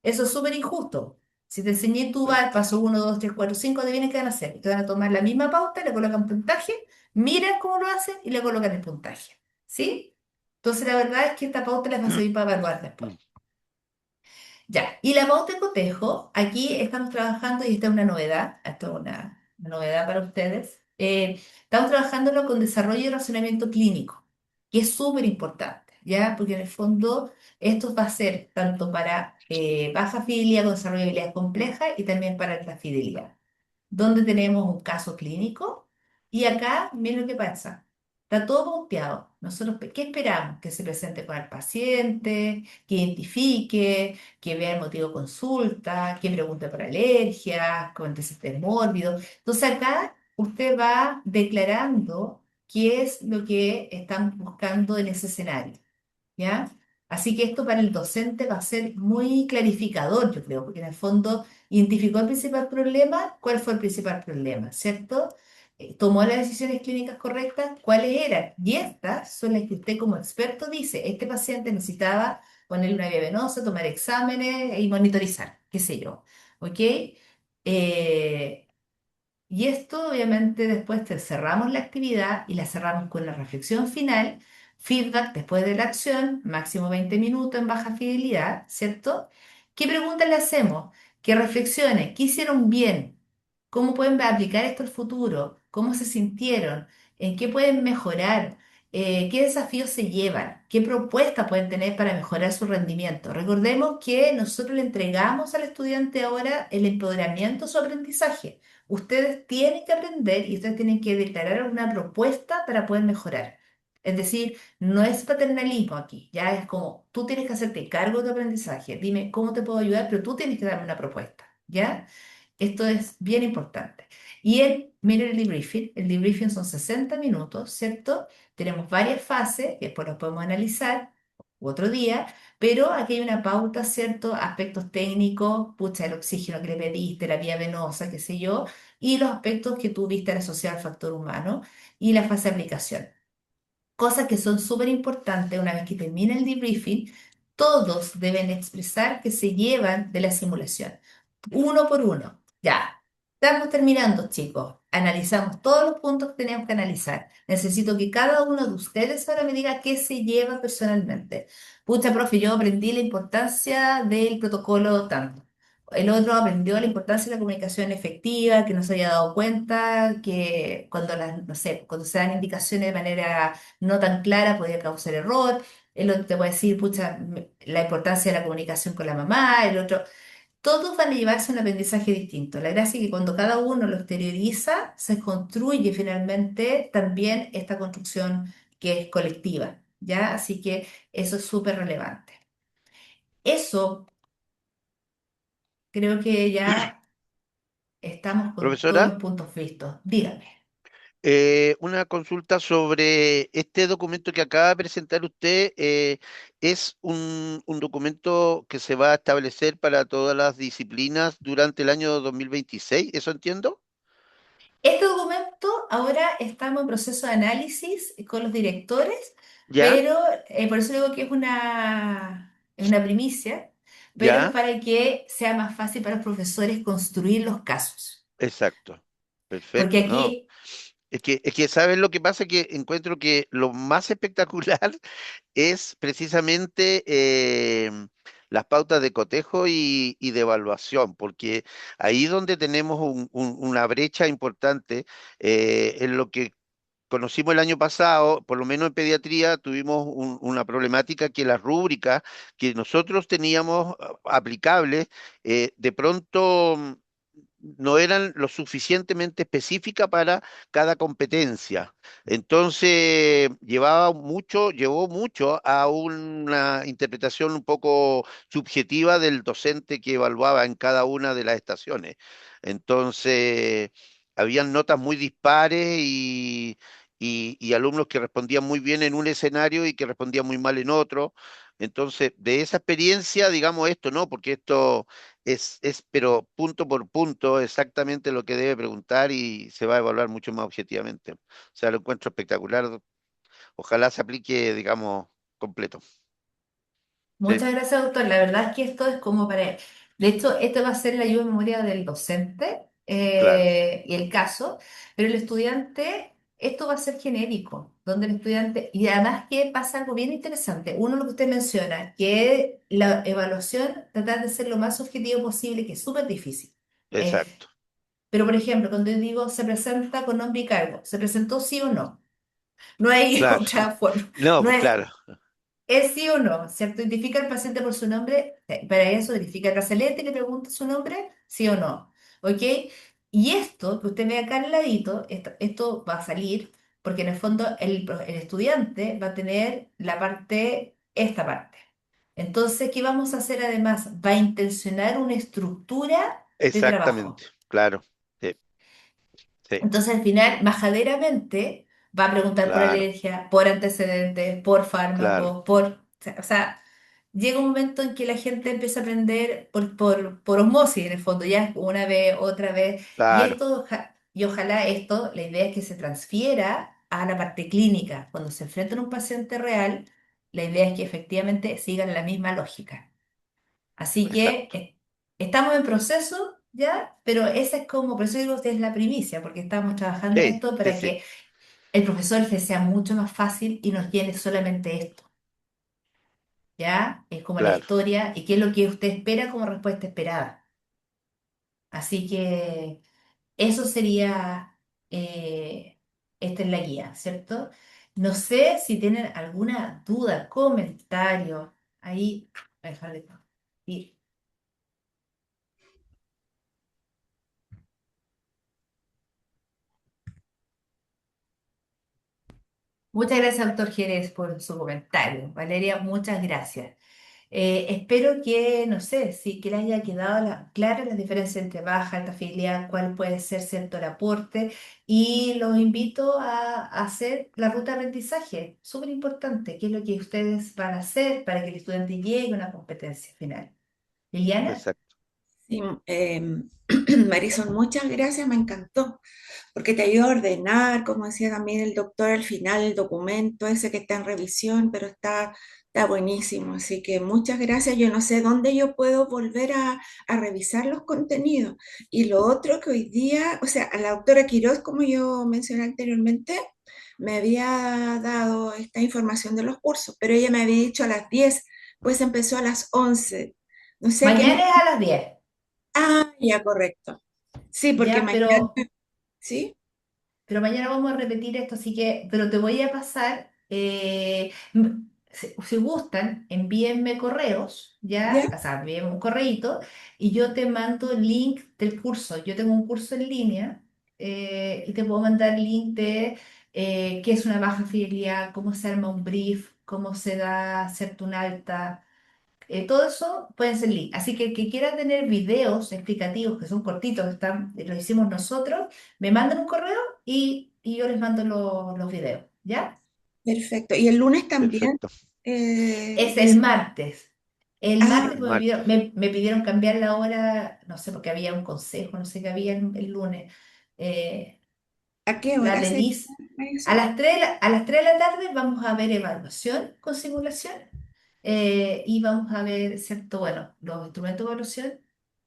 es súper injusto. Si te enseñé tú va al paso uno 2 3 4 5 adivina qué van a hacer. Te van a tomar la misma pauta, le colocan puntaje, miran cómo lo hacen y le colocan el puntaje. ¿Sí? Entonces la verdad es que esta pauta les va a servir para evaluar después. Ya, y la pauta de cotejo, aquí estamos trabajando, y esta es una novedad, esto es una novedad para ustedes, estamos trabajándolo con desarrollo y razonamiento clínico, que es súper importante, ¿ya? Porque en el fondo esto va a ser tanto para baja fidelidad con desarrollo de habilidades complejas y también para alta fidelidad donde tenemos un caso clínico y acá, miren lo que pasa. Está todo pauteado. Nosotros, ¿qué esperamos? Que se presente con el paciente, que identifique, que vea el motivo de consulta, que pregunte por alergias, con antecedentes mórbidos. Entonces acá usted va declarando qué es lo que están buscando en ese escenario. ¿Ya? Así que esto para el docente va a ser muy clarificador, yo creo, porque en el fondo identificó el principal problema, cuál fue el principal problema, ¿cierto? Tomó las decisiones clínicas correctas, cuáles eran. Y estas son las que usted como experto dice, este paciente necesitaba ponerle una vía venosa, tomar exámenes y monitorizar, qué sé yo, ¿ok? Y esto obviamente después te cerramos la actividad y la cerramos con la reflexión final, feedback después de la acción, máximo 20 minutos en baja fidelidad, ¿cierto? ¿Qué preguntas le hacemos? Que reflexionen, ¿qué hicieron bien? ¿Cómo pueden aplicar esto al futuro? ¿Cómo se sintieron? ¿En qué pueden mejorar? ¿Qué desafíos se llevan? ¿Qué propuestas pueden tener para mejorar su rendimiento? Recordemos que nosotros le entregamos al estudiante ahora el empoderamiento, su aprendizaje. Ustedes tienen que aprender y ustedes tienen que declarar una propuesta para poder mejorar. Es decir, no es paternalismo aquí, ya es como tú tienes que hacerte cargo de tu aprendizaje. Dime cómo te puedo ayudar, pero tú tienes que darme una propuesta, ¿ya? Esto es bien importante. Y miren el debriefing son 60 minutos, ¿cierto? Tenemos varias fases, que después los podemos analizar otro día, pero aquí hay una pauta, ¿cierto? Aspectos técnicos, pucha, el oxígeno que le pediste, la vía venosa, qué sé yo, y los aspectos que tú viste asociados al factor humano y la fase de aplicación. Cosas que son súper importantes una vez que termina el debriefing, todos deben expresar que se llevan de la simulación, uno por uno. Ya, estamos terminando, chicos. Analizamos todos los puntos que tenemos que analizar. Necesito que cada uno de ustedes ahora me diga qué se lleva personalmente. Pucha, profe, yo aprendí la importancia del protocolo tanto. El otro aprendió la importancia de la comunicación efectiva, que no se había dado cuenta, que cuando no sé, cuando se dan indicaciones de manera no tan clara podía causar error. El otro te puede decir, pucha, la importancia de la comunicación con la mamá. El otro, todos van a llevarse un aprendizaje distinto. La gracia es que cuando cada uno lo exterioriza, se construye finalmente también esta construcción que es colectiva, ¿ya? Así que eso es súper relevante. Eso creo que ya estamos con todos Profesora, los puntos vistos. Dígame. una consulta sobre este documento que acaba de presentar usted. ¿Es un documento que se va a establecer para todas las disciplinas durante el año 2026? ¿Eso entiendo? Este documento ahora estamos en proceso de análisis con los directores, ¿Ya? pero por eso digo que es una primicia, pero es ¿Ya? para que sea más fácil para los profesores construir los casos. Exacto. Porque Perfecto, ¿no? aquí, Es que, ¿sabes lo que pasa? Que encuentro que lo más espectacular es precisamente las pautas de cotejo y de evaluación, porque ahí donde tenemos una brecha importante en lo que conocimos el año pasado, por lo menos en pediatría, tuvimos una problemática que las rúbricas que nosotros teníamos aplicables, de pronto no eran lo suficientemente específicas para cada competencia. Entonces, llevó mucho a una interpretación un poco subjetiva del docente que evaluaba en cada una de las estaciones. Entonces, habían notas muy dispares y alumnos que respondían muy bien en un escenario y que respondían muy mal en otro. Entonces, de esa experiencia, digamos esto, ¿no? Porque esto pero punto por punto, exactamente lo que debe preguntar y se va a evaluar mucho más objetivamente. O sea, lo encuentro espectacular. Ojalá se aplique, digamos, completo. Sí, muchas gracias, doctor. La verdad es que esto es como para... De hecho, esto va a ser la ayuda en memoria del docente claro, y el caso, pero el estudiante, esto va a ser genérico, donde el estudiante... Y además que pasa algo bien interesante. Uno, lo que usted menciona, que la evaluación, tratar de ser lo más objetivo posible, que es súper difícil. Eh, exacto, pero, por ejemplo, cuando yo digo se presenta con nombre y cargo, ¿se presentó sí o no? No hay claro. otra forma. No, No pues es claro, ¿es sí o no? ¿Cierto? Identifica al paciente por su nombre. Para eso verifica el brazalete y le pregunta su nombre, sí o no. ¿Ok? Y esto que usted ve acá al ladito, esto va a salir porque en el fondo el estudiante va a tener esta parte. Entonces, ¿qué vamos a hacer además? Va a intencionar una estructura de exactamente, trabajo. claro. Sí, sí, Entonces, al final, majaderamente, va a preguntar por claro, alergia, por antecedentes, por claro, fármacos, o sea, llega un momento en que la gente empieza a aprender por osmosis, en el fondo, ya una vez, otra vez, y claro, esto, y ojalá esto, la idea es que se transfiera a la parte clínica. Cuando se enfrentan a un paciente real, la idea es que efectivamente sigan la misma lógica. Así que exacto. estamos en proceso, ¿ya? Pero esa es como, por eso digo que es la primicia, porque estamos trabajando en Sí, esto sí, para sí, que el profesor le sea mucho más fácil y nos llene solamente esto, ¿ya? Es como la claro. historia y qué es lo que usted espera como respuesta esperada. Así que eso sería, esta es la guía, ¿cierto? No sé si tienen alguna duda, comentario, ahí, voy a dejar de ir. Muchas gracias, doctor Jerez, por su comentario. Valeria, muchas gracias. Espero que, no sé, si que le haya quedado clara la diferencia entre baja, alta fidelidad, cuál puede ser cierto el aporte y los invito a hacer la ruta de aprendizaje, súper importante, qué es lo que ustedes van a hacer para que el estudiante llegue a una competencia final. Liliana, Exacto. Sí, Marisol, muchas gracias, me encantó, porque te ayuda a ordenar, como decía también el doctor al final, el documento ese que está en revisión, pero está buenísimo. Así que muchas gracias. Yo no sé dónde yo puedo volver a revisar los contenidos. Y lo otro que hoy día, o sea, a la doctora Quiroz, como yo mencioné anteriormente, me había dado esta información de los cursos, pero ella me había dicho a las 10, pues empezó a las 11. No sé qué. mañana es a las 10, Ah, ya, correcto. Sí, porque ¿ya? mañana, ¿sí? Pero mañana vamos a repetir esto, así que, pero te voy a pasar, si gustan, envíenme correos, Ya, ¿ya? O sea, envíenme un correíto y yo te mando el link del curso. Yo tengo un curso en línea y te puedo mandar el link de qué es una baja fidelidad, cómo se arma un brief, cómo se da cierto un alta. Todo eso pueden ser link. Así que quiera tener videos explicativos que son cortitos, que lo hicimos nosotros, me mandan un correo y yo les mando los videos, ¿ya? perfecto. Y el lunes también. Perfecto. Es el Es, martes. El ah, martes El pues, me martes. pidieron, me pidieron cambiar la hora, no sé, porque había un consejo, no sé qué había el lunes. Eh, ¿a qué la hora sería Denise, eso? a las 3 de la tarde vamos a ver evaluación con simulación y vamos a ver, ¿cierto? Bueno, los instrumentos de evaluación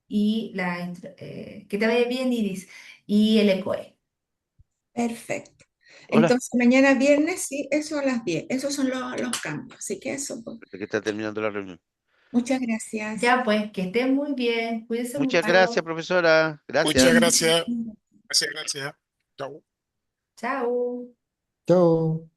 y que te vaya bien, Iris, y el ECOE. Perfecto. Hola, Entonces, mañana viernes, sí, eso a las 10. Esos son los cambios. Así que eso, pues. que está terminando la reunión. Muchas gracias. Ya pues, que estén muy bien, cuídense Muchas gracias, mucho. profesora. Muchas Gracias. gracias. Gracias, gracias. Chao. Chao. Chao.